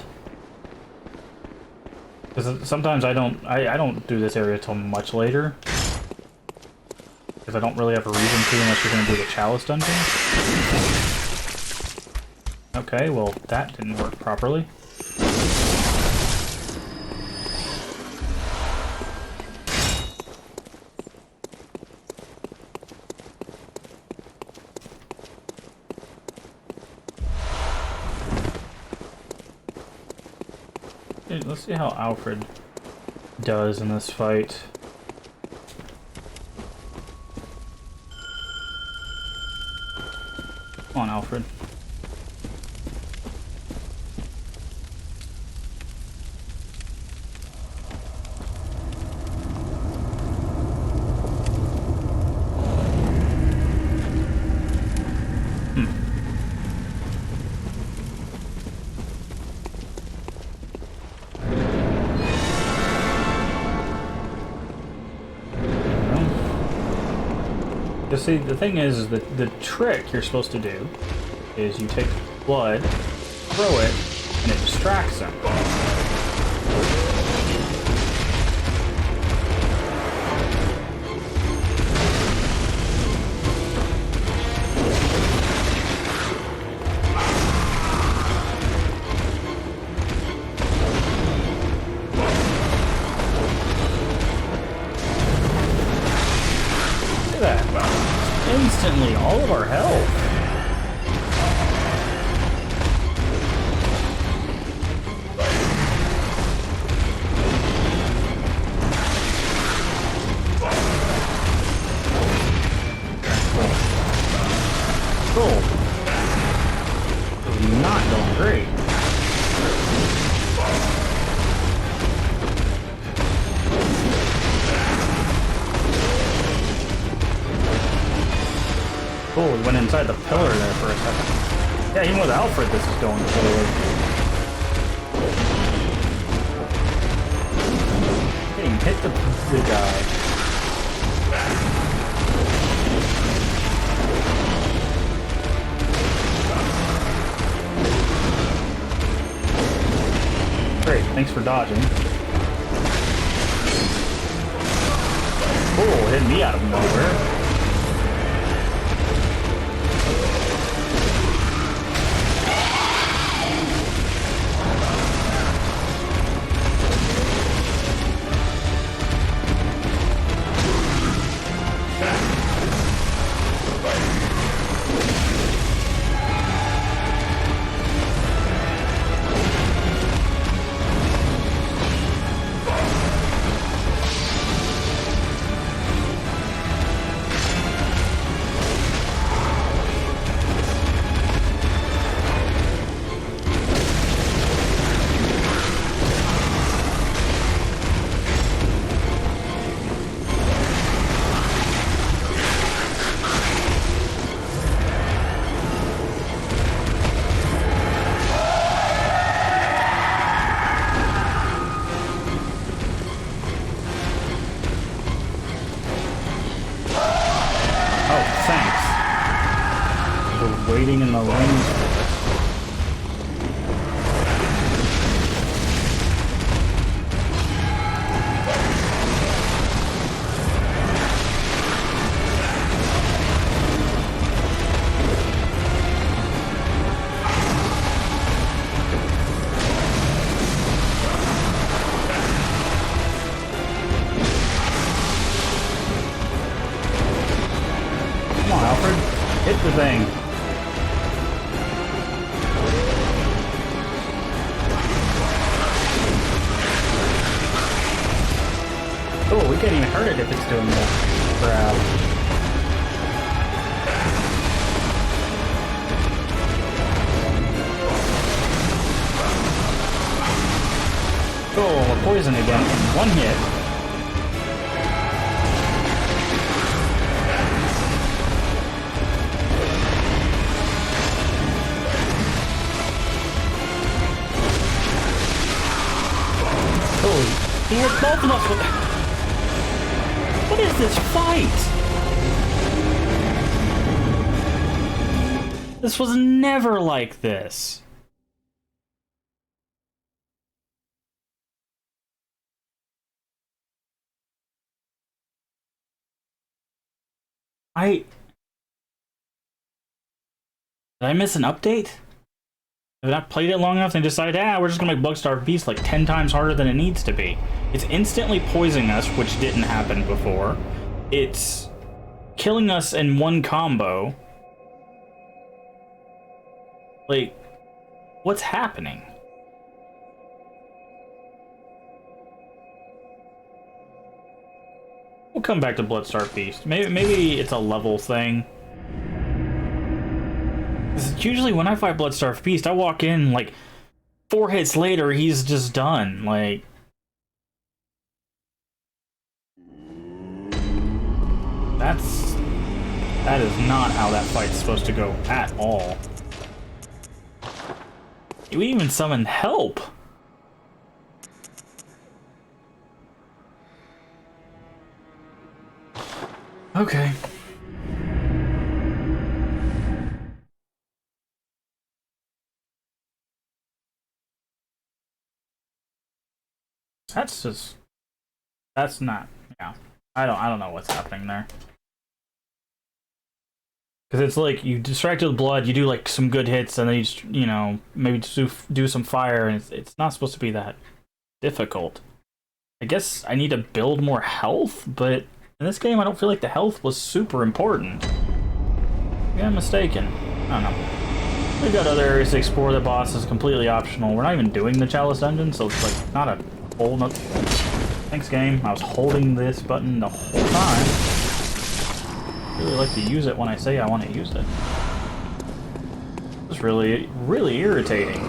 S1: Because sometimes I don't do this area till much later. Because I don't really have a reason to unless you're going to do the Chalice dungeon. Okay, well, that didn't work properly. Let's see how Alfred does in this fight. Come on, Alfred. see, the thing is that the trick you're supposed to do is you take blood, throw it, and it distracts him. Instantly, all of our health. Cool. Not going great. Cool, we went inside the pillar there for a second. Yeah, even with Alfred, this is going forward. Getting hit the guy. Great, thanks for dodging. Cool, hit me out of nowhere. Waiting in the lanes for this. Come on, Alfred. Hit the thing. Oh, we can't even hurt it if it's doing the grab. Oh, we're poisoned again in one hit. Oh, he hit both of us with... What is this fight? This was never like this. Did I miss an update? Have I not played it long enough and decided, we're just gonna make Bloodstained Beast like 10 times harder than it needs to be. It's instantly poisoning us, which didn't happen before. It's killing us in one combo. Like, what's happening? We'll come back to Bloodstained Beast. Maybe it's a level thing. Usually when I fight Bloodstained Beast, I walk in, like, 4 hits later, he's just done. Like... That is not how that fight's supposed to go at all. You even summoned help! Okay. That's just... That's not... Yeah. I don't know what's happening there. Because it's like, you distract with blood, you do like some good hits, and then you just, you know, maybe just do some fire, and it's not supposed to be that difficult. I guess I need to build more health, but in this game I don't feel like the health was super important. Maybe I'm mistaken. I don't know. We've got other areas to explore. The boss is completely optional. We're not even doing the Chalice Dungeon, so it's like not a whole nother... Thanks, game. I was holding this button the whole time. I really like to use it when I say I want to use it. It's really, really irritating.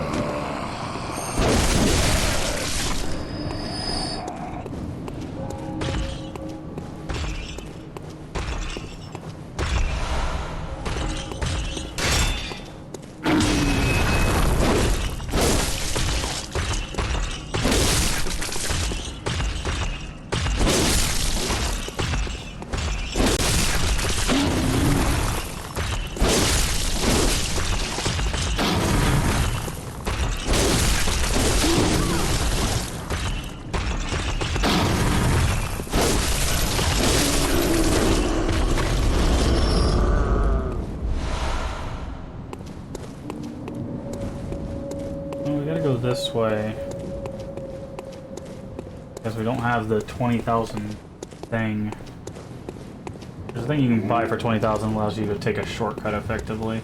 S1: This way, because we don't have the 20,000 thing. There's a thing you can buy for 20,000 allows you to take a shortcut effectively.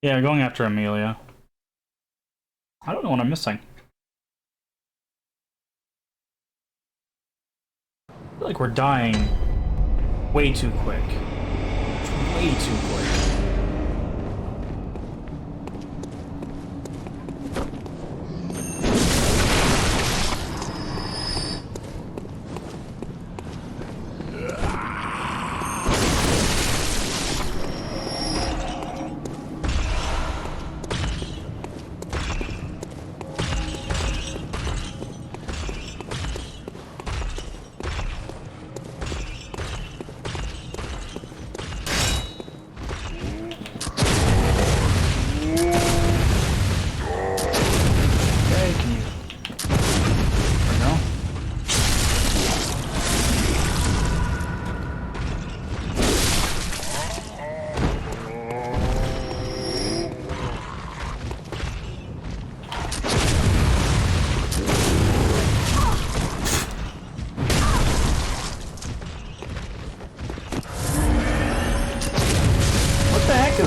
S1: Yeah, going after Amelia. I don't know what I'm missing. I feel like we're dying way too quick. Way too quick.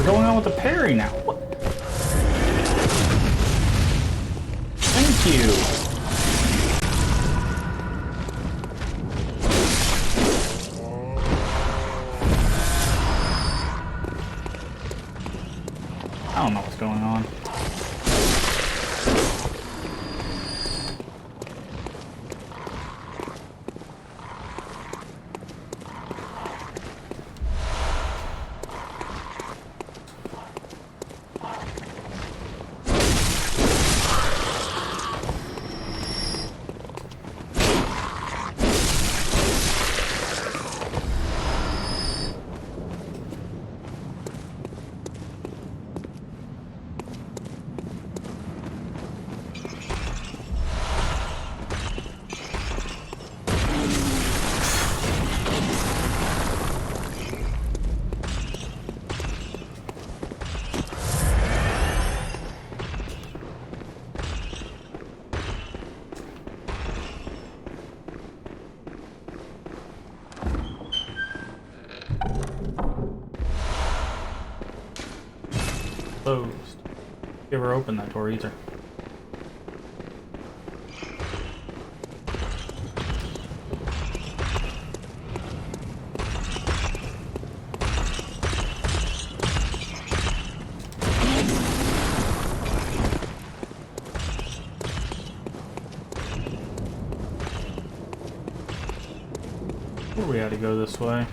S1: Going on with the parry now? What? Thank you. I don't know what's going on. Closed. Never opened that door either. to go this way.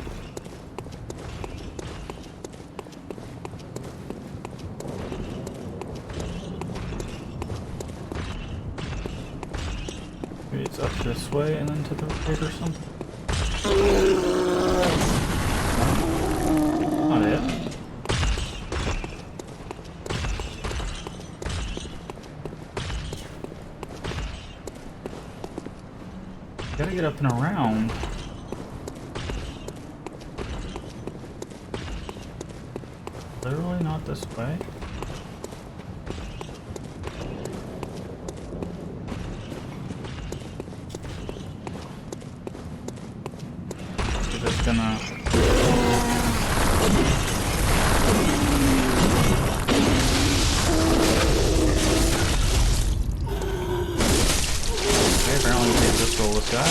S1: Maybe it's up this way and then to the right or something. Not it. Gotta get up and around. Literally not this way. We're just gonna... Okay, apparently we can't just roll this guy.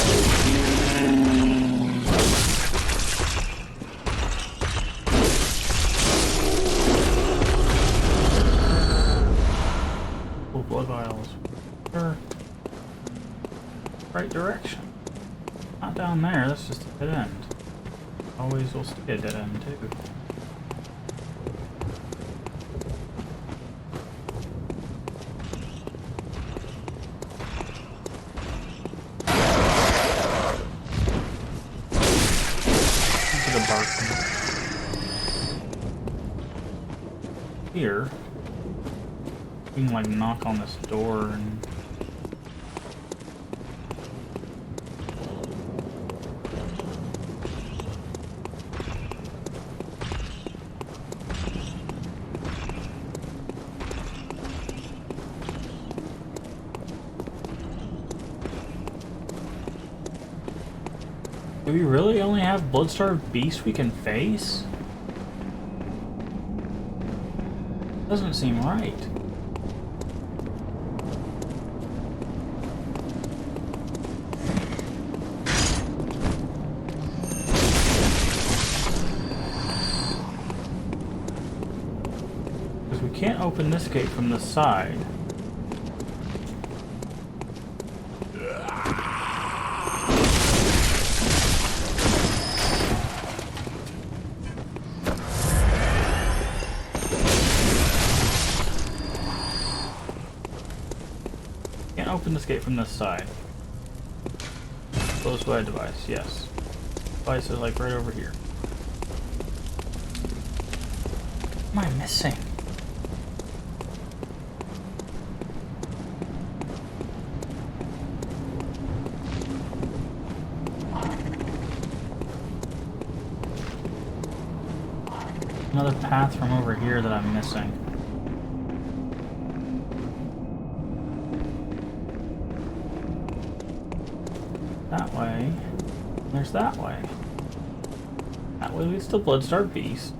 S1: Oh, blood vials. Right direction. Not down there, that's just a dead end. Always will stay a dead end, too. Into the bark. Here. We can, like, knock on this door and... Do we really only have blood-starved beasts we can face? Doesn't seem right. Because we can't open this gate from this side. Open this gate from this side. Close by device, yes. Device is like right over here. What am I missing? Another path from over here that I'm missing. That way. There's that way. That way leads to Bloodstar Beast.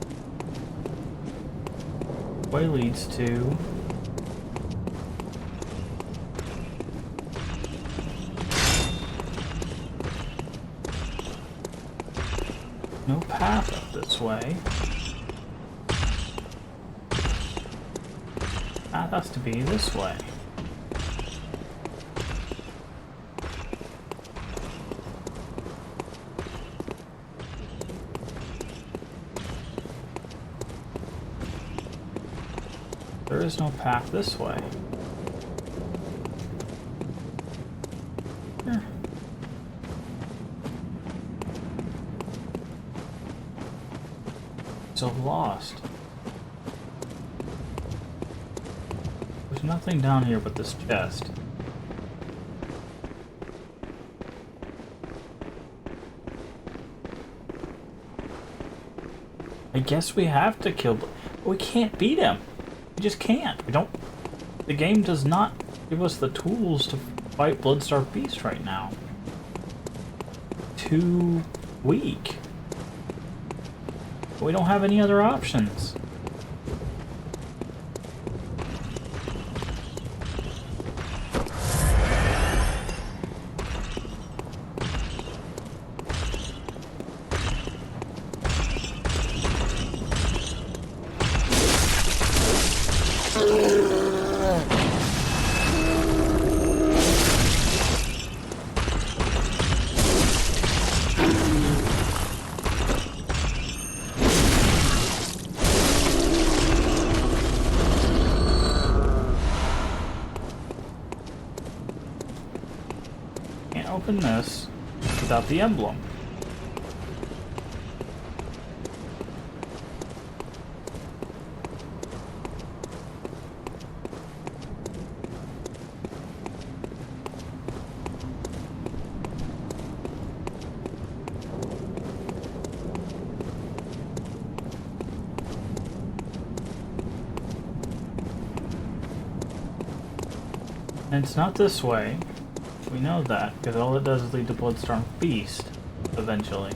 S1: Way leads to... no path up this way. That has to be this way. There is no path this way. Here. So lost. There's nothing down here but this chest. I guess we have to kill... we can't beat him. We just can't. We don't... the game does not give us the tools to fight Bloodstar Beast right now. Too weak. We don't have any other options. open this without the emblem. And it's not this way. We know that, because all it does is lead to Bloodstorm Feast, eventually.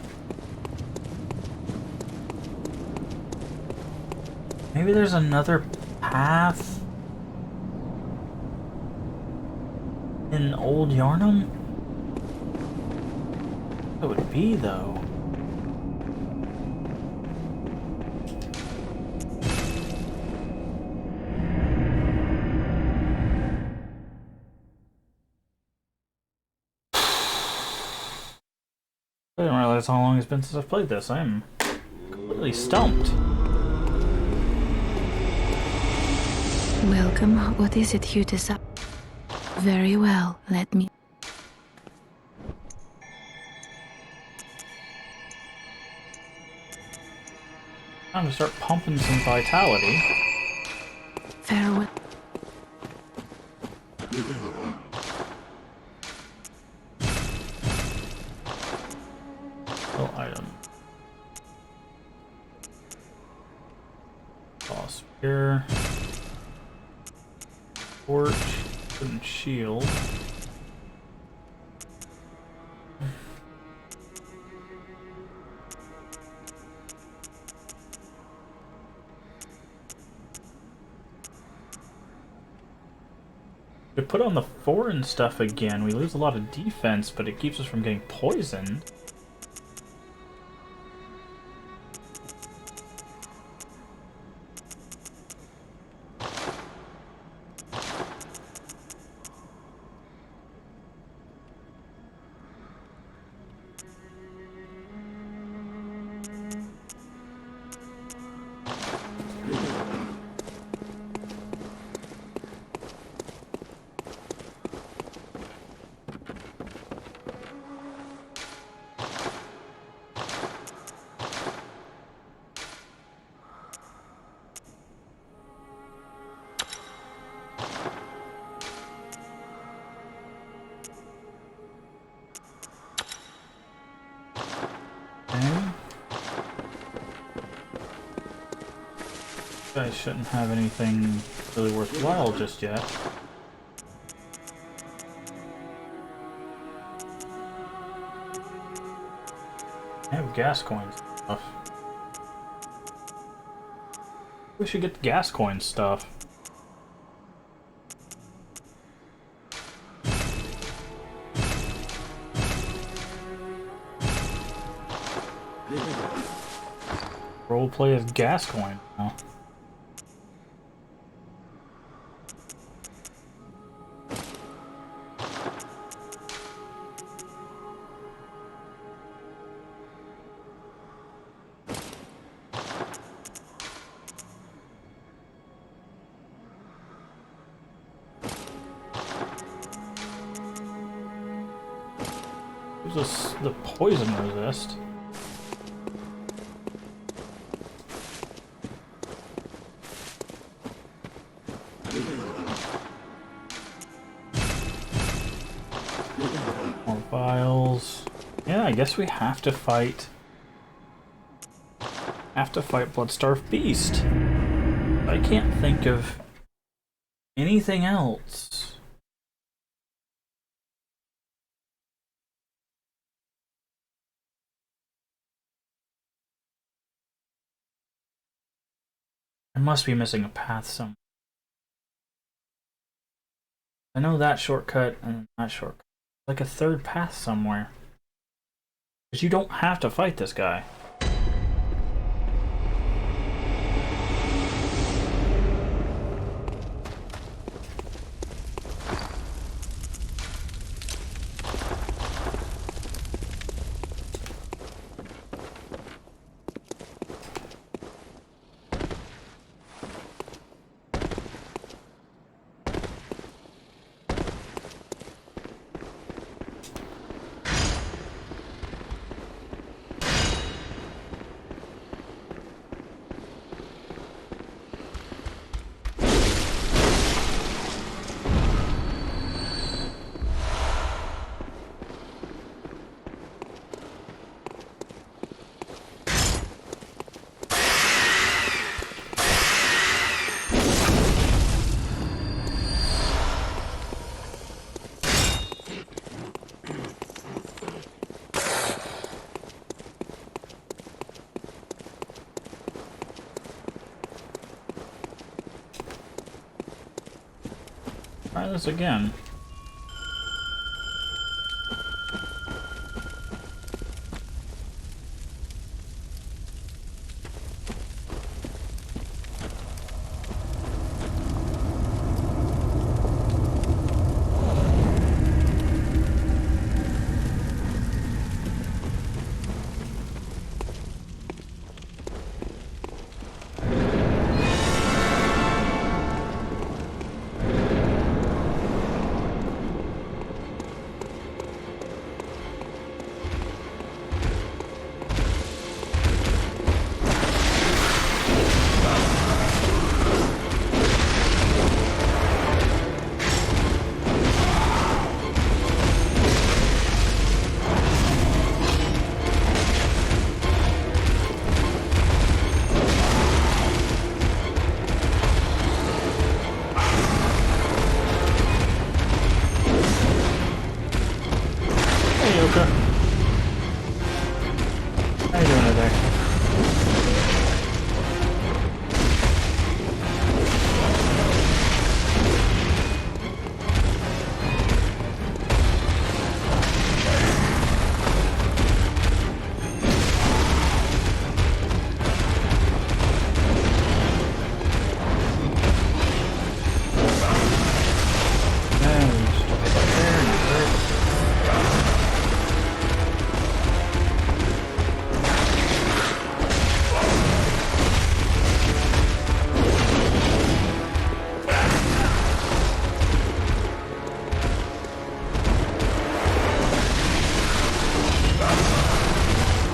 S1: Maybe there's another path in Old Yarnum? What would it be, though? I didn't realize how long it's been since I've played this. I'm completely stumped.
S3: Welcome. What is it you desire? Very well, let me...
S1: Time to start pumping some vitality.
S3: Farewell.
S1: Item. Boss spear. Torch. Wooden shield. To put on the foreign stuff again, we lose a lot of defense, but it keeps us from getting poisoned. I shouldn't have anything really worthwhile just yet. I have gas coins and stuff. We should get the gas coin stuff. Roleplay as gas coin now. The poison resist. More vials. Yeah, I guess we have to fight. Bloodstarved Beast. I can't think of anything else. I must be missing a path somewhere. I know that shortcut and that shortcut. Like a third path somewhere. Because you don't have to fight this guy. Try this again. How you doing today?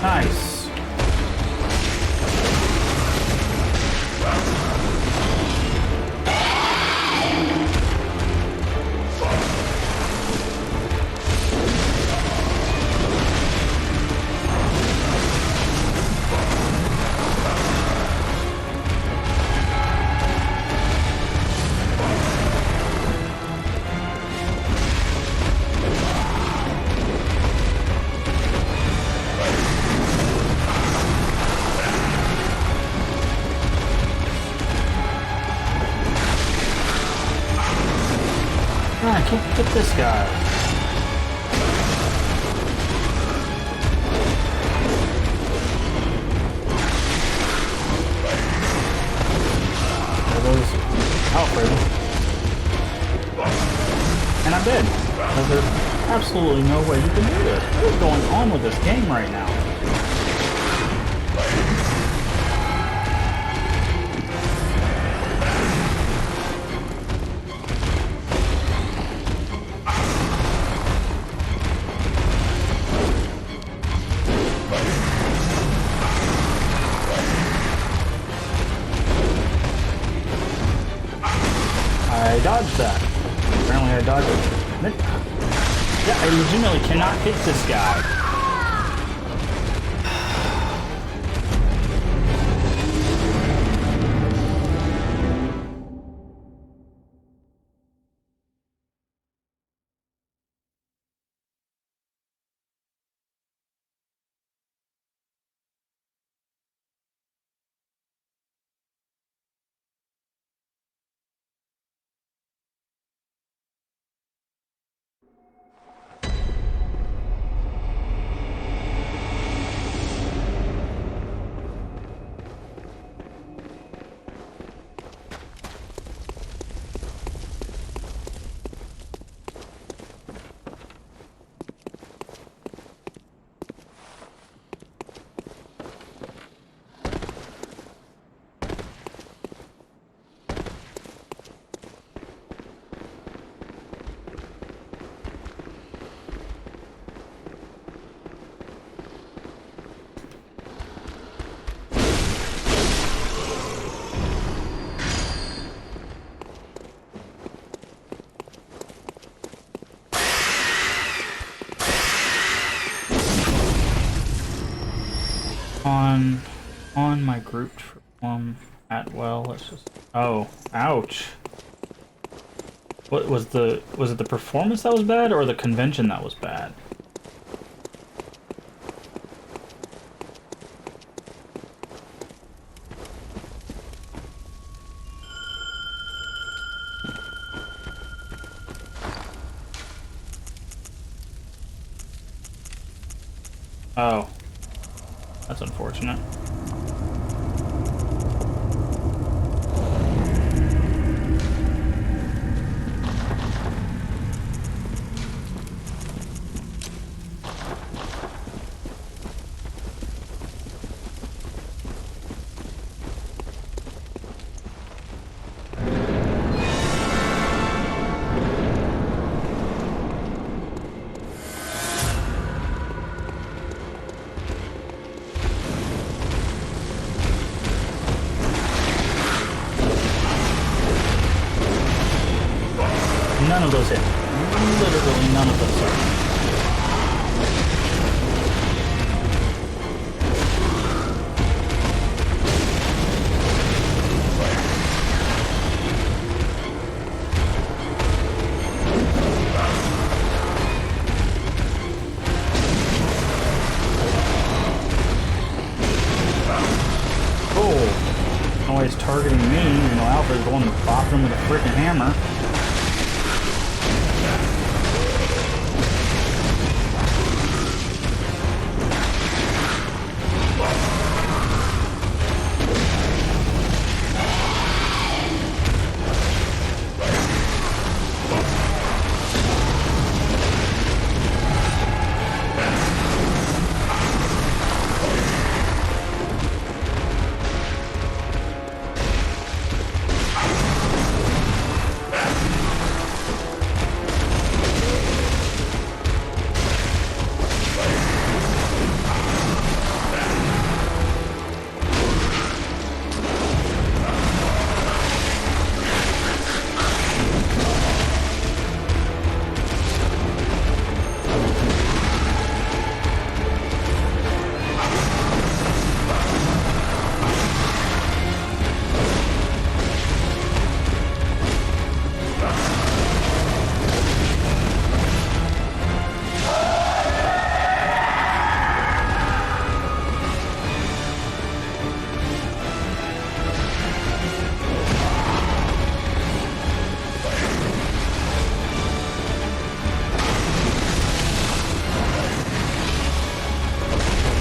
S1: Nice. I can't get this guy. There goes Alfred. And I'm dead. Because there's absolutely no way you can do this. What is going on with this game right now? I dodged that. Apparently I dodged it. Yeah, I legitimately cannot hit this guy. On my group at well, let's just ouch. What was it the performance that was bad or the convention that was bad? Oh. That's unfortunate. None of those hit. Literally none of those hit. Oh, always targeting me. You know, Alfred's going to bop him with a freaking hammer.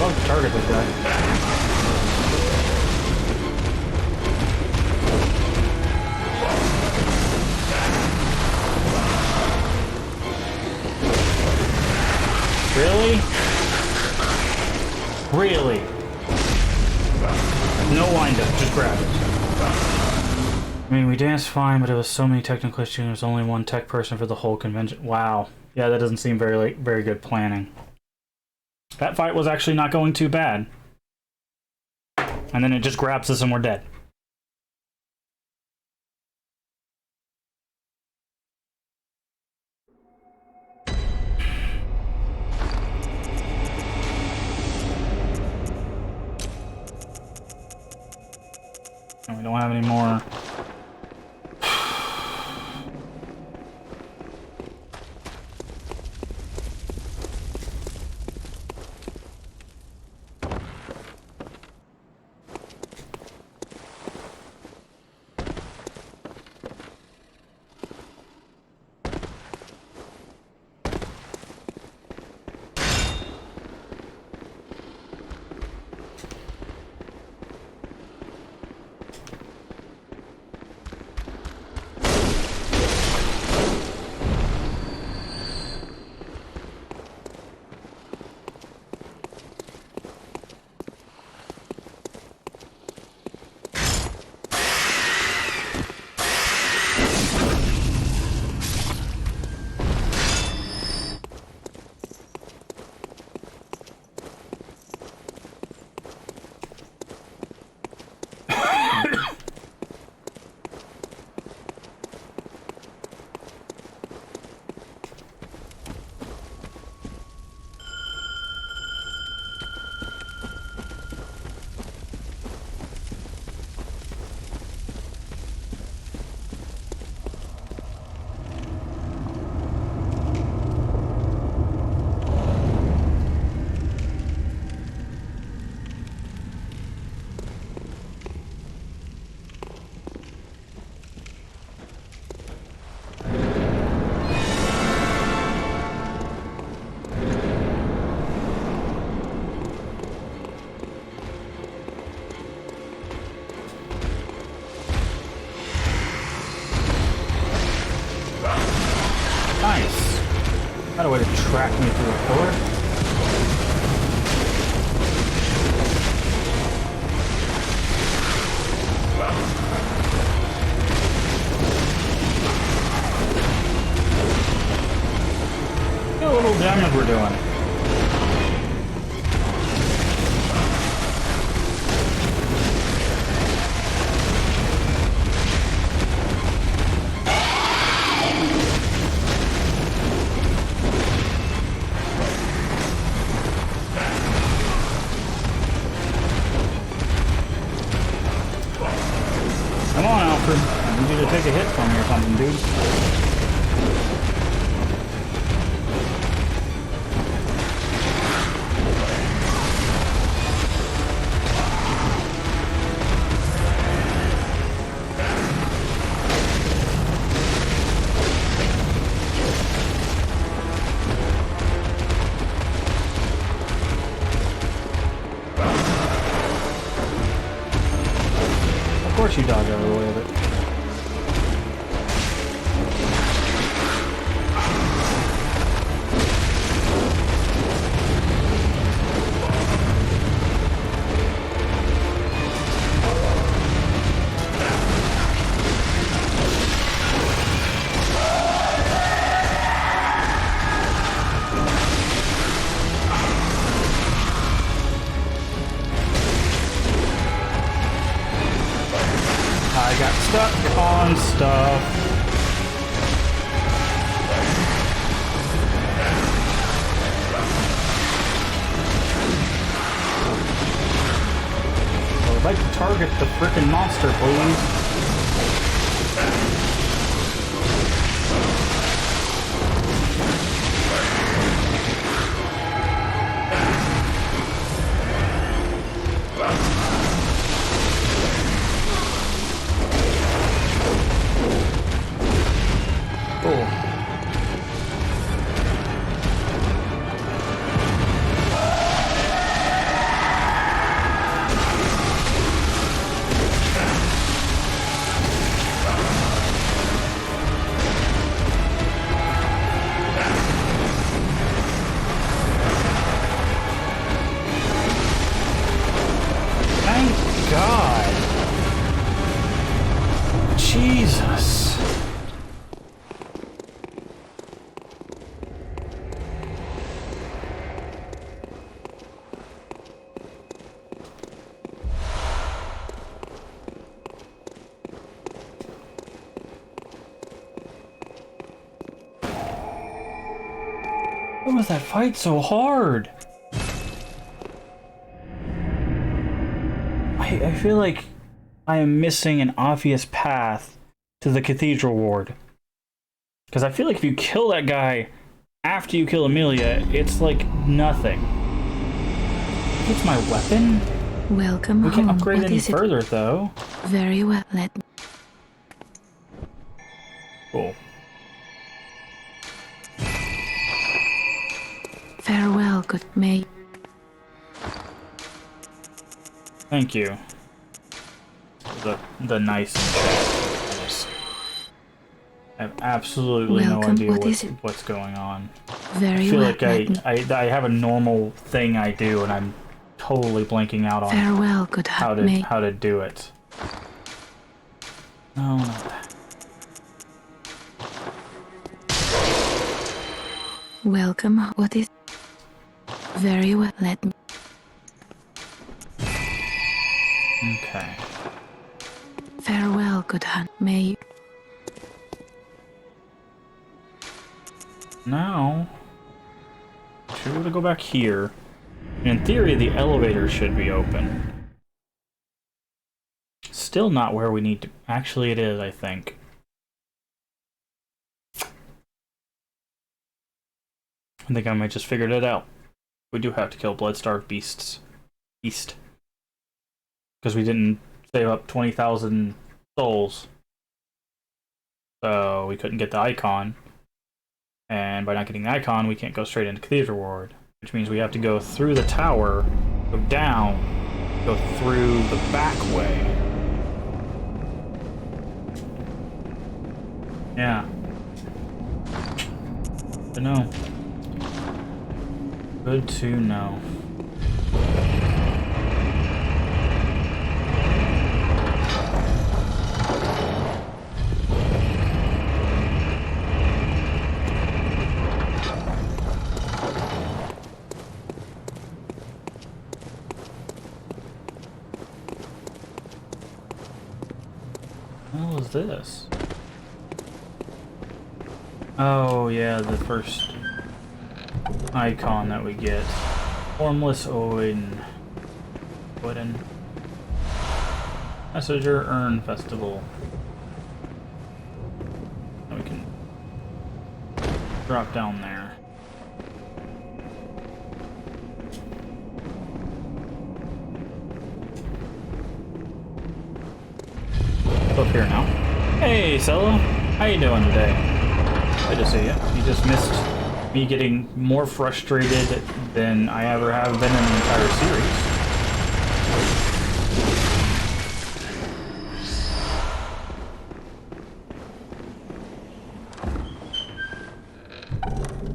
S1: Love to target this guy. Really? Really? No wind up, just grab it. I mean, we danced fine, but it was so many technical issues. There was only one tech person for the whole convention. Wow. Yeah, that doesn't seem very good planning. That fight was actually not going too bad. And then it just grabs us and we're dead. And we don't have any more. Find a way to track me through a pillar. Look at the little damage we're doing. Come on, Alfred. I need you to take a hit from me or something, dude. Of course you dodge out of the way of it. I got stuck on stuff. I would like to target the frickin' monster, please. Thank God. Jesus. Why was that fight so hard? I feel like I am missing an obvious path to the Cathedral Ward. Because I feel like if you kill that guy after you kill Amelia, it's like nothing. It's my weapon?
S3: Welcome
S1: We
S3: home.
S1: can't upgrade
S3: What
S1: any
S3: is it?
S1: further, though.
S3: Very well. Let me.
S1: Cool.
S3: Farewell, good mate.
S1: Thank you. The nice and I have absolutely no
S3: Welcome.
S1: idea
S3: What is it?
S1: what's going on.
S3: Very
S1: I feel
S3: well.
S1: like
S3: Let me.
S1: I have a normal thing I do, and I'm totally blanking out on
S3: Farewell, good mate.
S1: how to do it. No, not that.
S3: Welcome. What is? Very well. Let me.
S1: Okay.
S3: Farewell, good may you.
S1: Now, should we be able to go back here? In theory, the elevator should be open. Still not where we need to. Actually, it is, I think. I think I might just figured it out. We do have to kill blood-starved beasts. Because we didn't save up 20,000 souls. So we couldn't get the icon. And by not getting the icon, we can't go straight into Cathedral Ward. Which means we have to go through the tower, go down, go through the back way. Yeah. I don't know. Good to know. What is this? Oh yeah, the first icon that we get. Formless Odin. Messenger Urn Festival. And we can drop down there. Up here now. Hey, Sella. How you doing today? Good to see you. You just missed me getting more frustrated than I ever have been in the entire series.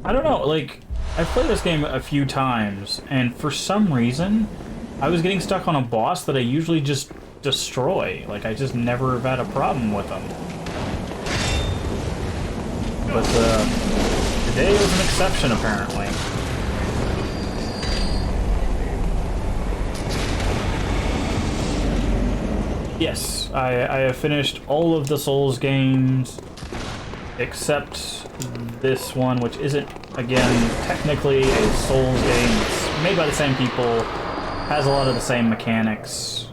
S1: I don't know, like, I've played this game a few times, and for some reason, I was getting stuck on a boss that I usually just destroy. Like, I just never have had a problem with them. But, today was an exception, apparently. Yes, I have finished all of the Souls games, except this one, which isn't, again, technically a Souls game. It's made by the same people, has a lot of the same mechanics.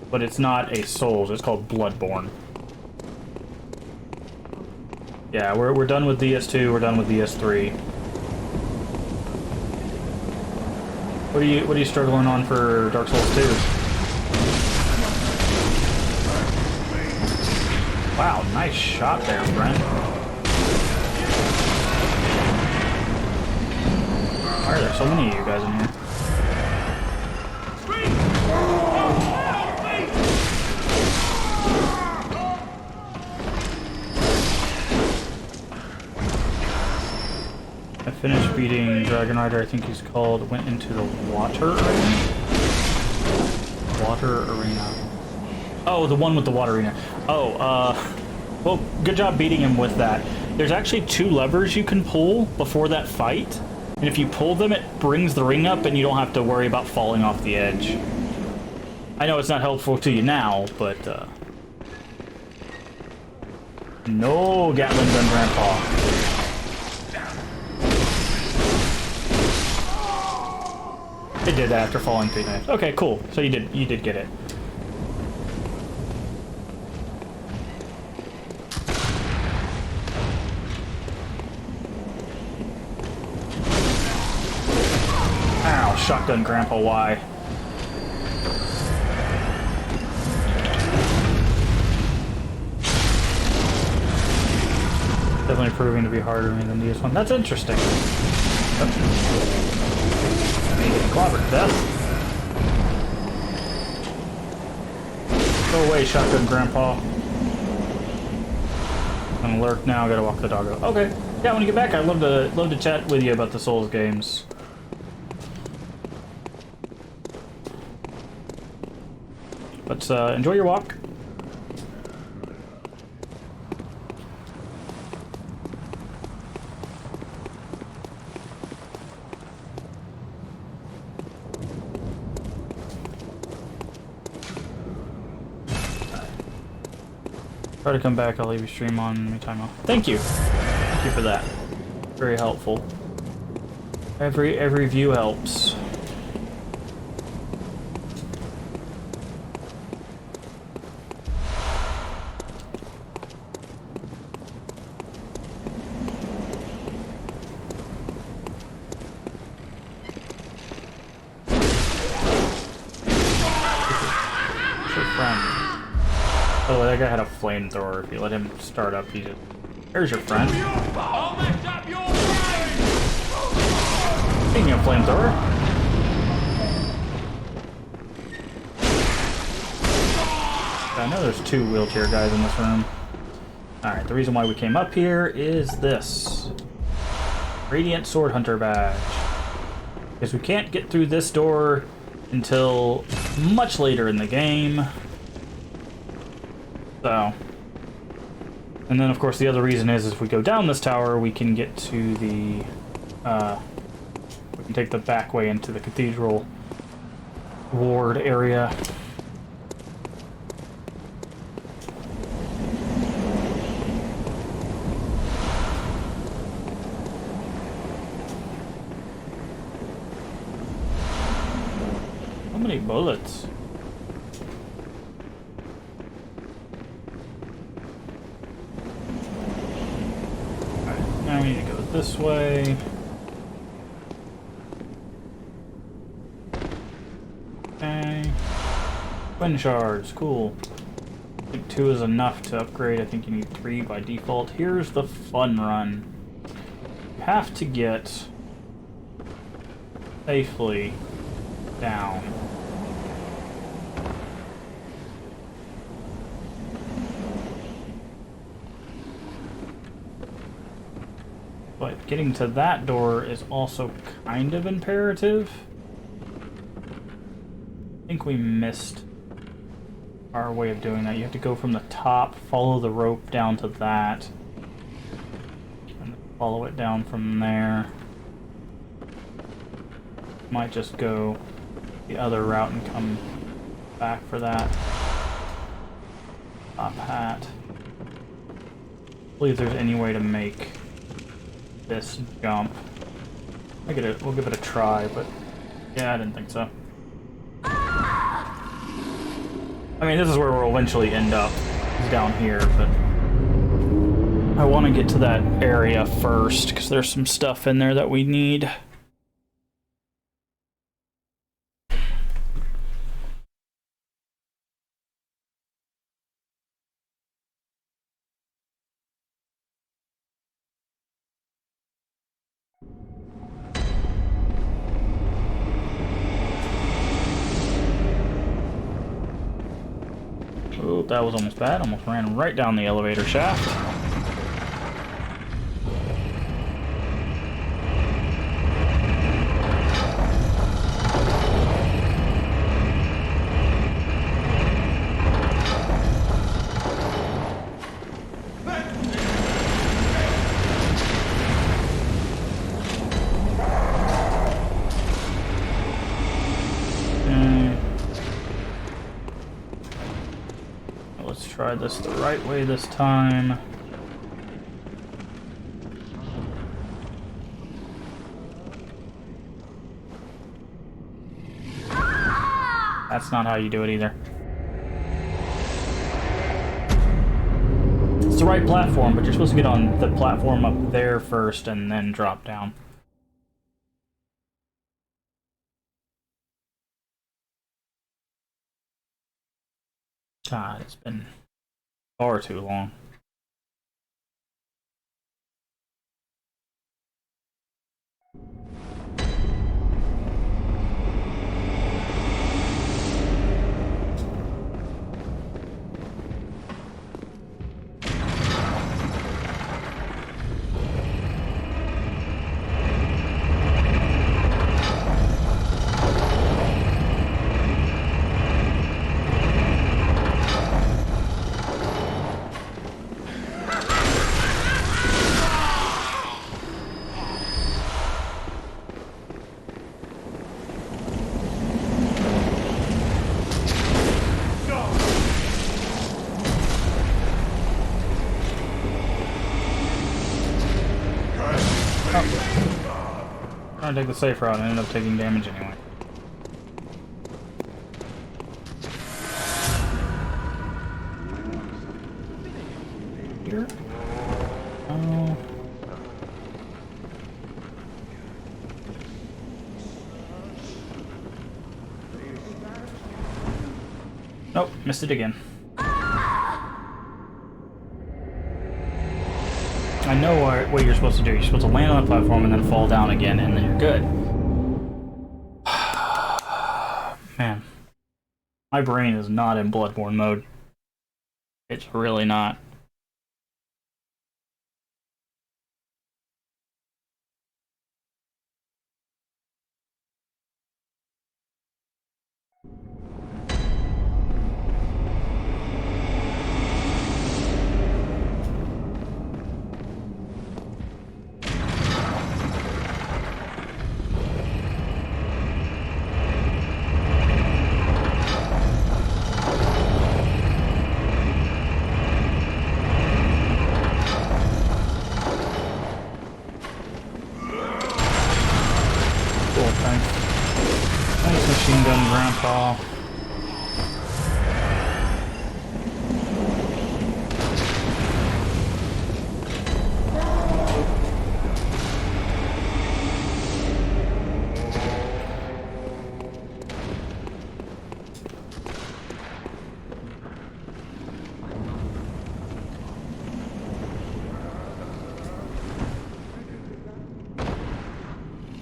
S1: But it's not a Souls, it's called Bloodborne. Yeah, we're done with DS2, we're done with DS3. What are you struggling on for Dark Souls 2? Wow, nice shot there, friend. Why are there so many of you guys in here? I finished beating Dragon Rider, I think he's called, went into the water arena? Water arena. Oh, the one with the water arena. Oh, well, good job beating him with that. There's actually 2 levers you can pull before that fight, and if you pull them, it brings the ring up and you don't have to worry about falling off the edge. I know it's not helpful to you now, but, no Gatling gun, Grandpa. It did that after falling 3 times. Okay, cool. So you did get it. Ow, shotgun Grandpa, why? Definitely proving to be harder than the DS1. That's interesting. Clobbered to death. Go away, shotgun Grandpa. I'm alert now. Gotta walk the dog out. Okay. Yeah, when you get back, I'd love to chat with you about the Souls games. But enjoy your walk. Try to come back, I'll leave your stream on my time off. Thank you. Thank you for that. Very helpful. Every view helps. Oh, that guy had a flamethrower. If you let him start up, he just... There's your friend. Speaking of flamethrower. I know there's 2 wheelchair guys in this room. Alright, the reason why we came up here is this. Radiant Sword Hunter badge. Because we can't get through this door until much later in the game. So. And then, of course, the other reason is if we go down this tower, we can get to the... we can take the back way into the Cathedral Ward area. How many bullets? Alright, now we need to go this way. Okay. Twin shards, cool. I think 2 is enough to upgrade. I think you need 3 by default. Here's the fun run. You have to get safely down. But getting to that door is also kind of imperative. I think we missed our way of doing that. You have to go from the top, follow the rope down to that, and follow it down from there. Might just go the other route and come back for that top hat. I believe there's any way to make this jump. We'll give it a try, but yeah, I didn't think so. I mean, this is where we'll eventually end up, is down here, but I want to get to that area first, because there's some stuff in there that we need. Oh, that was almost bad. Almost ran right down the elevator shaft. Let's try this the right way this time. That's not how you do it either. It's the right platform, but you're supposed to get on the platform up there first and then drop down. God, it's been far too long. I'm trying to take the safe route and ended up taking damage anyway. Here? Oh. Nope, missed it again. I know what you're supposed to do. You're supposed to land on the platform and then fall down again, and then you're good. Man. My brain is not in Bloodborne mode. It's really not. machine gun grandpa.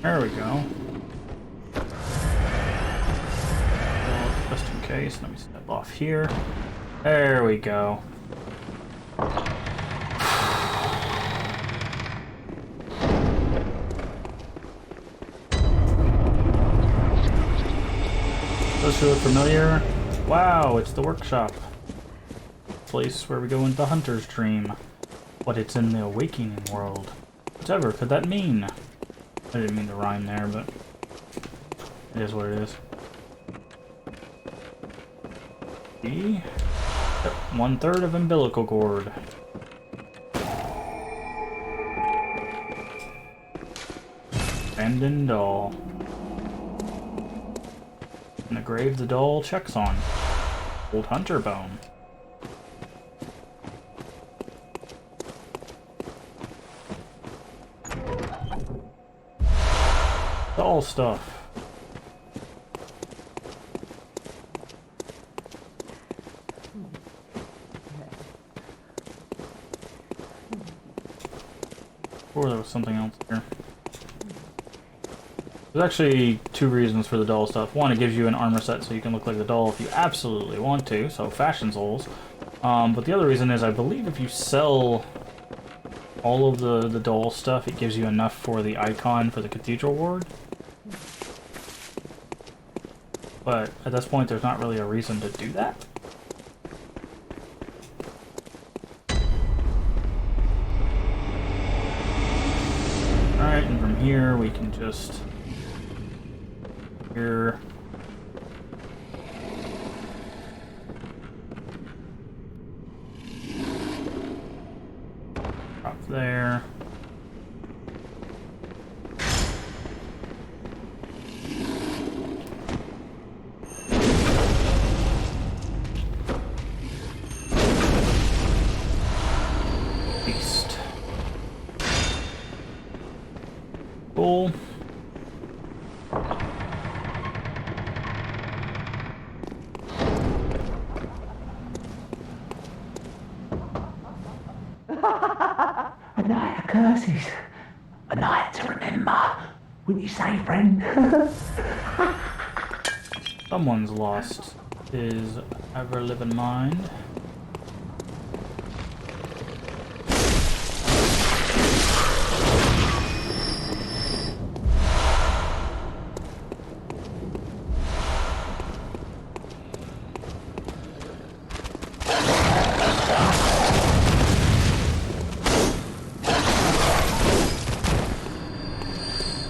S1: There we go. Just in case, let me step off here. There we go. Does she look familiar? Wow, it's the workshop. Place where we go into the hunter's dream. But it's in the awakening world. Whatever could that mean? I didn't mean to rhyme there, but it is what it is. E. Yep, 1/3 of umbilical cord. Abandoned doll. And the grave the doll checks on. Old hunter bone. Doll stuff. Or there was something else here. There's actually 2 reasons for the doll stuff. One, it gives you an armor set so you can look like the doll if you absolutely want to, so fashion souls. But the other reason is I believe if you sell all of the doll stuff, it gives you enough for the icon for the cathedral ward. But at this point, there's not really a reason to do that. Alright, and from here we can just... Here... Drop there. Cool.
S5: A night of curses. A night to remember. Wouldn't you say, friend?
S1: Someone's lost his ever-living mind.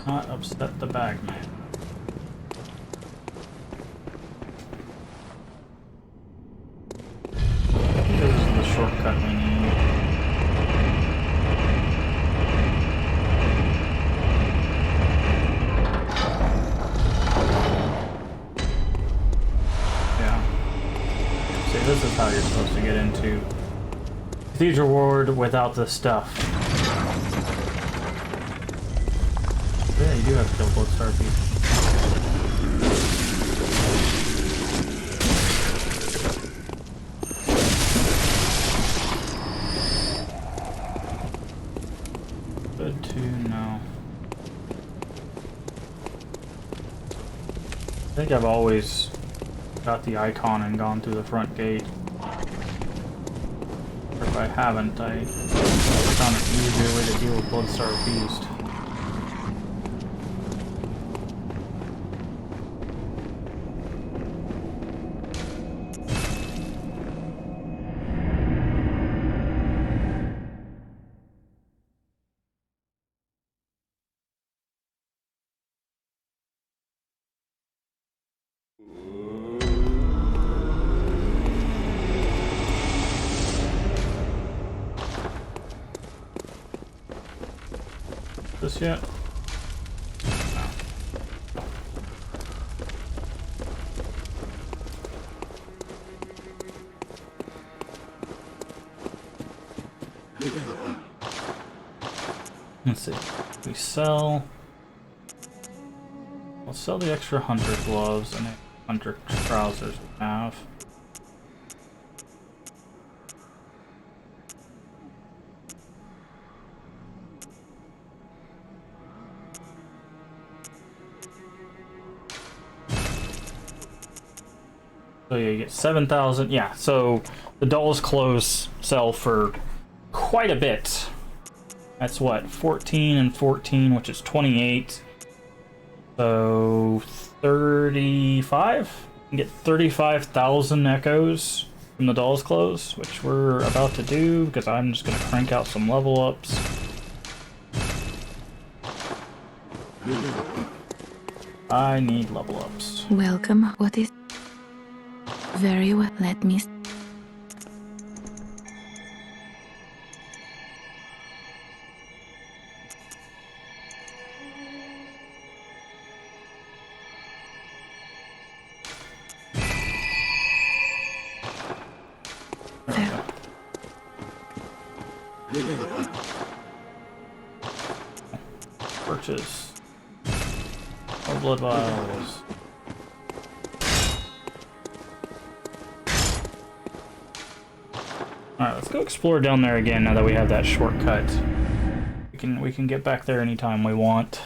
S1: Not upset the bagman. This is the shortcut we need. Yeah. See, this is how you're supposed to get into Cathedral Ward without the stuff. Yeah, you do have to kill both star pieces. Good to know. I think I've always got the icon and gone through the front gate. Or if I haven't, I found an easier way to deal with Bloodstar Beast. This yet? No. Let's see. We sell. We'll sell the extra hunter gloves and the hunter trousers we have. So yeah, you get 7,000. Yeah, so the doll's clothes sell for quite a bit. That's what, 14 and 14, which is 28. So 35? You can get 35,000 echoes from the doll's clothes, which we're about to do because I'm just going to crank out some level ups. I need level ups.
S3: Welcome. What is... Very well. Let me...
S1: Purchase. More blood vials. Alright, let's go explore down there again now that we have that shortcut. We can get back there anytime we want.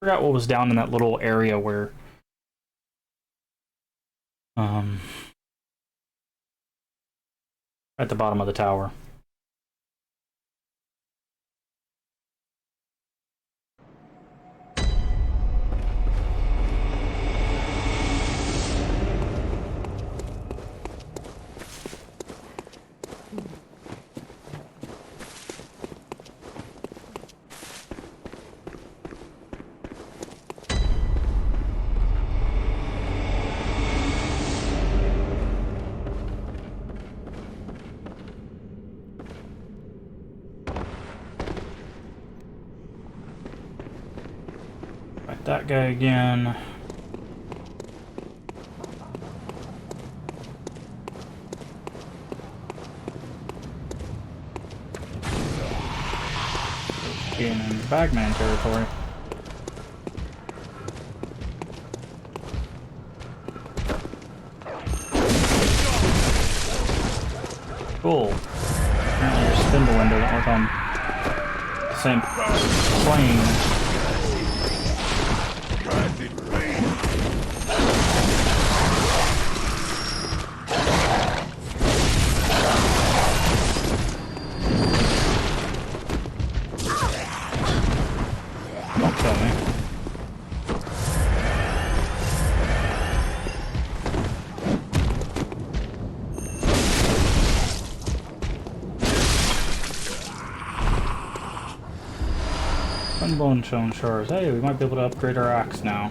S1: Forgot what was down in that little area where at the bottom of the tower. Fight that guy again. Being in Bagman territory. Cool. Apparently your spindle end doesn't work on the same plane. Don't tell me. Sunbone shown shards. Hey, we might be able to upgrade our axe now.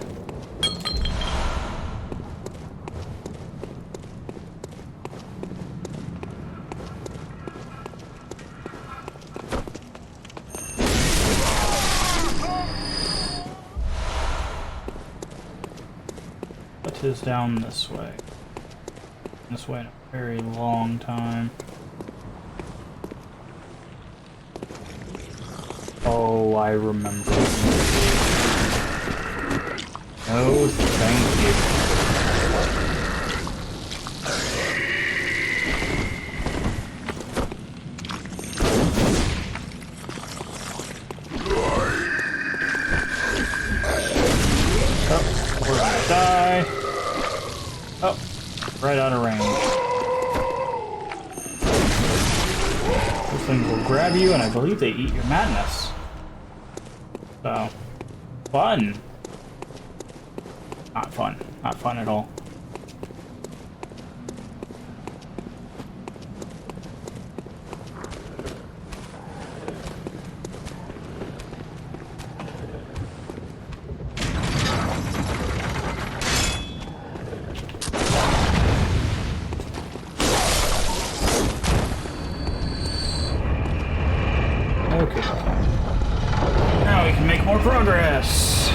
S1: What is down this way? This way in a very long time. Oh, I remember. Oh, thank you. Oh, we're gonna die. Oh, right out of range. Those things will grab you, and I believe they eat your madness. So, fun. Not fun. Not fun at all. Okay. Now we can make more progress.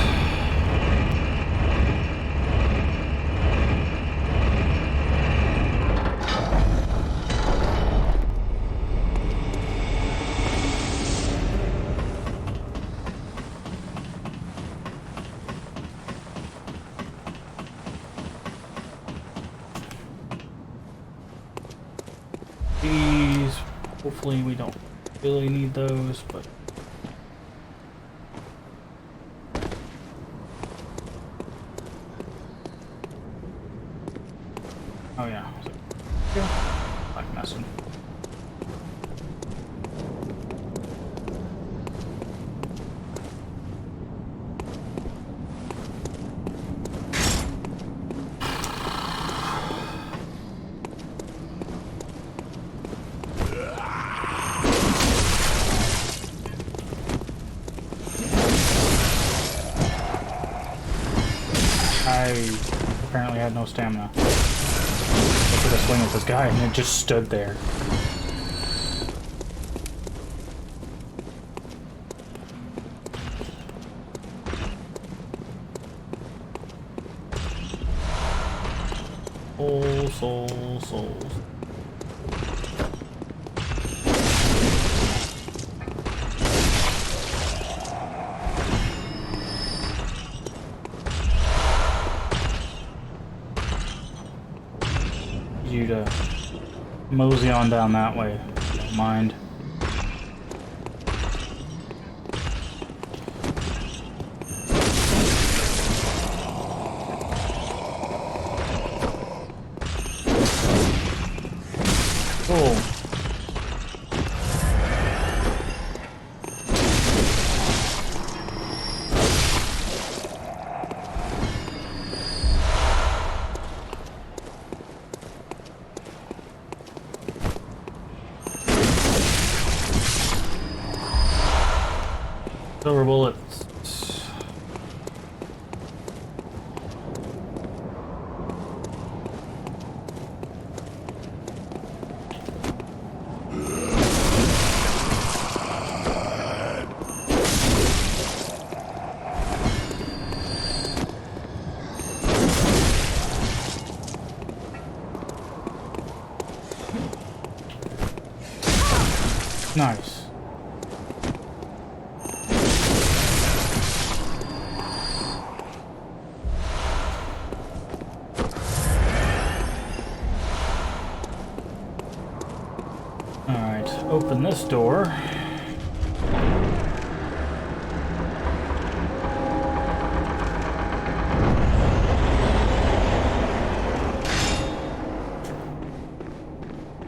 S1: These, hopefully we don't really need those, but... Oh yeah. Like messing. I apparently had no stamina. I took a swing at this guy and it just stood there. Souls. You to mosey on down that way, don't mind. Cool. Silver bullets. Nice. Alright, open this door.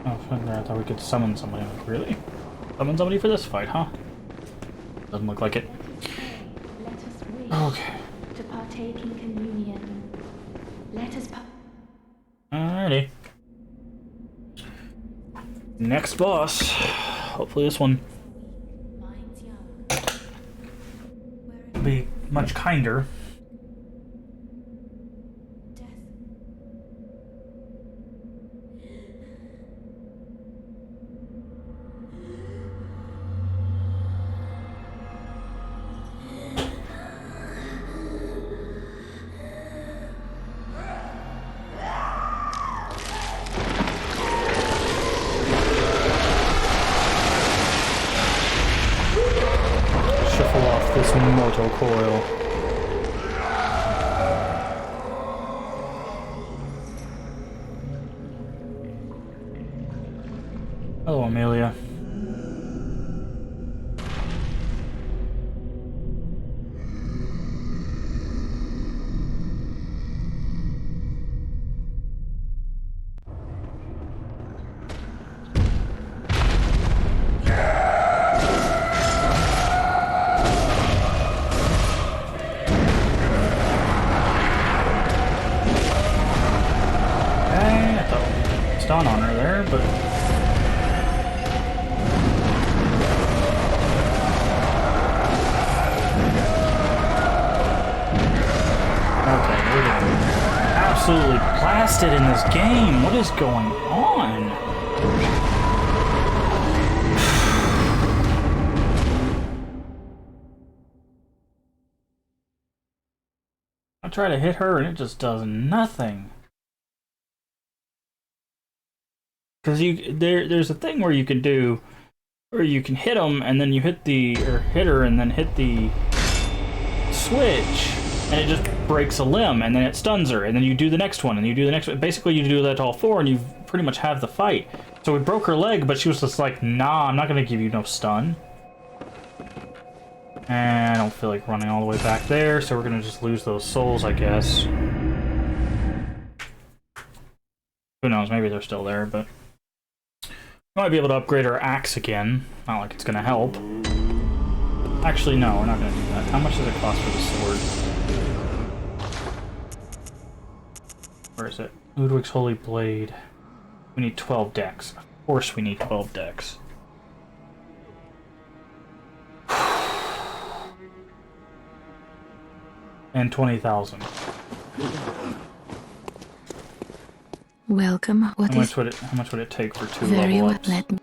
S1: Oh, I thought we could summon somebody. Really? Summon somebody for this fight, huh? Doesn't look like it.
S3: Let us wish
S1: Okay.
S3: to partake in communion. Let us
S1: Alrighty. Next boss. Hopefully this one
S3: minds young.
S1: will be much kinder.
S3: Death.
S1: Shuffle off this mortal coil. Hello, Amelia. I thought we could stun on her there, but okay, we're getting absolutely blasted in this game. What is going on? I try to hit her and it just does nothing. Because there's a thing where you can do, where you can hit them and then you hit her and then hit the switch, and it just breaks a limb, and then it stuns her, and then you do the next one, and you do the next one. Basically, you do that to all four, and you pretty much have the fight. So we broke her leg, but she was just like, nah, I'm not gonna give you no stun. And I don't feel like running all the way back there, so we're gonna just lose those souls, I guess. Who knows, maybe they're still there, but... We might be able to upgrade our axe again. Not like it's gonna help. Actually, no, we're not gonna do that. How much does it cost for the sword? Where is it? Ludwig's Holy Blade. We need 12 decks. Of course we need 12 decks. And 20,000.
S3: Welcome.
S1: How much would it take for 2
S3: Very
S1: level
S3: well.
S1: ups?
S3: Let me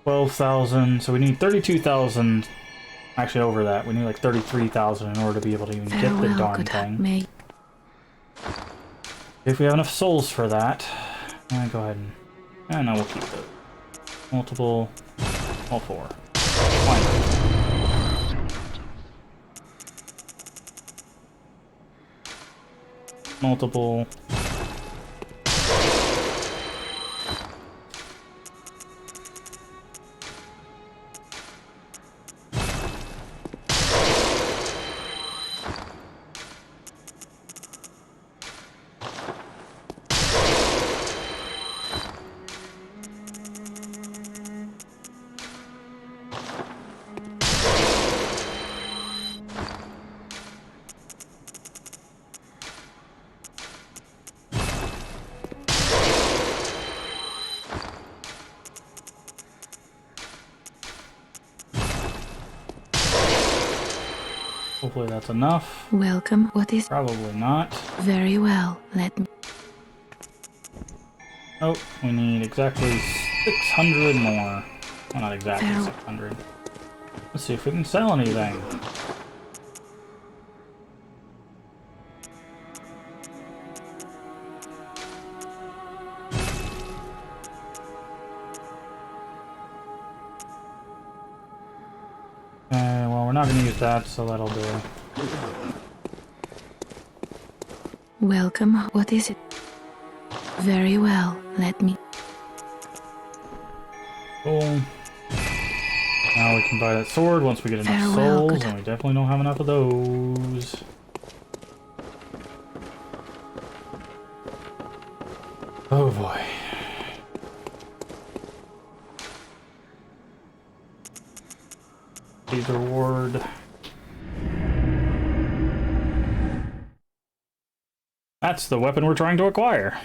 S1: 12,000. So we need 32,000. Actually, over that. We need like 33,000 in order to be able to even get the darn thing. If we have enough souls for that, go ahead and no, we'll keep it. Multiple, all 4. Fine. Multiple. Hopefully that's enough.
S3: Welcome. What is?
S1: Probably not.
S3: Very well. Let me.
S1: Oh, we need exactly 600 more. Well, not exactly 600. Let's see if we can sell anything. Well, we're not going to use that, so that'll do.
S3: Welcome. What is it? Very well. Let me.
S1: Cool. Now we can buy that sword once we get enough souls, and we definitely don't have enough of those. Oh boy. Please reward. That's the weapon we're trying to acquire.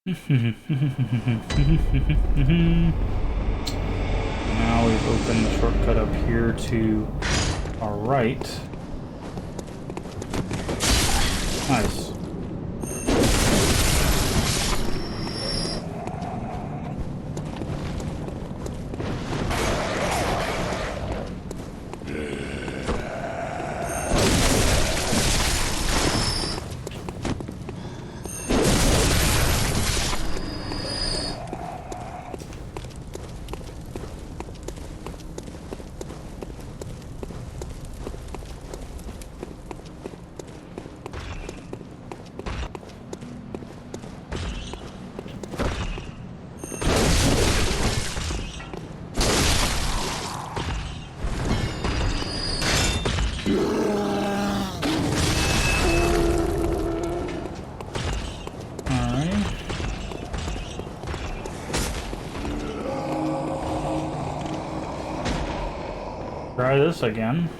S1: Now we've opened the shortcut up here to our right. Nice. Try this again.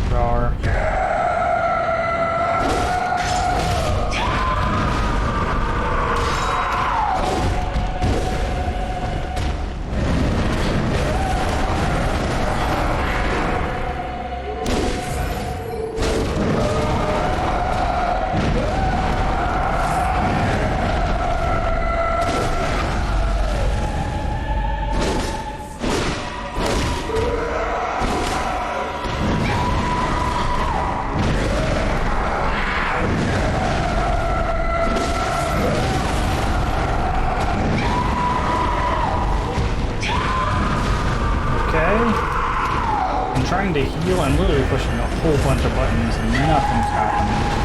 S1: Jar. heal, I'm literally pushing a whole bunch of buttons and nothing's happening.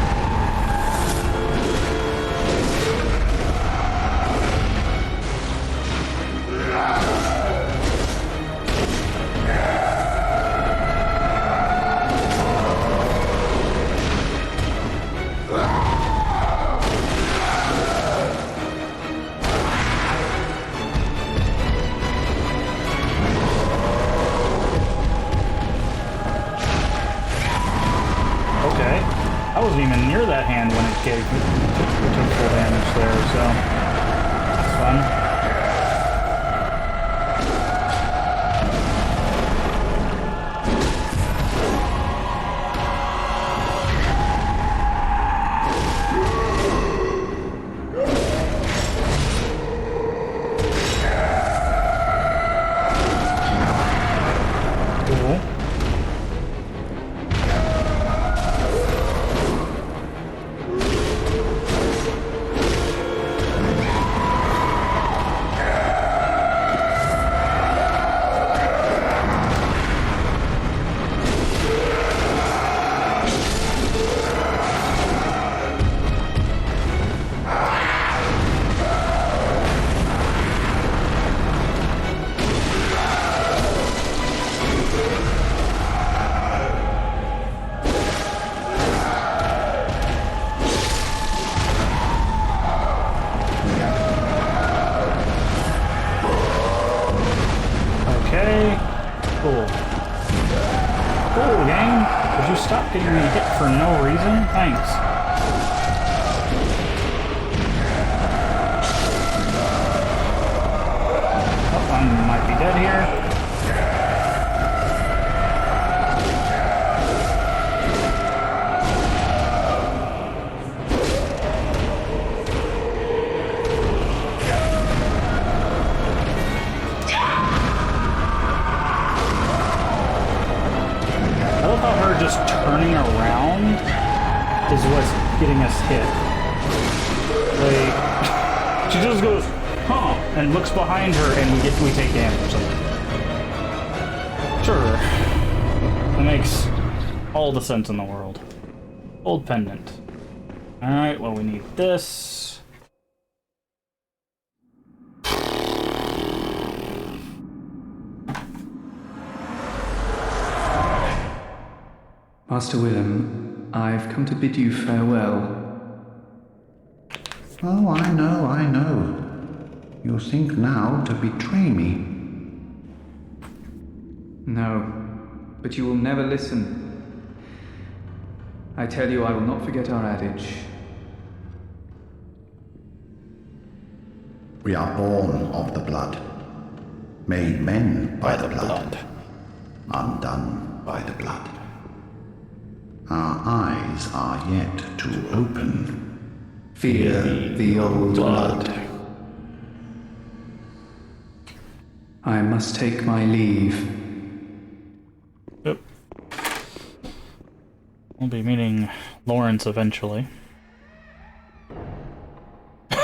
S1: I wasn't even near that hand when it took full damage there, so that's fun. Stop getting me hit for no reason? Thanks. Oh, I might be dead here. Just turning around is what's getting us hit. Like, she just goes, huh, and looks behind her and we take damage. Sure. That makes all the sense in the world. Old pendant. Alright, well we need this.
S4: Master Willem, I've come to bid you farewell.
S5: Oh, I know. You think now to betray me.
S4: No, but you will never listen. I tell you, I will not forget our adage.
S5: We are born of the blood, made men by the blood, undone by the blood. Our eyes are yet to open.
S4: Fear the old blood. I must take my leave.
S1: Yep. We'll be meeting Lawrence eventually.
S5: By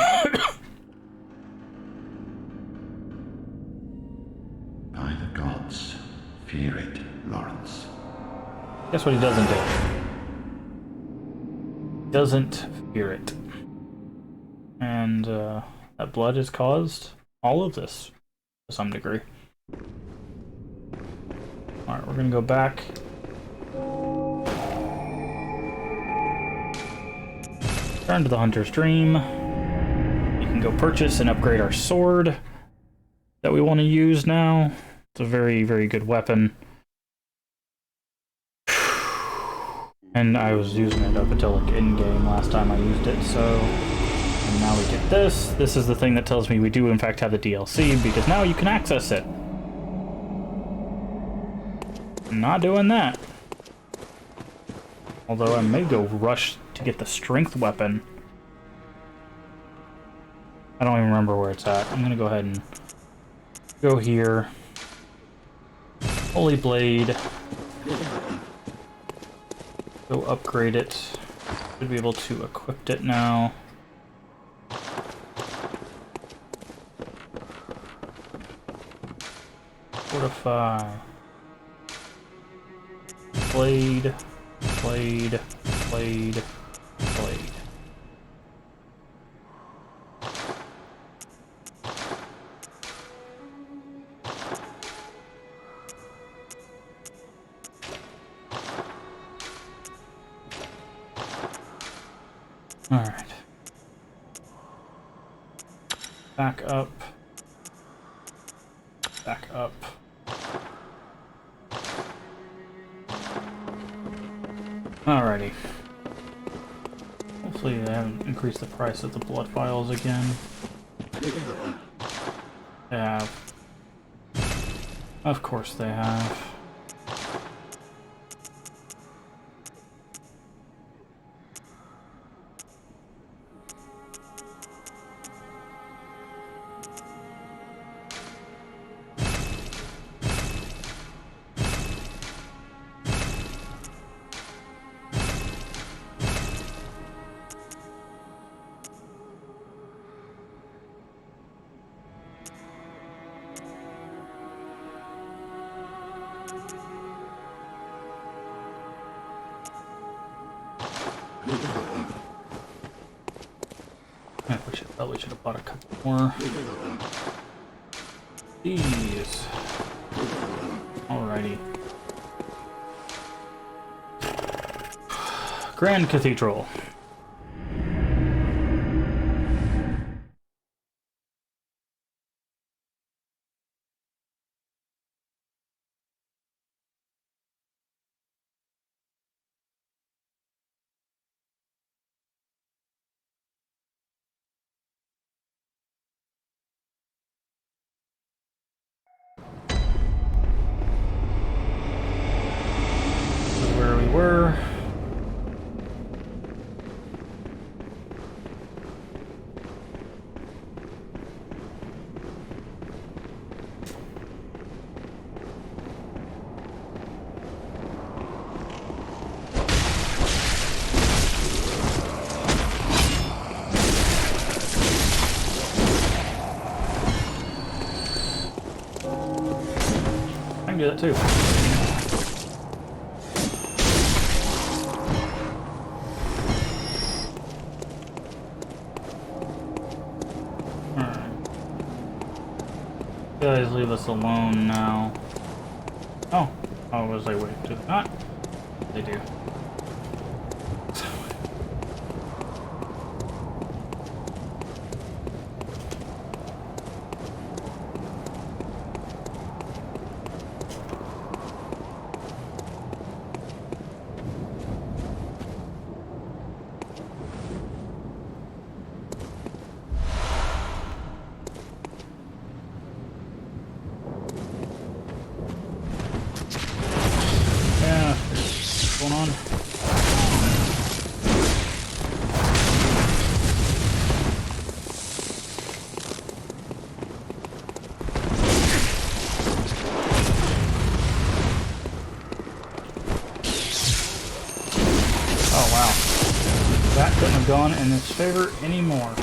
S5: the gods, fear it, Lawrence.
S1: Guess what he doesn't do? Doesn't fear it. And that blood has caused all of this to some degree. Alright, we're gonna go back. Return to the Hunter's Dream. You can go purchase and upgrade our sword that we want to use now. It's a very, very good weapon. And I was using it up until like in-game last time I used it, so... And now we get this. This is the thing that tells me we do in fact have the DLC, because now you can access it. I'm not doing that. Although I may go rush to get the strength weapon. I don't even remember where it's at. I'm gonna go ahead and go here. Holy Blade. Go upgrade it. Should be able to equip it now. Fortify. Blade, blade, blade, blade. All right. Back up. Back up. Alrighty. Hopefully they haven't increased the price of the blood vials again. They have. Of course they have. I probably should have bought a couple more. These. Alrighty. Grand Cathedral. Where we were. I can do that too. Guys, leave us alone now. Oh, I was like, wait, do they not? They do. What's going on? Oh wow. That couldn't have gone in its favor anymore.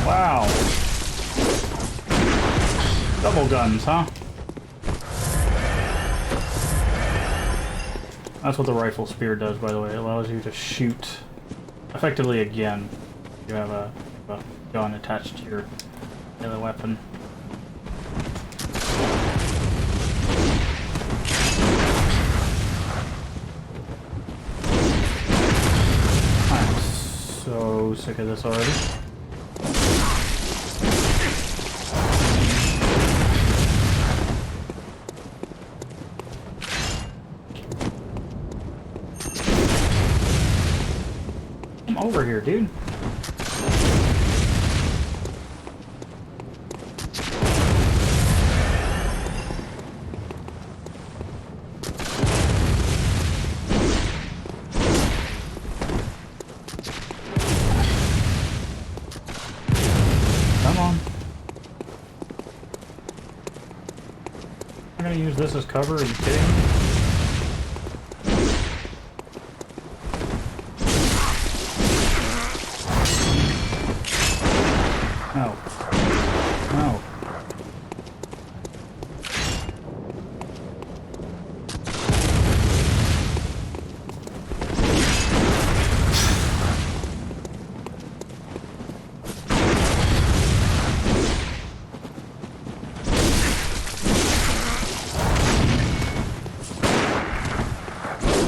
S1: Wow. Double guns, huh? That's what the rifle spear does, by the way. It allows you to shoot effectively again. You have a gun attached to your other weapon. I'm so sick of this already. Come over here, dude. I'm gonna use this as cover. Are you kidding? No. No.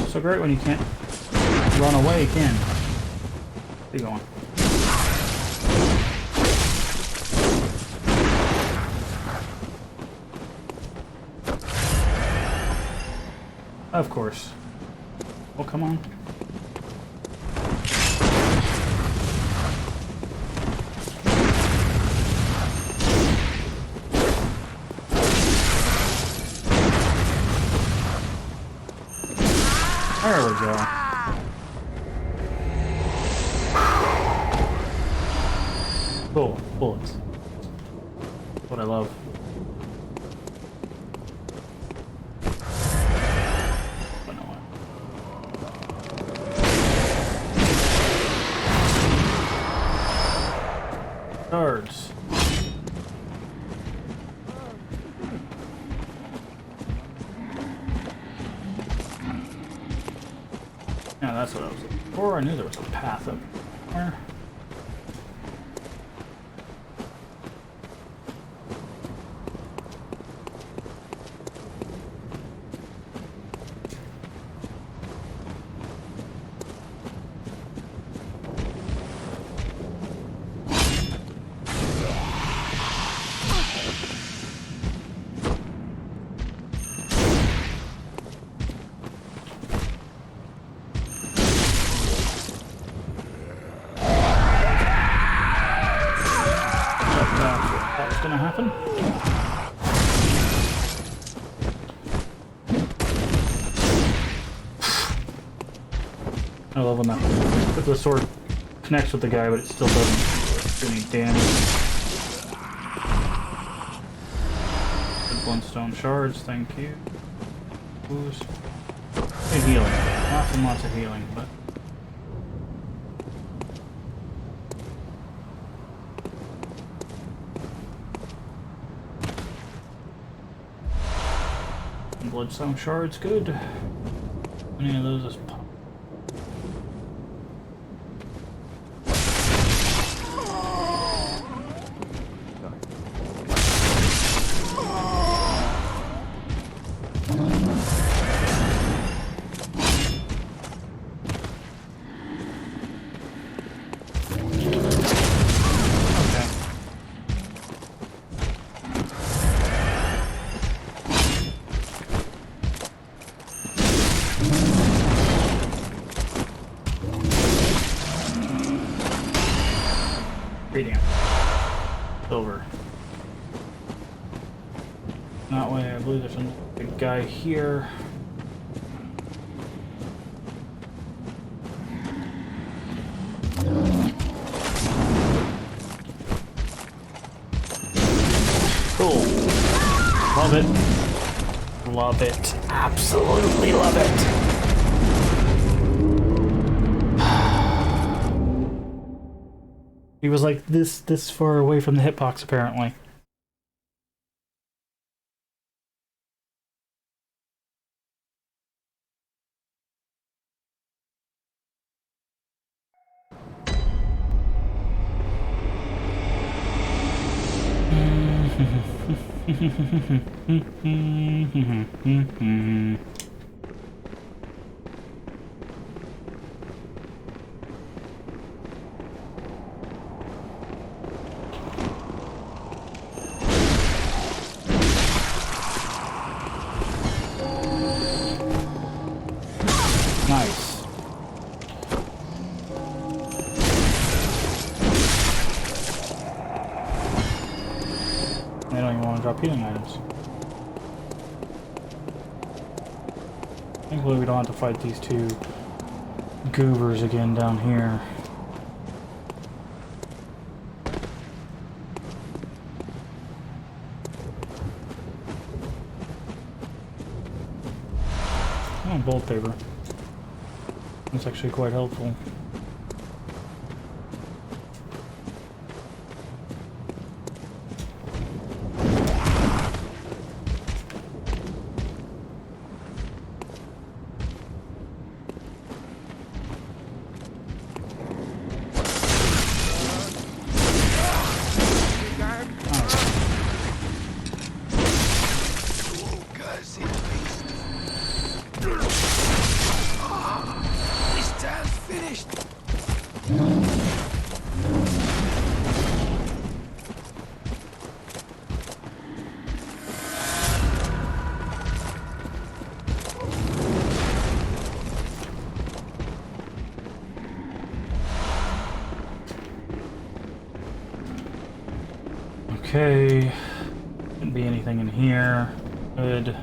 S1: So great when you can't run away again. Keep going. Of course. Oh, come on. There we go. Cool. Bullets. What I love. Shards. Yeah, that's what I was looking for. I knew there was a path up there. That's gonna happen. I love when the sword connects with the guy, but it still doesn't do any damage. Bloodstone shards, thank you. Boost. And healing. Lots and lots of healing, but. Bloodstone shards, good. Any of those is pop. Silver. That way, I believe there's a big guy here. Cool. Love it. Love it. Absolutely love it. He was like this far away from the hitbox, apparently. Nice. They don't even want to drop healing items. Thankfully we don't have to fight these two goobers again down here. Oh, bullet paper. That's actually quite helpful. Okay, shouldn't be anything in here. Good.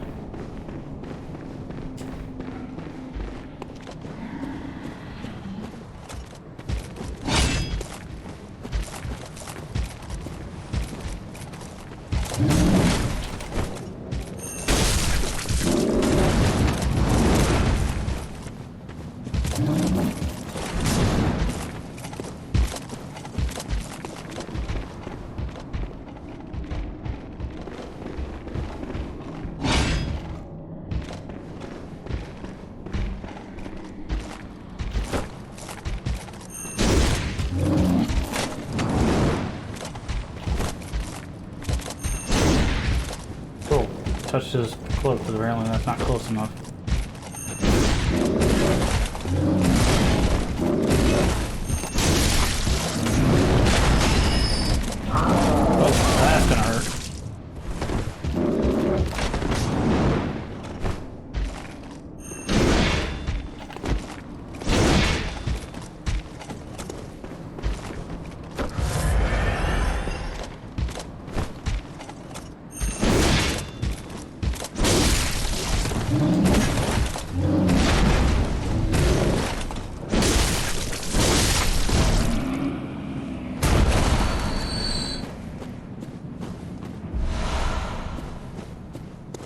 S1: Touched his cloak, but apparently that's not close enough. Oh, that's gonna hurt.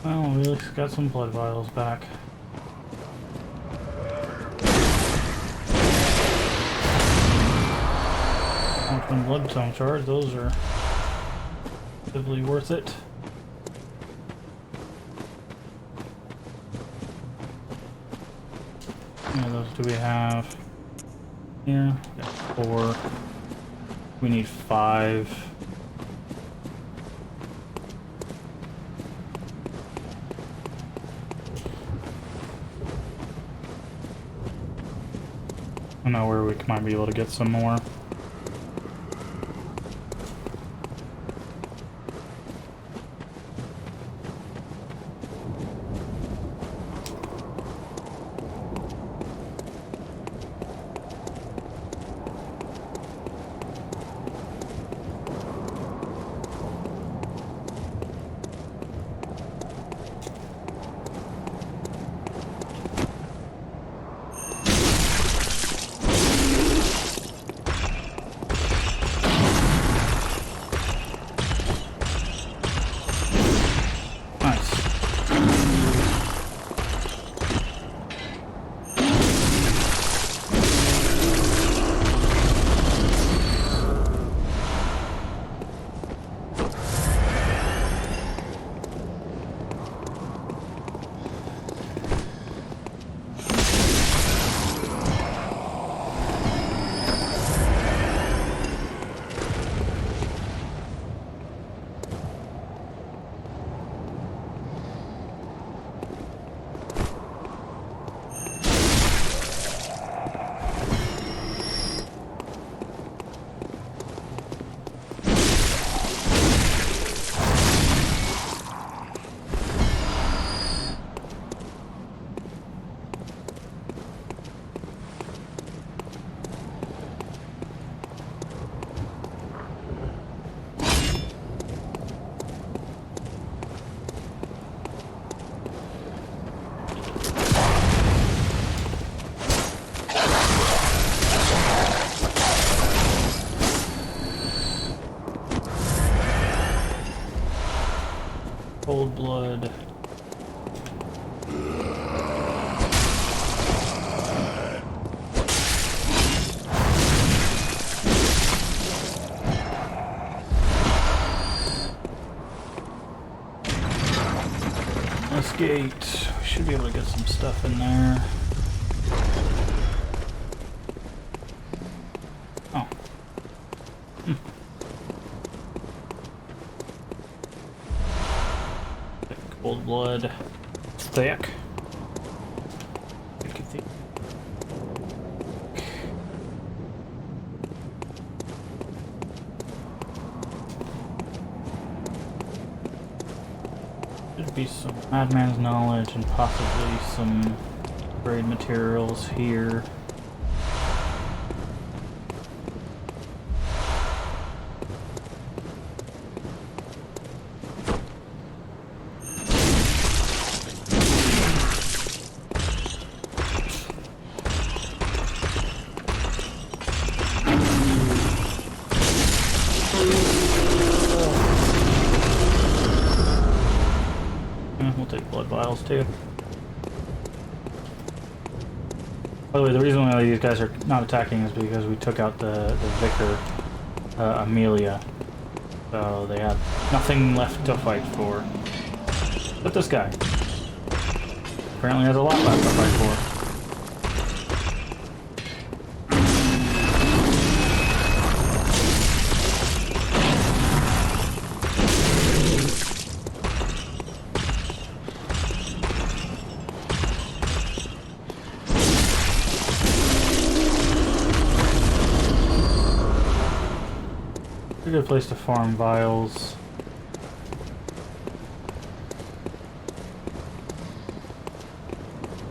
S1: Well, we at least got some blood vials back. One bloodstone shards, those are relatively worth it. How many of those do we have? Here, we got 4. We need 5. I know where we might be able to get some more. Cold blood. this gate. We should be able to get some stuff in there. Oh. Cold blood. Thick. Should be some madman's knowledge and possibly some upgrade materials here. We'll take blood vials too. By the way, the reason why these guys are not attacking is because we took out the vicar, Amelia. So they have nothing left to fight for. But this guy apparently has a lot left to fight for. A good place to farm vials.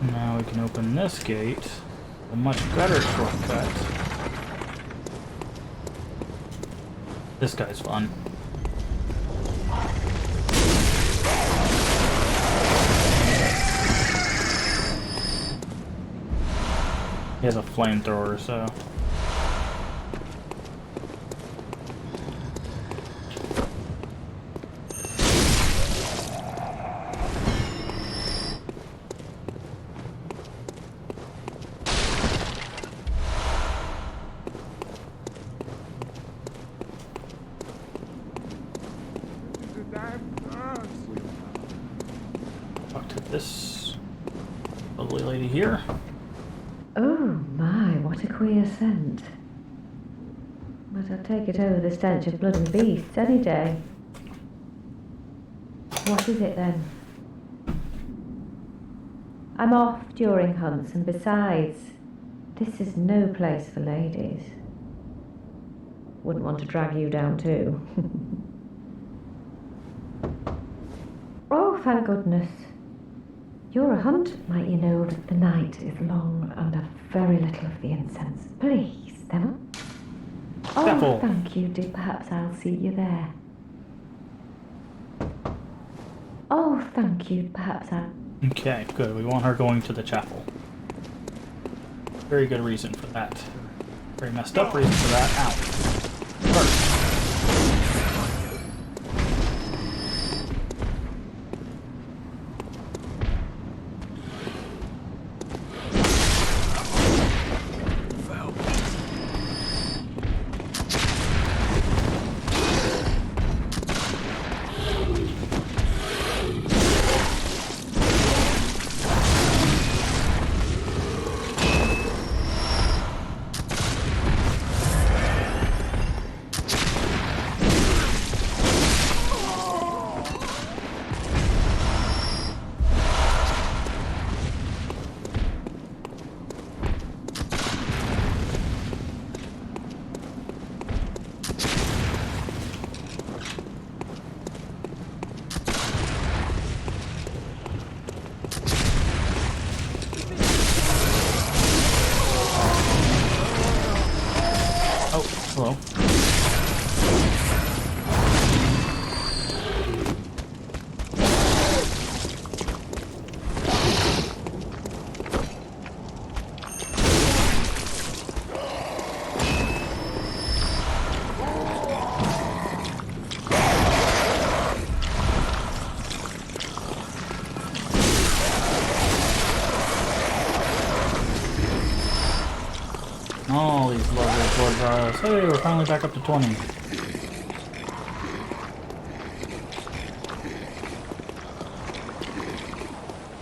S1: Now we can open this gate. A much better shortcut. This guy's fun. He has a flamethrower, so... Talk to this lovely lady here.
S10: Oh my, what a queer scent. But I'd take it over the stench of blood and beasts any day. What is it then? I'm off during hunts, and besides, this is no place for ladies. Wouldn't want to drag you down too. Oh, thank goodness. You're a hunt, might you know that the night is long and have very little of the incense. Please, then. Oh,
S1: Apple.
S10: thank you, dear. Perhaps I'll see you there. Oh, thank you. Perhaps I'll...
S1: Okay, good. We want her going to the chapel. Very good reason for that. Very messed up reason for that. Ow. First. Hello. All these lovely blood vials. Hey, we're finally back up to 20.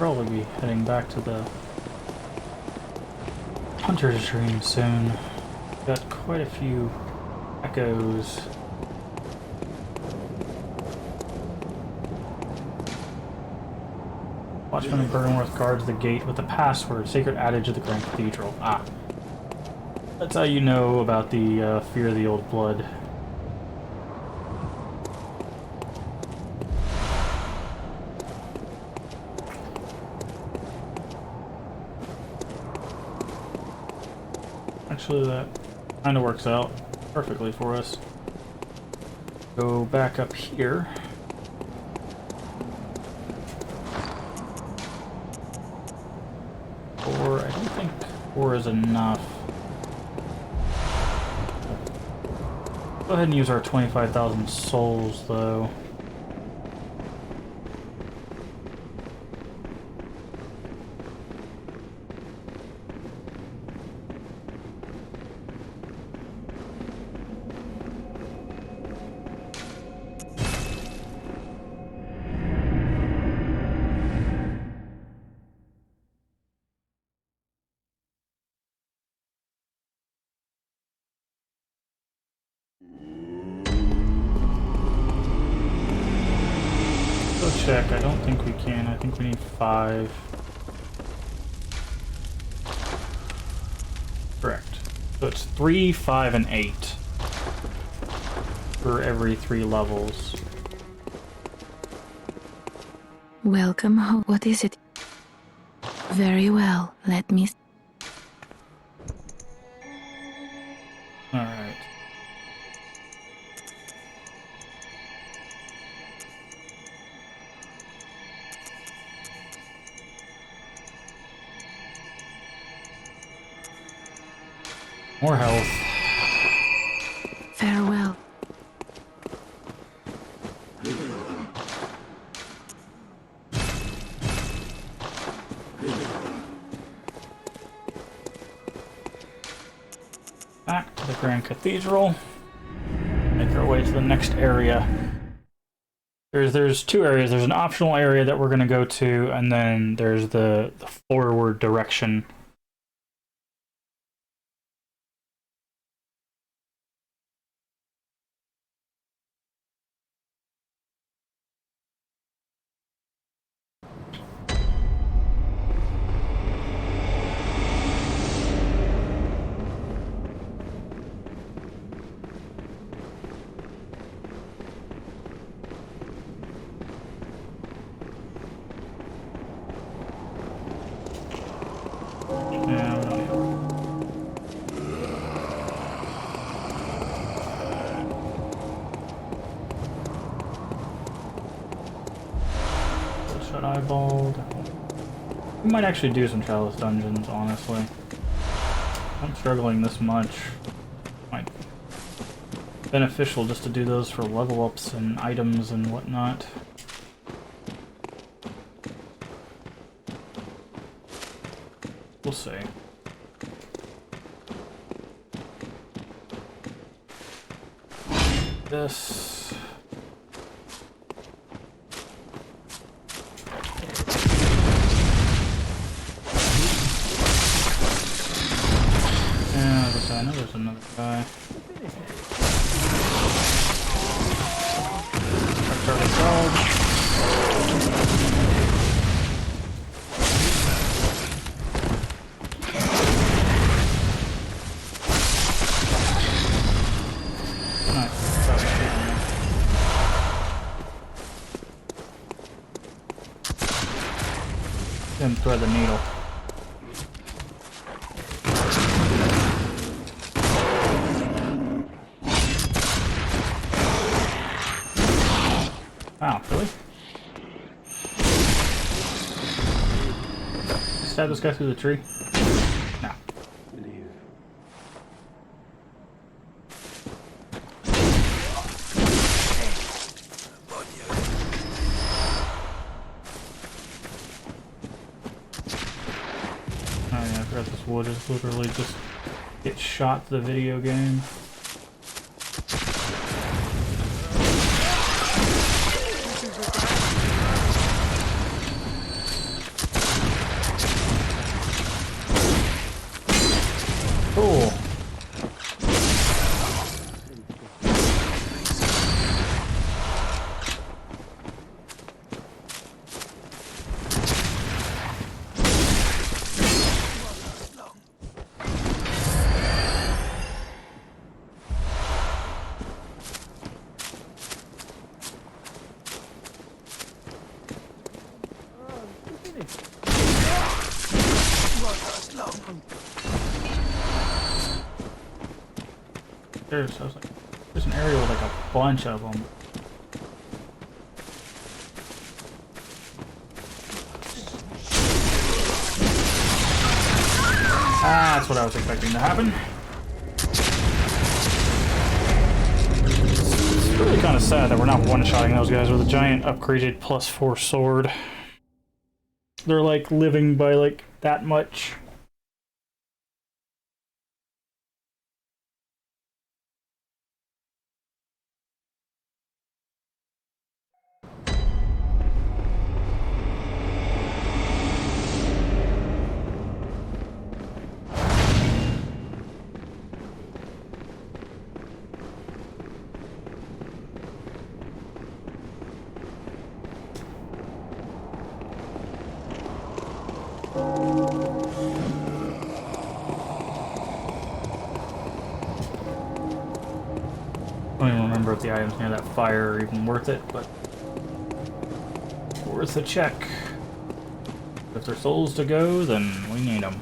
S1: probably be heading back to the Hunter's Dream soon. Got quite a few echoes. Watchman and Burnworth guards the gate with the password, sacred adage of the Grand Cathedral. Ah. That's how you know about the fear of the old blood. Actually, that kind of works out perfectly for us. Go back up here. Four, I don't think 4 is enough. Go ahead and use our 25,000 souls, though. Check. I don't think we can. I think we need 5. Correct. So it's 3, 5, and 8 for every 3 levels.
S3: Welcome home. What is it? Very well. Let me.
S1: Alright. More health.
S3: Farewell.
S1: Back to the Grand Cathedral. Make our way to the next area. There's 2 areas. There's an optional area that we're gonna go to, and then there's the forward direction. Eyeballed. We might actually do some Chalice dungeons, honestly. I'm struggling this much. Might be beneficial just to do those for level ups and items and whatnot. We'll see. This. I know there's another guy. Target solved. Nice. Didn't thread the needle. Wow, really? Stab this guy through the tree? No. Oh yeah, I forgot this wood is literally just get shot to the video game.
S11: I was like, there's an area with like a bunch of them. That's what I was expecting to happen. It's really kind of sad that we're not one-shotting those guys with a giant upgraded +4 sword. They're like living by like that much. I don't even remember if the items near that fire are even worth it, but worth a check. If they're souls to go, then we need them.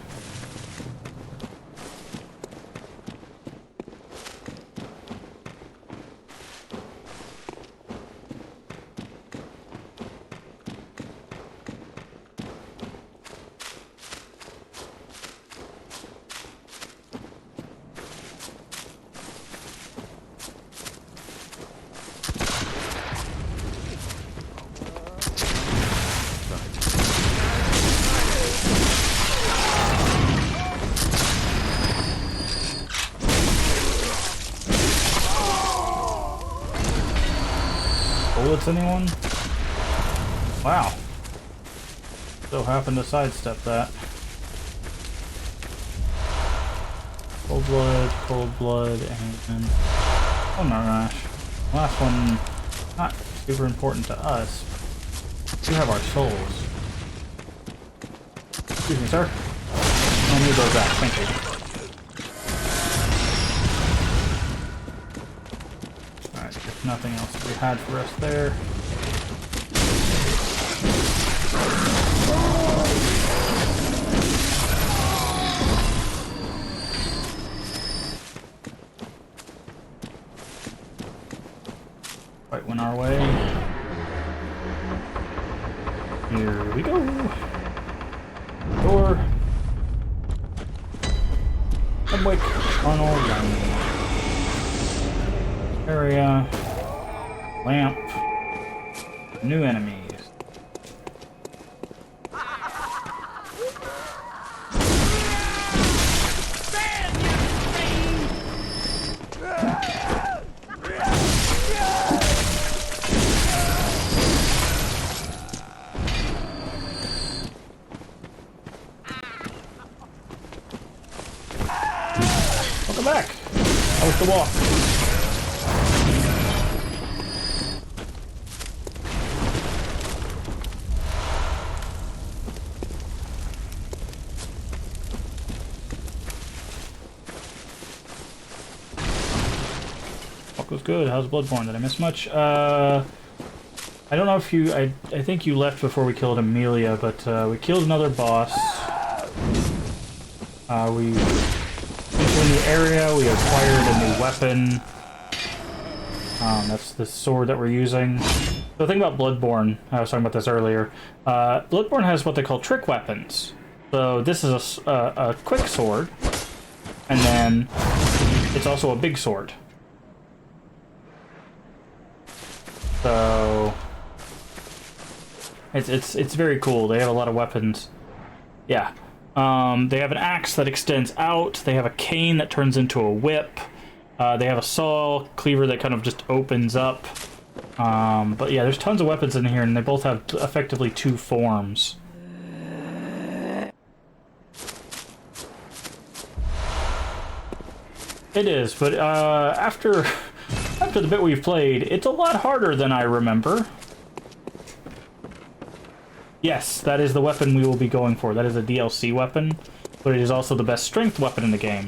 S11: Bullets, anyone? Wow. So happened to sidestep that. Cold blood, and oh my gosh. Last one, not super important to us. We have our souls. Excuse me, sir. I'll need those back, thank you. Alright, if nothing else to be had for us there. Right, went our way. Here we go. Door. Subway tunnel. Area. Lamp. New enemies. Welcome back. How was the walk? Walk was good. How's Bloodborne? Did I miss much? I don't know if you... I think you left before we killed Amelia, but we killed another boss. We... in the area, we acquired a new weapon. That's the sword that we're using. So the thing about Bloodborne, I was talking about this earlier, Bloodborne has what they call trick weapons. So this is a quick sword, and then it's also a big sword. So it's very cool. They have a lot of weapons. Yeah. They have an axe that extends out. They have a cane that turns into a whip. They have a saw cleaver that kind of just opens up. But yeah, there's tons of weapons in here, and they both have effectively two forms. It is, but after the bit we've played, it's a lot harder than I remember. Yes, that is the weapon we will be going for. That is a DLC weapon, but it is also the best strength weapon in the game.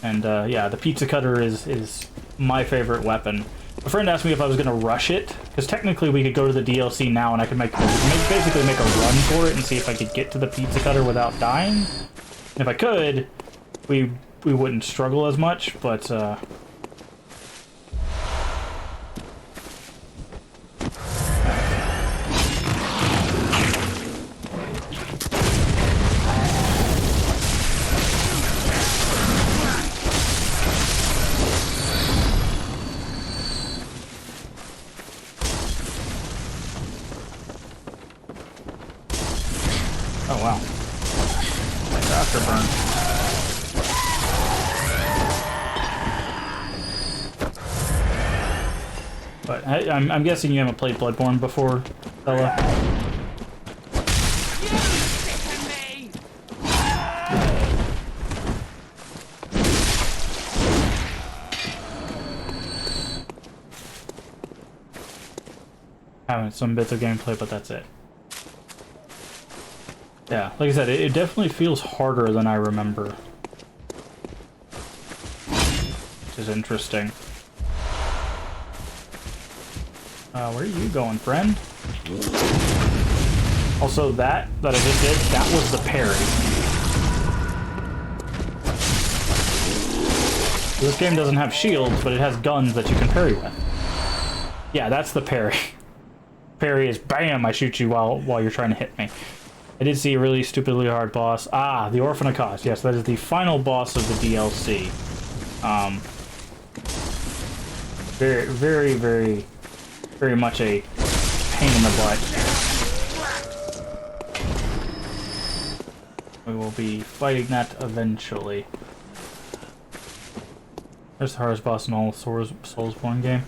S11: And yeah, the pizza cutter is my favorite weapon. A friend asked me if I was going to rush it, because technically we could go to the DLC now and I could basically make a run for it and see if I could get to the pizza cutter without dying. And if I could, we wouldn't struggle as much, but oh wow. Nice afterburn. But I'm guessing you haven't played Bloodborne before, Bella? Having some bits of gameplay, but that's it. Yeah, like I said, it definitely feels harder than I remember. Which is interesting. Where are you going, friend? Also, that I just did, that was the parry. This game doesn't have shields, but it has guns that you can parry with. Yeah, that's the parry. Parry is BAM! I shoot you while you're trying to hit me. I did see a really stupidly hard boss. Ah, the Orphan of Kos. Yes, that is the final boss of the DLC. Very, very, very, very much a pain in the butt. We will be fighting that eventually. There's the hardest boss in all Soulsborne game.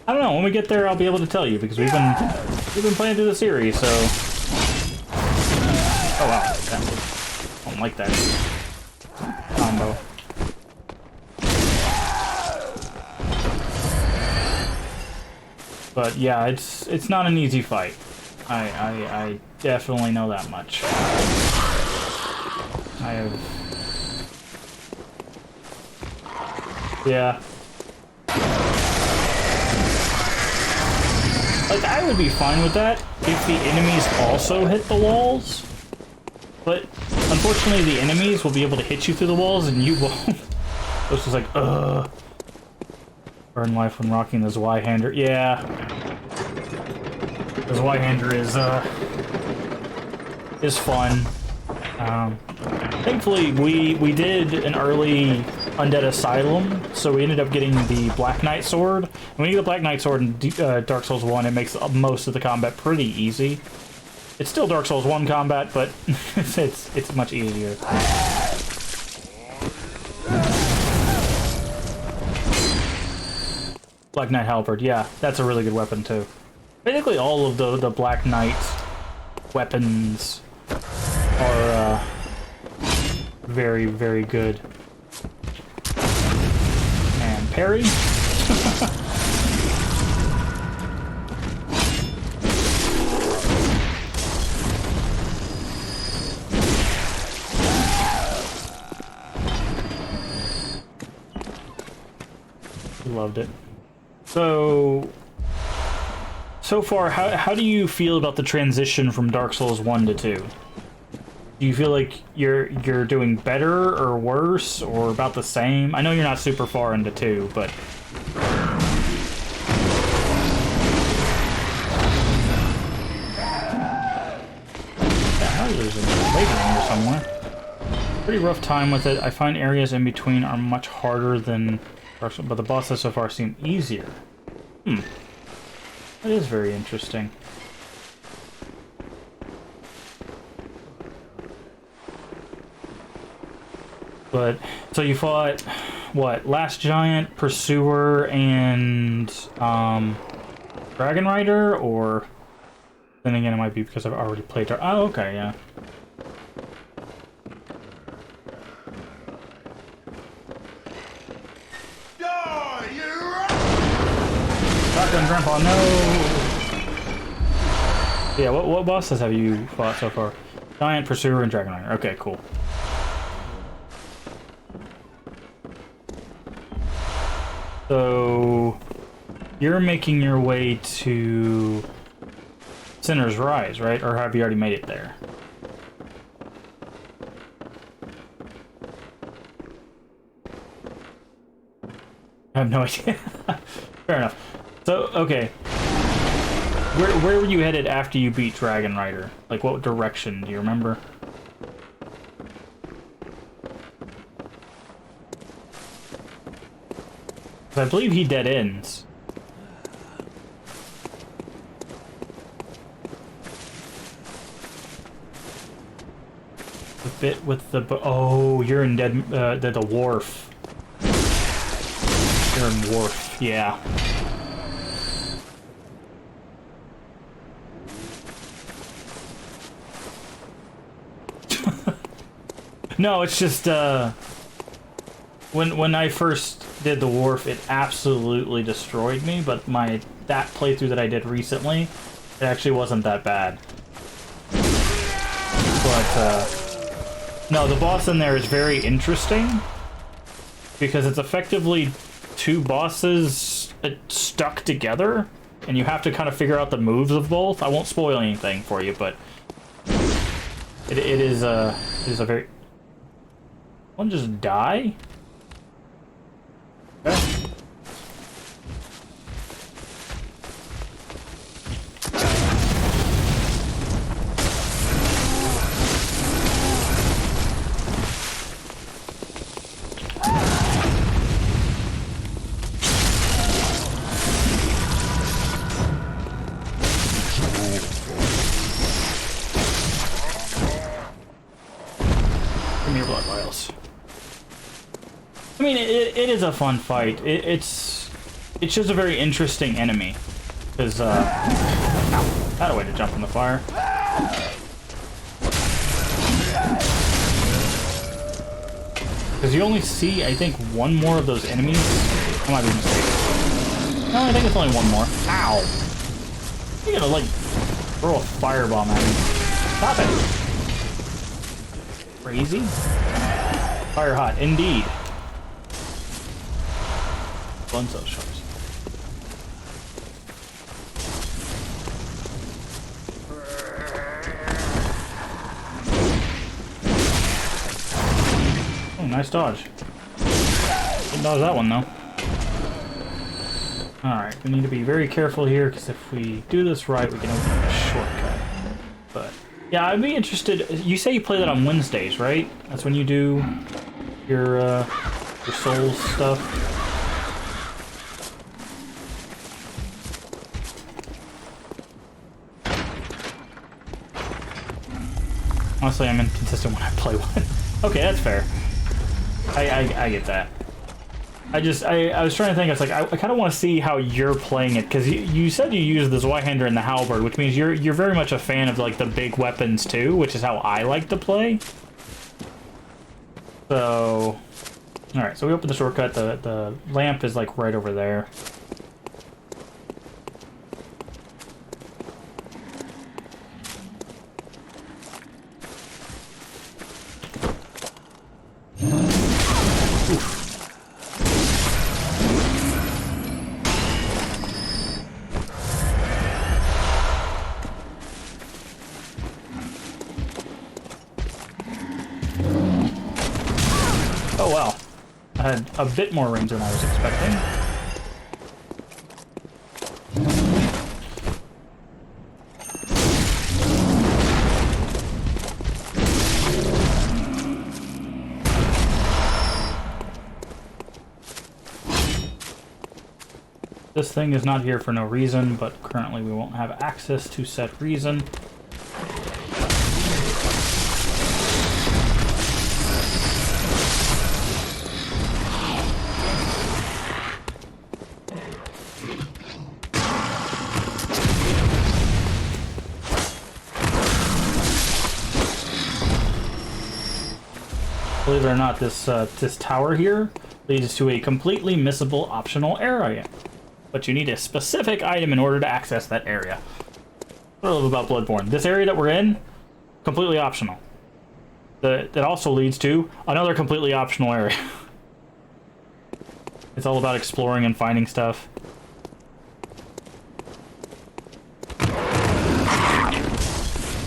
S11: I don't know. When we get there, I'll be able to tell you because we've been playing through the series. So, oh wow, I don't like that combo. But yeah, it's not an easy fight. I definitely know that much. I have. Yeah. Like, I would be fine with that if the enemies also hit the walls. But, unfortunately, the enemies will be able to hit you through the walls and you won't. It's just like, ugh. Burn life when rocking the Zweihander. Yeah. The Zweihander is fun. Thankfully, we did an early Undead Asylum, so we ended up getting the Black Knight Sword. And when you get the Black Knight Sword in Dark Souls 1, it makes most of the combat pretty easy. It's still Dark Souls 1 combat, but it's much easier. Black Knight Halberd, yeah, that's a really good weapon too. Basically all of the Black Knight weapons are very, very good. And parry? Loved it. So far, how do you feel about the transition from Dark Souls 1 to 2? Do you feel like you're doing better or worse or about the same? I know you're not super far into 2, but there's a laser in here somewhere. Pretty rough time with it. I find areas in between are much harder than Dark Souls, but the bosses so far seem easier. That is very interesting. But, so you fought, what, Last Giant, Pursuer, and, Dragon Rider, or, then again it might be because I've already played Dark, oh, okay, yeah. Shotgun Grandpa, no! Yeah, what bosses have you fought so far? Giant, Pursuer, and Dragon Rider. Okay, cool. So you're making your way to Sinner's Rise, right? Or have you already made it there? I have no idea. Fair enough. So, okay. Where were you headed after you beat Dragon Rider? Like, what direction? Do you remember? I believe he dead ends. The bit with the... Oh, you're in the wharf. You're in wharf, yeah. No, it's just, when I first did the wharf, it absolutely destroyed me, but that playthrough that I did recently, it actually wasn't that bad. But, no, the boss in there is very interesting, because it's effectively two bosses stuck together, and you have to kind of figure out the moves of both. I won't spoil anything for you, but it is a very... One just die? Okay. Give me your blood vials. I mean, it is a fun fight. It's just a very interesting enemy. Because, had a way to jump in the fire. Because you only see, I think, one more of those enemies. I might be mistaken. No, I think it's only one more. Ow! You're gonna, like, throw a firebomb at me. Stop it! Crazy? Fire hot, indeed. Bunzo sharps. Oh, nice dodge. Didn't dodge that one, though. Alright, we need to be very careful here, because if we do this right, we can open up a shortcut. But, yeah, I'd be interested... You say you play that on Wednesdays, right? That's when you do your Souls stuff? Honestly, I'm inconsistent when I play one. Okay, that's fair. I get that. I was trying to think, I was like, I kind of want to see how you're playing it, because you said you use the Zweihander and the Halberd, which means you're very much a fan of, like, the big weapons, too, which is how I like to play. So... Alright, so we open the shortcut, the lamp is, like, right over there. Oh wow, I had a bit more range than I was expecting. This thing is not here for no reason, but currently we won't have access to said reason. Believe it or not, this tower here leads to a completely missable optional area. But you need a specific item in order to access that area. What I love about Bloodborne. This area that we're in, completely optional. That also leads to another completely optional area. It's all about exploring and finding stuff.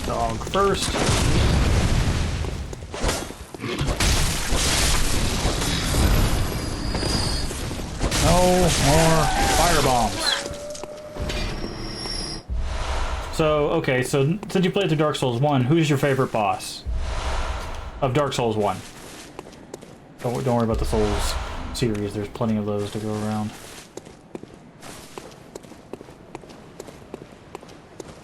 S11: Dog first. No more fire bombs. So, okay, so since you played through Dark Souls 1, who's your favorite boss of Dark Souls 1? Don't worry about the Souls series, there's plenty of those to go around.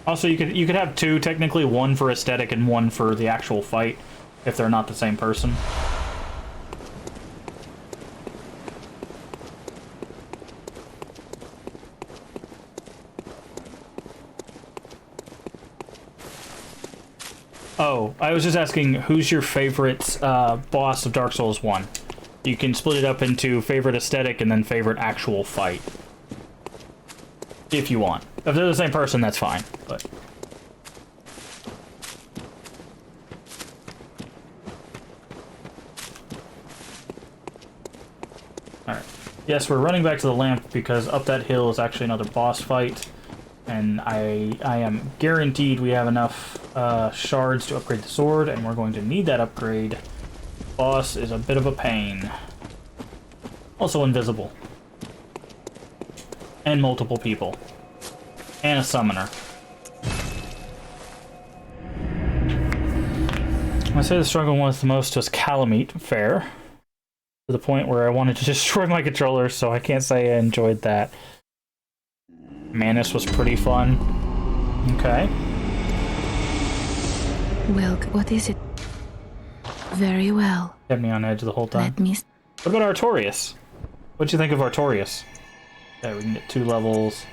S11: Also, you could have two, technically, one for aesthetic and one for the actual fight, if they're not the same person. Oh, I was just asking, who's your favorite boss of Dark Souls 1? You can split it up into favorite aesthetic and then favorite actual fight. If you want. If they're the same person, that's fine, but... Alright. Yes, we're running back to the lamp because up that hill is actually another boss fight. And I am guaranteed we have enough shards to upgrade the sword, and we're going to need that upgrade. Boss is a bit of a pain. Also invisible. And multiple people. And a summoner. I say the struggle was the most was Calamite, fair. To the point where I wanted to destroy my controller, so I can't say I enjoyed that. Manus was pretty fun. Okay.
S3: Wilk, what is it? Very well.
S11: Kept me on edge the whole time.
S3: Let me...
S11: What about Artorias? What'd you think of Artorias? Okay, we can get 2 levels.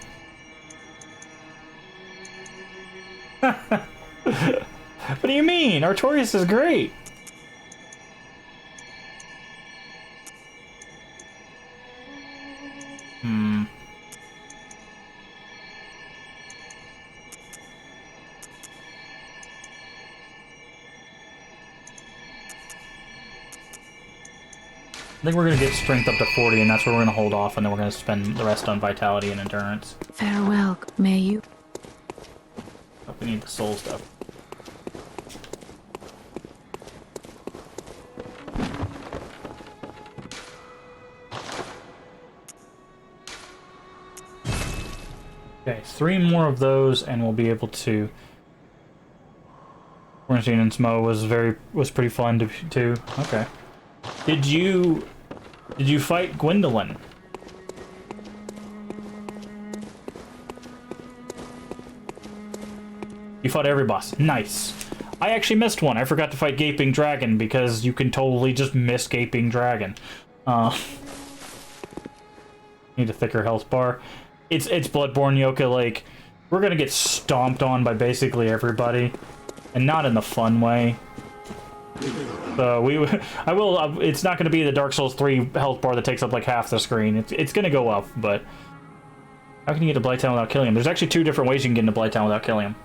S11: What do you mean? Artorias is great! I think we're going to get strength up to 40, and that's where we're going to hold off, and then we're going to spend the rest on vitality and endurance.
S3: Farewell, may you...
S11: Oh, we need the soul stuff. Okay, 3 more of those, and we'll be able to... Quarantine and Smo was pretty fun too. Okay. Did you fight Gwendolyn? You fought every boss. Nice. I actually missed one. I forgot to fight Gaping Dragon because you can totally just miss Gaping Dragon. Need a thicker health bar. It's Bloodborne, Yoka. Like, we're gonna get stomped on by basically everybody, and not in the fun way. So it's not going to be the Dark Souls 3 health bar that takes up like half the screen. It's going to go up, but how can you get to Blighttown without killing him? There's actually 2 different ways you can get into Blighttown without killing him.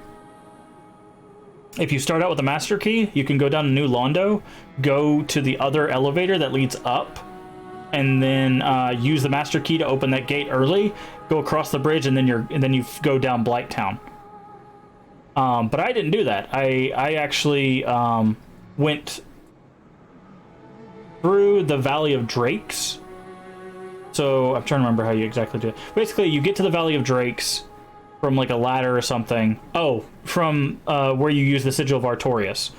S11: If you start out with the Master Key, you can go down to New Londo, go to the other elevator that leads up, and then use the Master Key to open that gate early, go across the bridge, and then you go down Blighttown. But I didn't do that. I actually went through the Valley of Drakes. So I'm trying to remember how you exactly do it. Basically, you get to the Valley of Drakes from like a ladder or something. Oh, from where you use the Sigil of Artorias.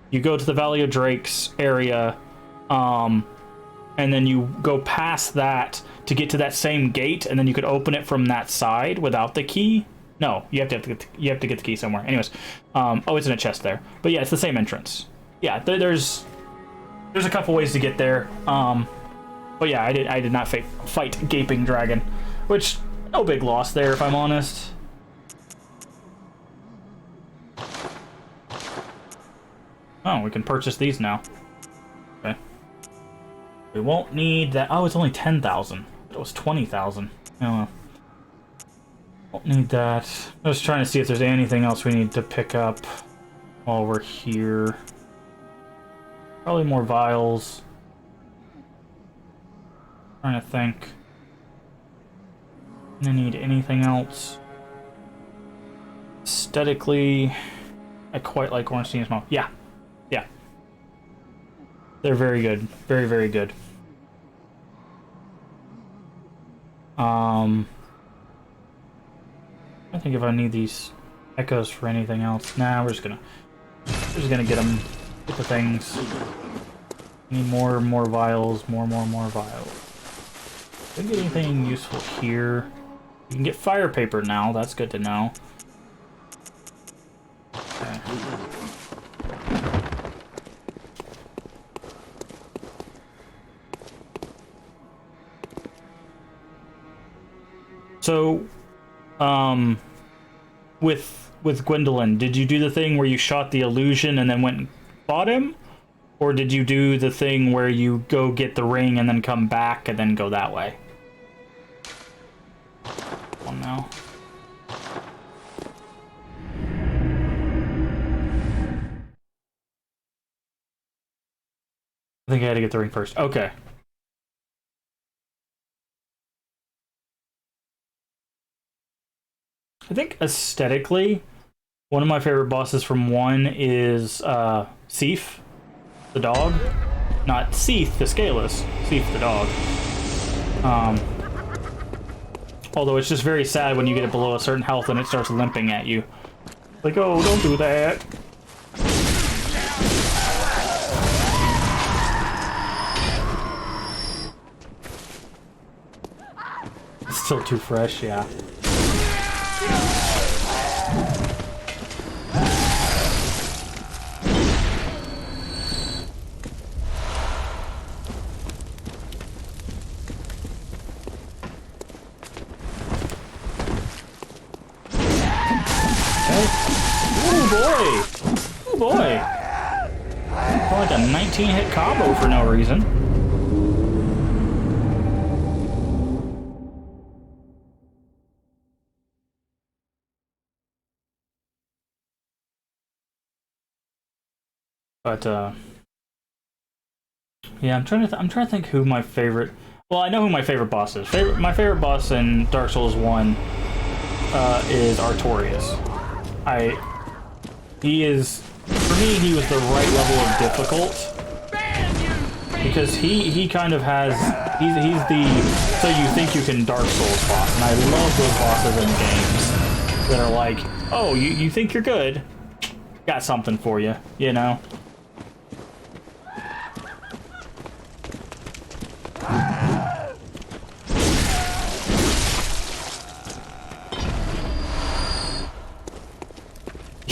S11: You go to the Valley of Drakes area, and then you go past that to get to that same gate, and then you could open it from that side without the key. No, you have to get the key somewhere. Anyways, oh, it's in a chest there. But yeah, it's the same entrance. Yeah, there's a couple ways to get there. But yeah, I did not fight Gaping Dragon, which no big loss there if I'm honest. Oh, we can purchase these now. Okay. We won't need that. Oh, it's only 10,000. It was 20,000. Oh. Won't need that. I was trying to see if there's anything else we need to pick up while we're here. Probably more vials. Trying to think. I need anything else. Aesthetically, I quite like Ornstein Smoke. Yeah. Yeah. They're very good. Very, very good. I think if I need these echoes for anything else. Nah, we're just gonna get them. Get the things. Need more vials. More vials. Didn't get anything useful here. You can get fire paper now. That's good to know. Okay. So, with Gwendolyn, did you do the thing where you shot the illusion and then went and fought him? Or did you do the thing where you go get the ring and then come back and then go that way? Oh no. I think I had to get the ring first. Okay. I think aesthetically, one of my favorite bosses from 1 is Seif, the dog. Not Seath, the Scaleless. Seif, the dog. Although it's just very sad when you get it below a certain health and it starts limping at you. Like, oh, don't do that. It's still too fresh, yeah. Oh boy! Like a 19-hit combo for no reason. But yeah, I'm trying to think who my favorite. Well, I know who my favorite boss is. My favorite boss in Dark Souls 1 is Artorias. He is, for me, he was the right level of difficult because he kind of has he's the so you think you can Dark Souls boss, and I love those bosses in games that are like, oh, you think you're good, got something for you, you know.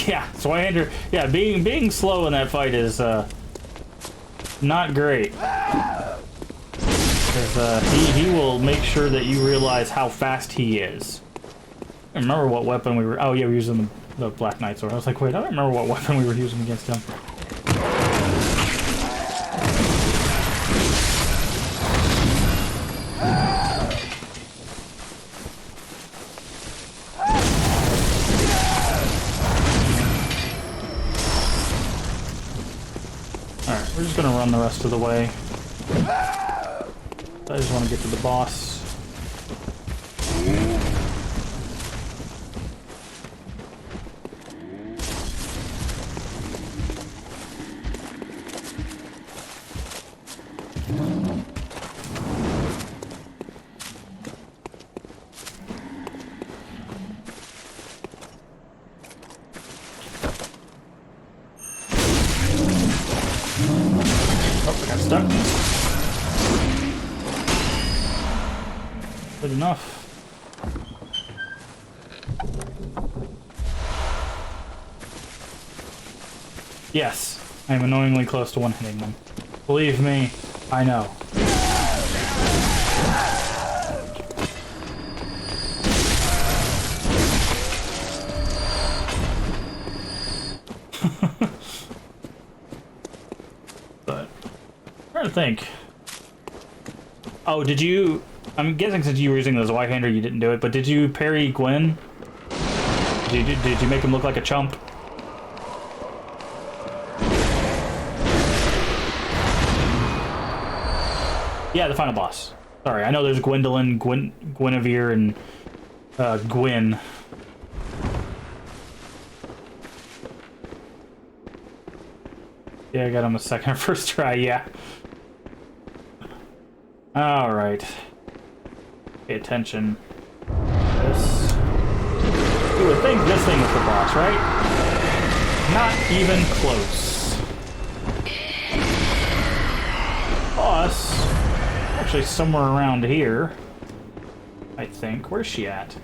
S11: Yeah, Swyander. Yeah, being slow in that fight is not great. Because he will make sure that you realize how fast he is. I remember what weapon we were. Oh yeah, we were using the Black Knight sword. I was like, wait, I don't remember what weapon we were using against him. We're just gonna run the rest of the way. I just want to get to the boss. Good enough. Yes, I am annoyingly close to one-hitting them. Believe me, I know. But I'm trying to think. Oh, did you? I'm guessing since you were using the Zweihander, you didn't do it. But did you parry Gwen? Did you make him look like a chump? Yeah, the final boss. Sorry, I know there's Gwendolyn, Guinevere, and Gwyn. Yeah, I got him a second first try, yeah. Alright. Pay attention. This. You would think this thing is the boss, right? Not even close. Boss. Actually, somewhere around here. I think. Where's she at?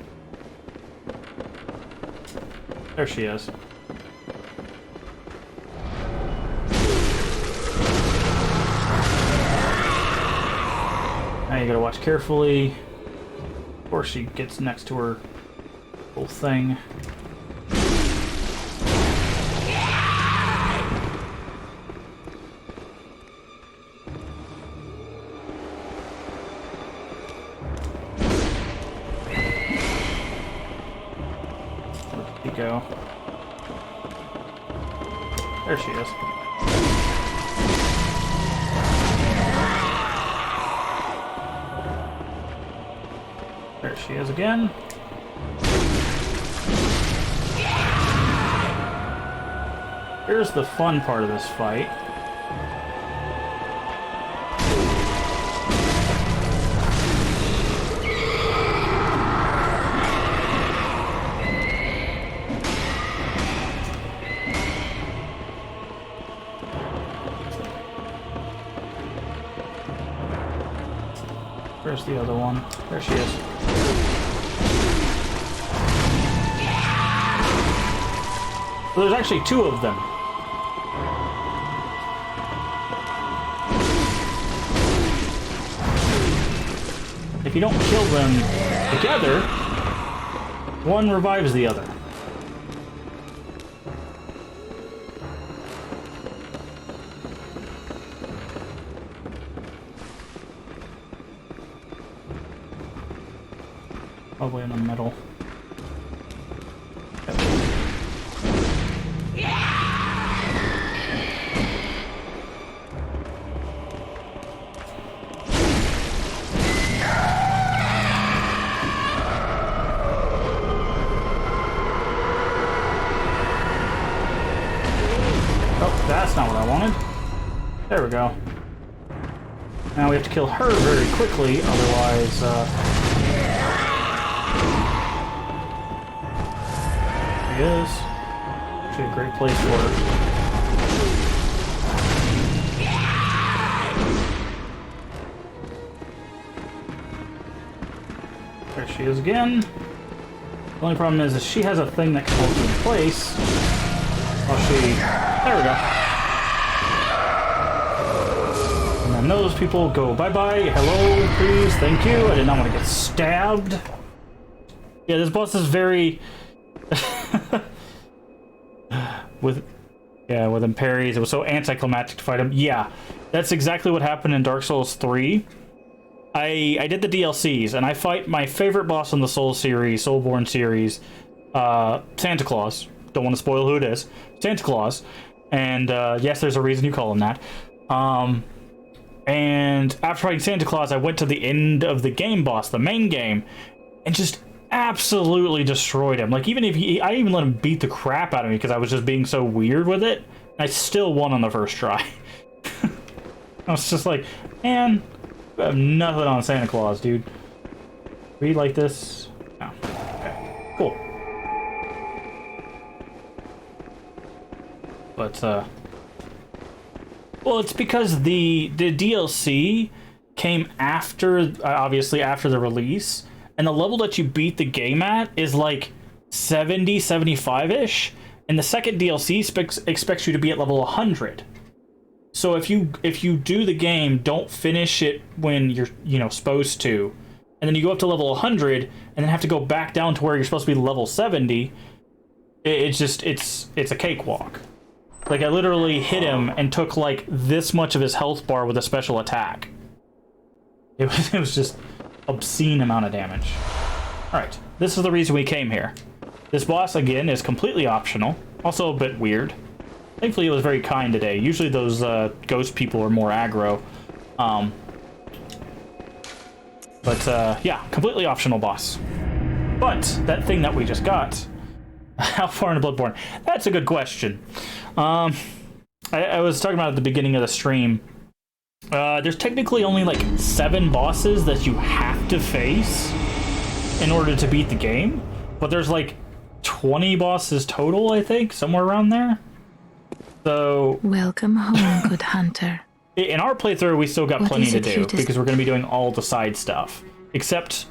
S11: There she is. Now you gotta watch carefully before she gets next to her little thing. Where did she go? There she is. There she is again. Here's the fun part of this fight. Where's the other one? There she is. So there's actually two of them. If you don't kill them together, one revives the other. Probably in the middle. Oh, that's not what I wanted. There we go. Now we have to kill her very quickly, otherwise, she is. Actually a great place for her. There she is again. The only problem is she has a thing that can hold you in place. While she... There we go. And then those people go bye-bye. Hello, please, thank you. I did not want to get stabbed. Yeah, this boss is very... with him parries, it was so anticlimactic to fight him. Yeah, that's exactly what happened in Dark Souls 3. I did the DLCs, and I fight my favorite boss in the Souls series, Soulborne series, Santa Claus. Don't want to spoil who it is. Santa Claus. And yes, there's a reason you call him that. And after fighting Santa Claus, I went to the end of the game boss, the main game, and just absolutely destroyed him. Like, even if I didn't even let him beat the crap out of me because I was just being so weird with it. I still won on the first try. I was just like, man, I have nothing on Santa Claus, dude. Read like this? No. Okay. Cool. But, well, it's because the DLC came after, obviously after the release, and the level that you beat the game at is like 70, 75-ish, and the second DLC expects you to be at level 100. So if you do the game, don't finish it when you're supposed to, and then you go up to level 100, and then have to go back down to where you're supposed to be level 70, it's a cakewalk. Like, I literally hit him and took like this much of his health bar with a special attack. It was just obscene amount of damage. Alright, this is the reason we came here. This boss, again, is completely optional. Also a bit weird. Thankfully, it was very kind today. Usually those ghost people are more aggro. But yeah, completely optional boss. But that thing that we just got, how far into Bloodborne? That's a good question. I was talking about at the beginning of the stream. There's technically only like 7 bosses that you have to face in order to beat the game, but there's like 20 bosses total, I think, somewhere around there. So
S3: welcome home, good hunter.
S11: In our playthrough, we still got
S3: What
S11: plenty
S3: is
S11: to
S3: it
S11: do
S3: you
S11: because we're going to be doing all the side stuff, except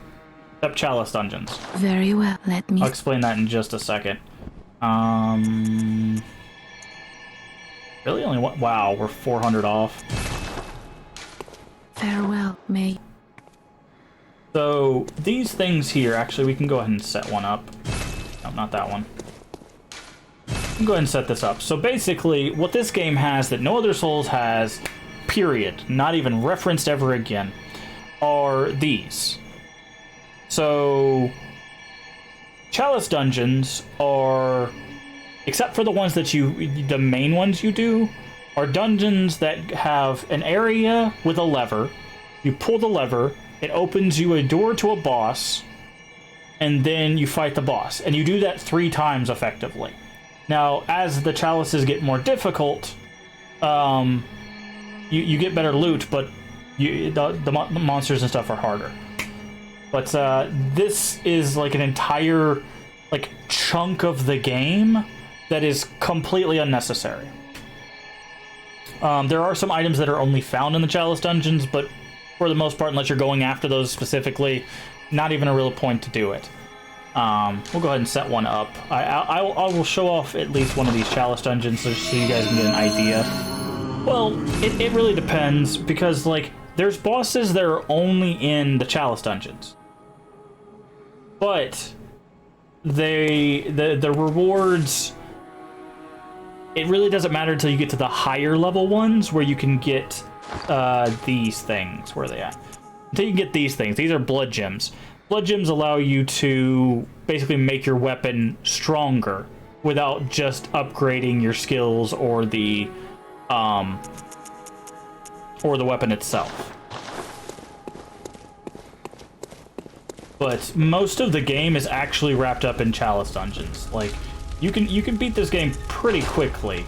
S11: Chalice dungeons.
S3: Very well, let me...
S11: I'll explain that in just a second. Really only one? Wow, we're 400 off.
S3: Farewell, May.
S11: So these things here, actually, we can go ahead and set one up. No, not that one. We can go ahead and set this up. So basically, what this game has that no other Souls has, period, not even referenced ever again, are these. So Chalice dungeons are, except for the ones that the main ones you do, are dungeons that have an area with a lever. You pull the lever, it opens you a door to a boss, and then you fight the boss. And you do that 3 times effectively. Now, as the chalices get more difficult, you get better loot, but the monsters and stuff are harder. But this is like an entire chunk of the game that is completely unnecessary. There are some items that are only found in the Chalice dungeons, but for the most part, unless you're going after those specifically, not even a real point to do it. We'll go ahead and set one up. I will show off at least one of these Chalice dungeons so you guys can get an idea. Well, it really depends, because there's bosses that are only in the Chalice dungeons. But the rewards, it really doesn't matter until you get to the higher level ones where you can get these things. Where are they at? Until you can get these things. These are blood gems. Blood gems allow you to basically make your weapon stronger without just upgrading your skills or the weapon itself. But most of the game is actually wrapped up in Chalice dungeons. You can beat this game pretty quickly.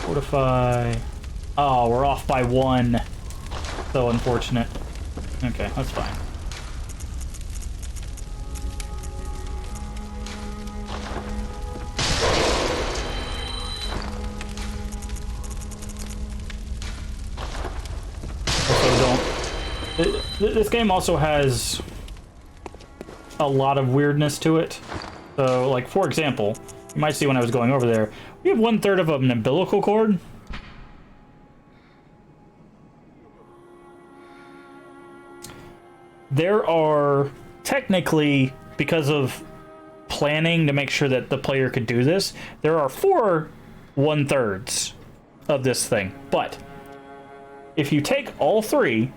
S11: Fortify. Oh, we're off by 1. So unfortunate. Okay, that's fine. This game also has a lot of weirdness to it. So, for example, you might see when I was going over there, we have 1/3 of an umbilical cord. There are, technically, because of planning to make sure that the player could do this, there are 4 1/3s of this thing. But if you take all 3,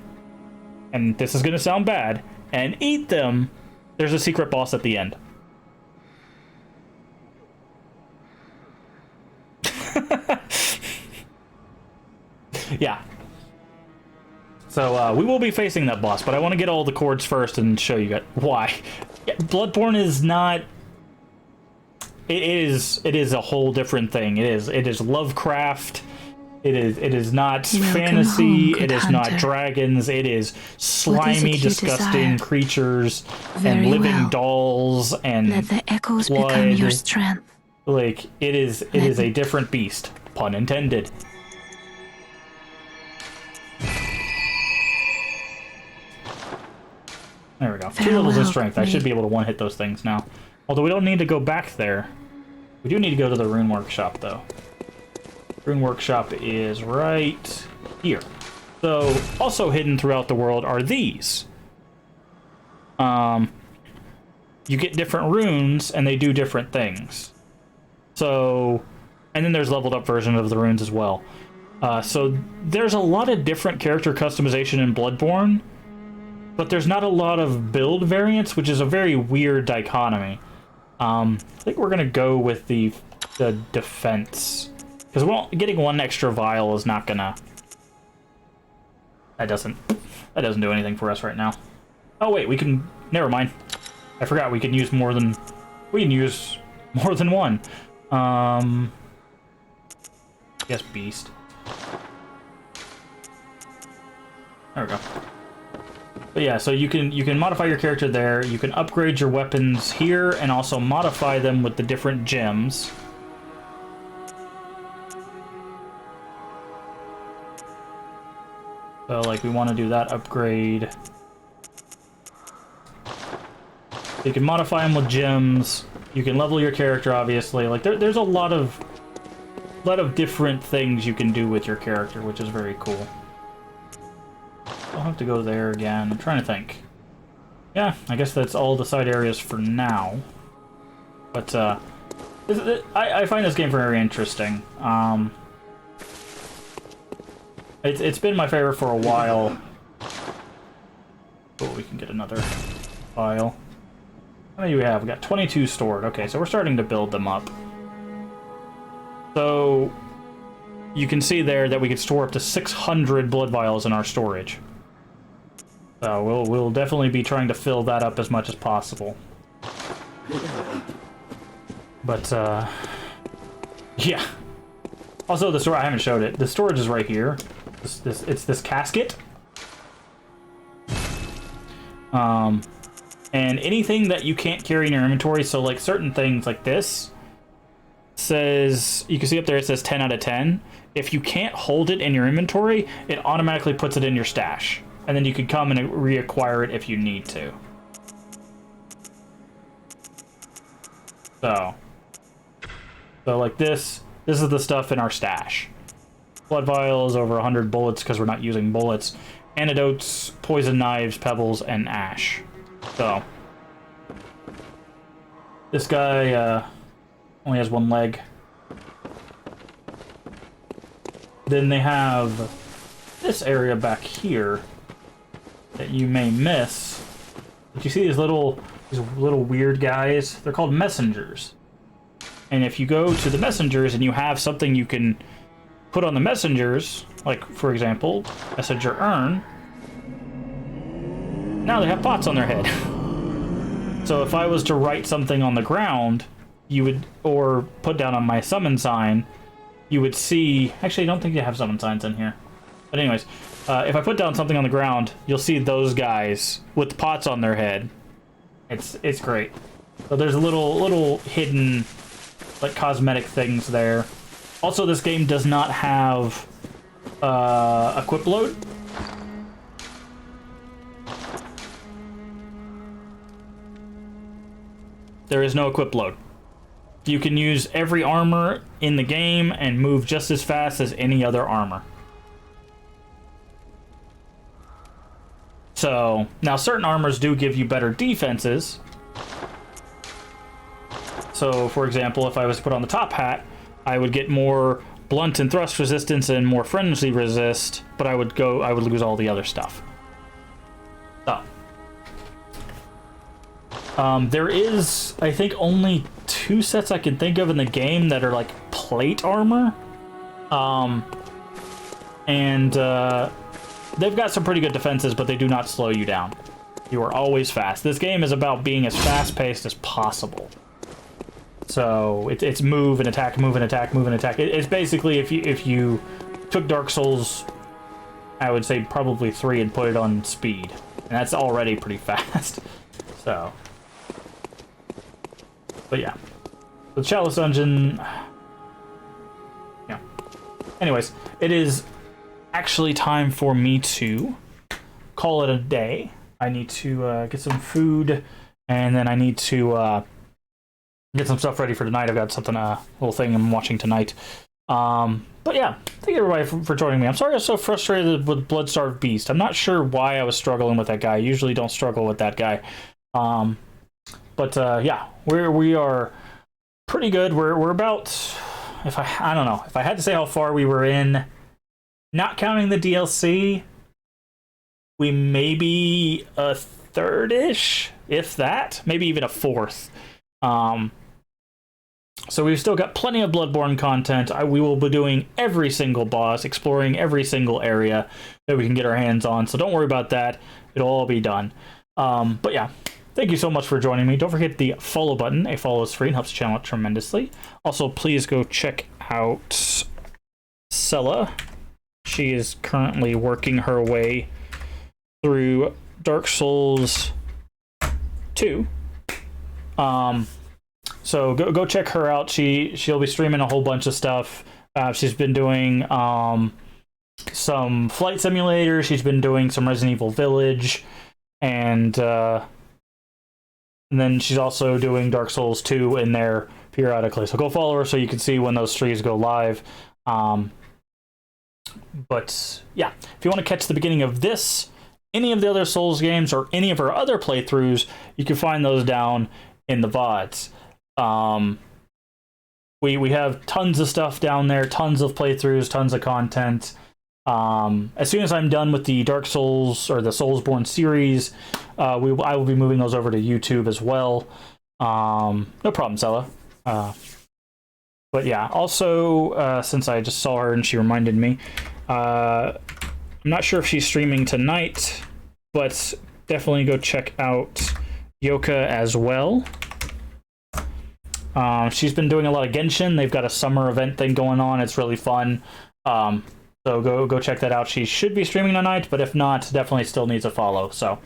S11: and this is going to sound bad, and eat them, there's a secret boss at the end. Yeah. So we will be facing that boss, but I want to get all the cords first and show you guys why. Yeah, Bloodborne is not... It is a whole different thing. It is Lovecraft. It is not fantasy. It is not dragons. It is slimy, disgusting creatures and living dolls and
S3: let the echoes
S11: blood.
S3: Become your strength.
S11: It is a different beast, pun intended. There we go. 2 levels of strength. I should be able to one-hit those things now. Although we don't need to go back there. We do need to go to the Rune Workshop, though. Rune Workshop is right here. So, also hidden throughout the world are these. You get different runes, and they do different things. So, and then there's leveled up version of the runes as well. So, there's a lot of different character customization in Bloodborne, but there's not a lot of build variants, which is a very weird dichotomy. I think we're going to go with the defense. Because getting 1 extra vial is not gonna... That doesn't do anything for us right now. Oh wait, we can never mind. I forgot we can use more than one. Yes, beast. There we go. But yeah, so you can modify your character there. You can upgrade your weapons here and also modify them with the different gems. So like we want to do that upgrade. You can modify them with gems. You can level your character, obviously. Like there's a lot of different things you can do with your character, which is very cool. I'll have to go there again. I'm trying to think. Yeah, I guess that's all the side areas for now. But I find this game very interesting. It's been my favorite for a while. Oh, we can get another file. How many do we have? We got 22 stored. Okay, so we're starting to build them up. So you can see there that we could store up to 600 blood vials in our storage. So we'll definitely be trying to fill that up as much as possible. But yeah. Also, the storage, I haven't showed it. The storage is right here. It's this casket. And anything that you can't carry in your inventory, so like certain things like this says, you can see up there it says 10 out of 10. If you can't hold it in your inventory, it automatically puts it in your stash. And then you can come and reacquire it if you need to. So like this is the stuff in our stash. Blood vials, over 100 bullets because we're not using bullets. Antidotes, poison knives, pebbles, and ash. So this guy only has one leg. Then they have this area back here that you may miss. But you see these little weird guys? They're called messengers. And if you go to the messengers and you have something you can put on the messengers, like for example, messenger urn, now they have pots on their head. So if I was to write something on the ground, you would, or put down on my summon sign, you would see, actually I don't think they have summon signs in here. But anyways, if I put down something on the ground, you'll see those guys with pots on their head. It's great. So there's little hidden, like, cosmetic things there. Also, this game does not have equip load. There is no equip load. You can use every armor in the game and move just as fast as any other armor. So, now certain armors do give you better defenses. So, for example, if I was to put on the top hat, I would get more blunt and thrust resistance and more frenzy resist, but I would lose all the other stuff. So, there is, I think, only 2 sets I can think of in the game that are like plate armor. They've got some pretty good defenses, but they do not slow you down. You are always fast. This game is about being as fast-paced as possible. So it's move and attack, move and attack, move and attack. It's basically if you took Dark Souls, I would say probably 3 and put it on speed, and that's already pretty fast. So, but yeah, the Chalice Dungeon. Yeah. Anyways, it is actually time for me to call it a day. I need to get some food, and then I need to get some stuff ready for tonight. I've got something, a little thing I'm watching tonight. But yeah, thank you everybody for joining me. I'm sorry I was so frustrated with Bloodstarved Beast. I'm not sure why I was struggling with that guy. I usually don't struggle with that guy. But yeah, we are pretty good. We're about, I don't know, if I had to say how far we were in, not counting the DLC, we may be a third-ish, if that, maybe even a fourth. So we've still got plenty of Bloodborne content. We will be doing every single boss, exploring every single area that we can get our hands on. So don't worry about that. It'll all be done. But yeah, thank you so much for joining me. Don't forget the follow button. A follow is free and helps the channel out tremendously. Also, please go check out Sella. She is currently working her way through Dark Souls 2. So go check her out. She'll be streaming a whole bunch of stuff. She's been doing some flight simulator. She's been doing some Resident Evil Village, and then she's also doing Dark Souls 2 in there periodically. So go follow her so you can see when those streams go live. But yeah, if you want to catch the beginning of this, any of the other Souls games, or any of her other playthroughs, you can find those down in the VODs. We have tons of stuff down there, tons of playthroughs, tons of content. As soon as I'm done with the Dark Souls or the Soulsborne series, I will be moving those over to YouTube as well. No problem, Sella. But yeah, also, since I just saw her and she reminded me, I'm not sure if she's streaming tonight, but definitely go check out Yoka as well. She's been doing a lot of Genshin. They've got a summer event thing going on. It's really fun. So go check that out. She should be streaming tonight, but if not, definitely still needs a follow. So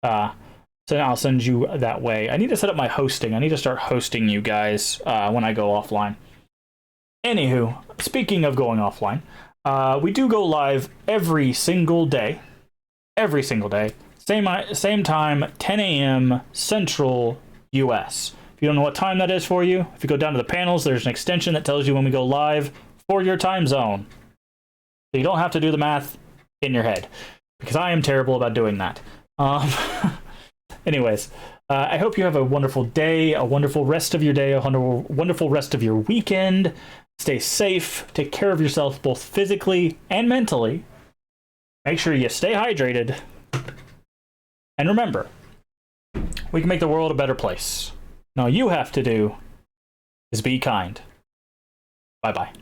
S11: I'll send you that way. I need to set up my hosting. I need to start hosting you guys when I go offline. Anywho, speaking of going offline, we do go live every single day. Every single day. Same time, 10 a.m. Central US. If you don't know what time that is for you, if you go down to the panels, there's an extension that tells you when we go live for your time zone. So you don't have to do the math in your head, because I am terrible about doing that. Anyways, I hope you have a wonderful day, a wonderful rest of your day, a wonderful rest of your weekend. Stay safe, take care of yourself both physically and mentally. Make sure you stay hydrated. And remember, we can make the world a better place. All you have to do is be kind. Bye-bye.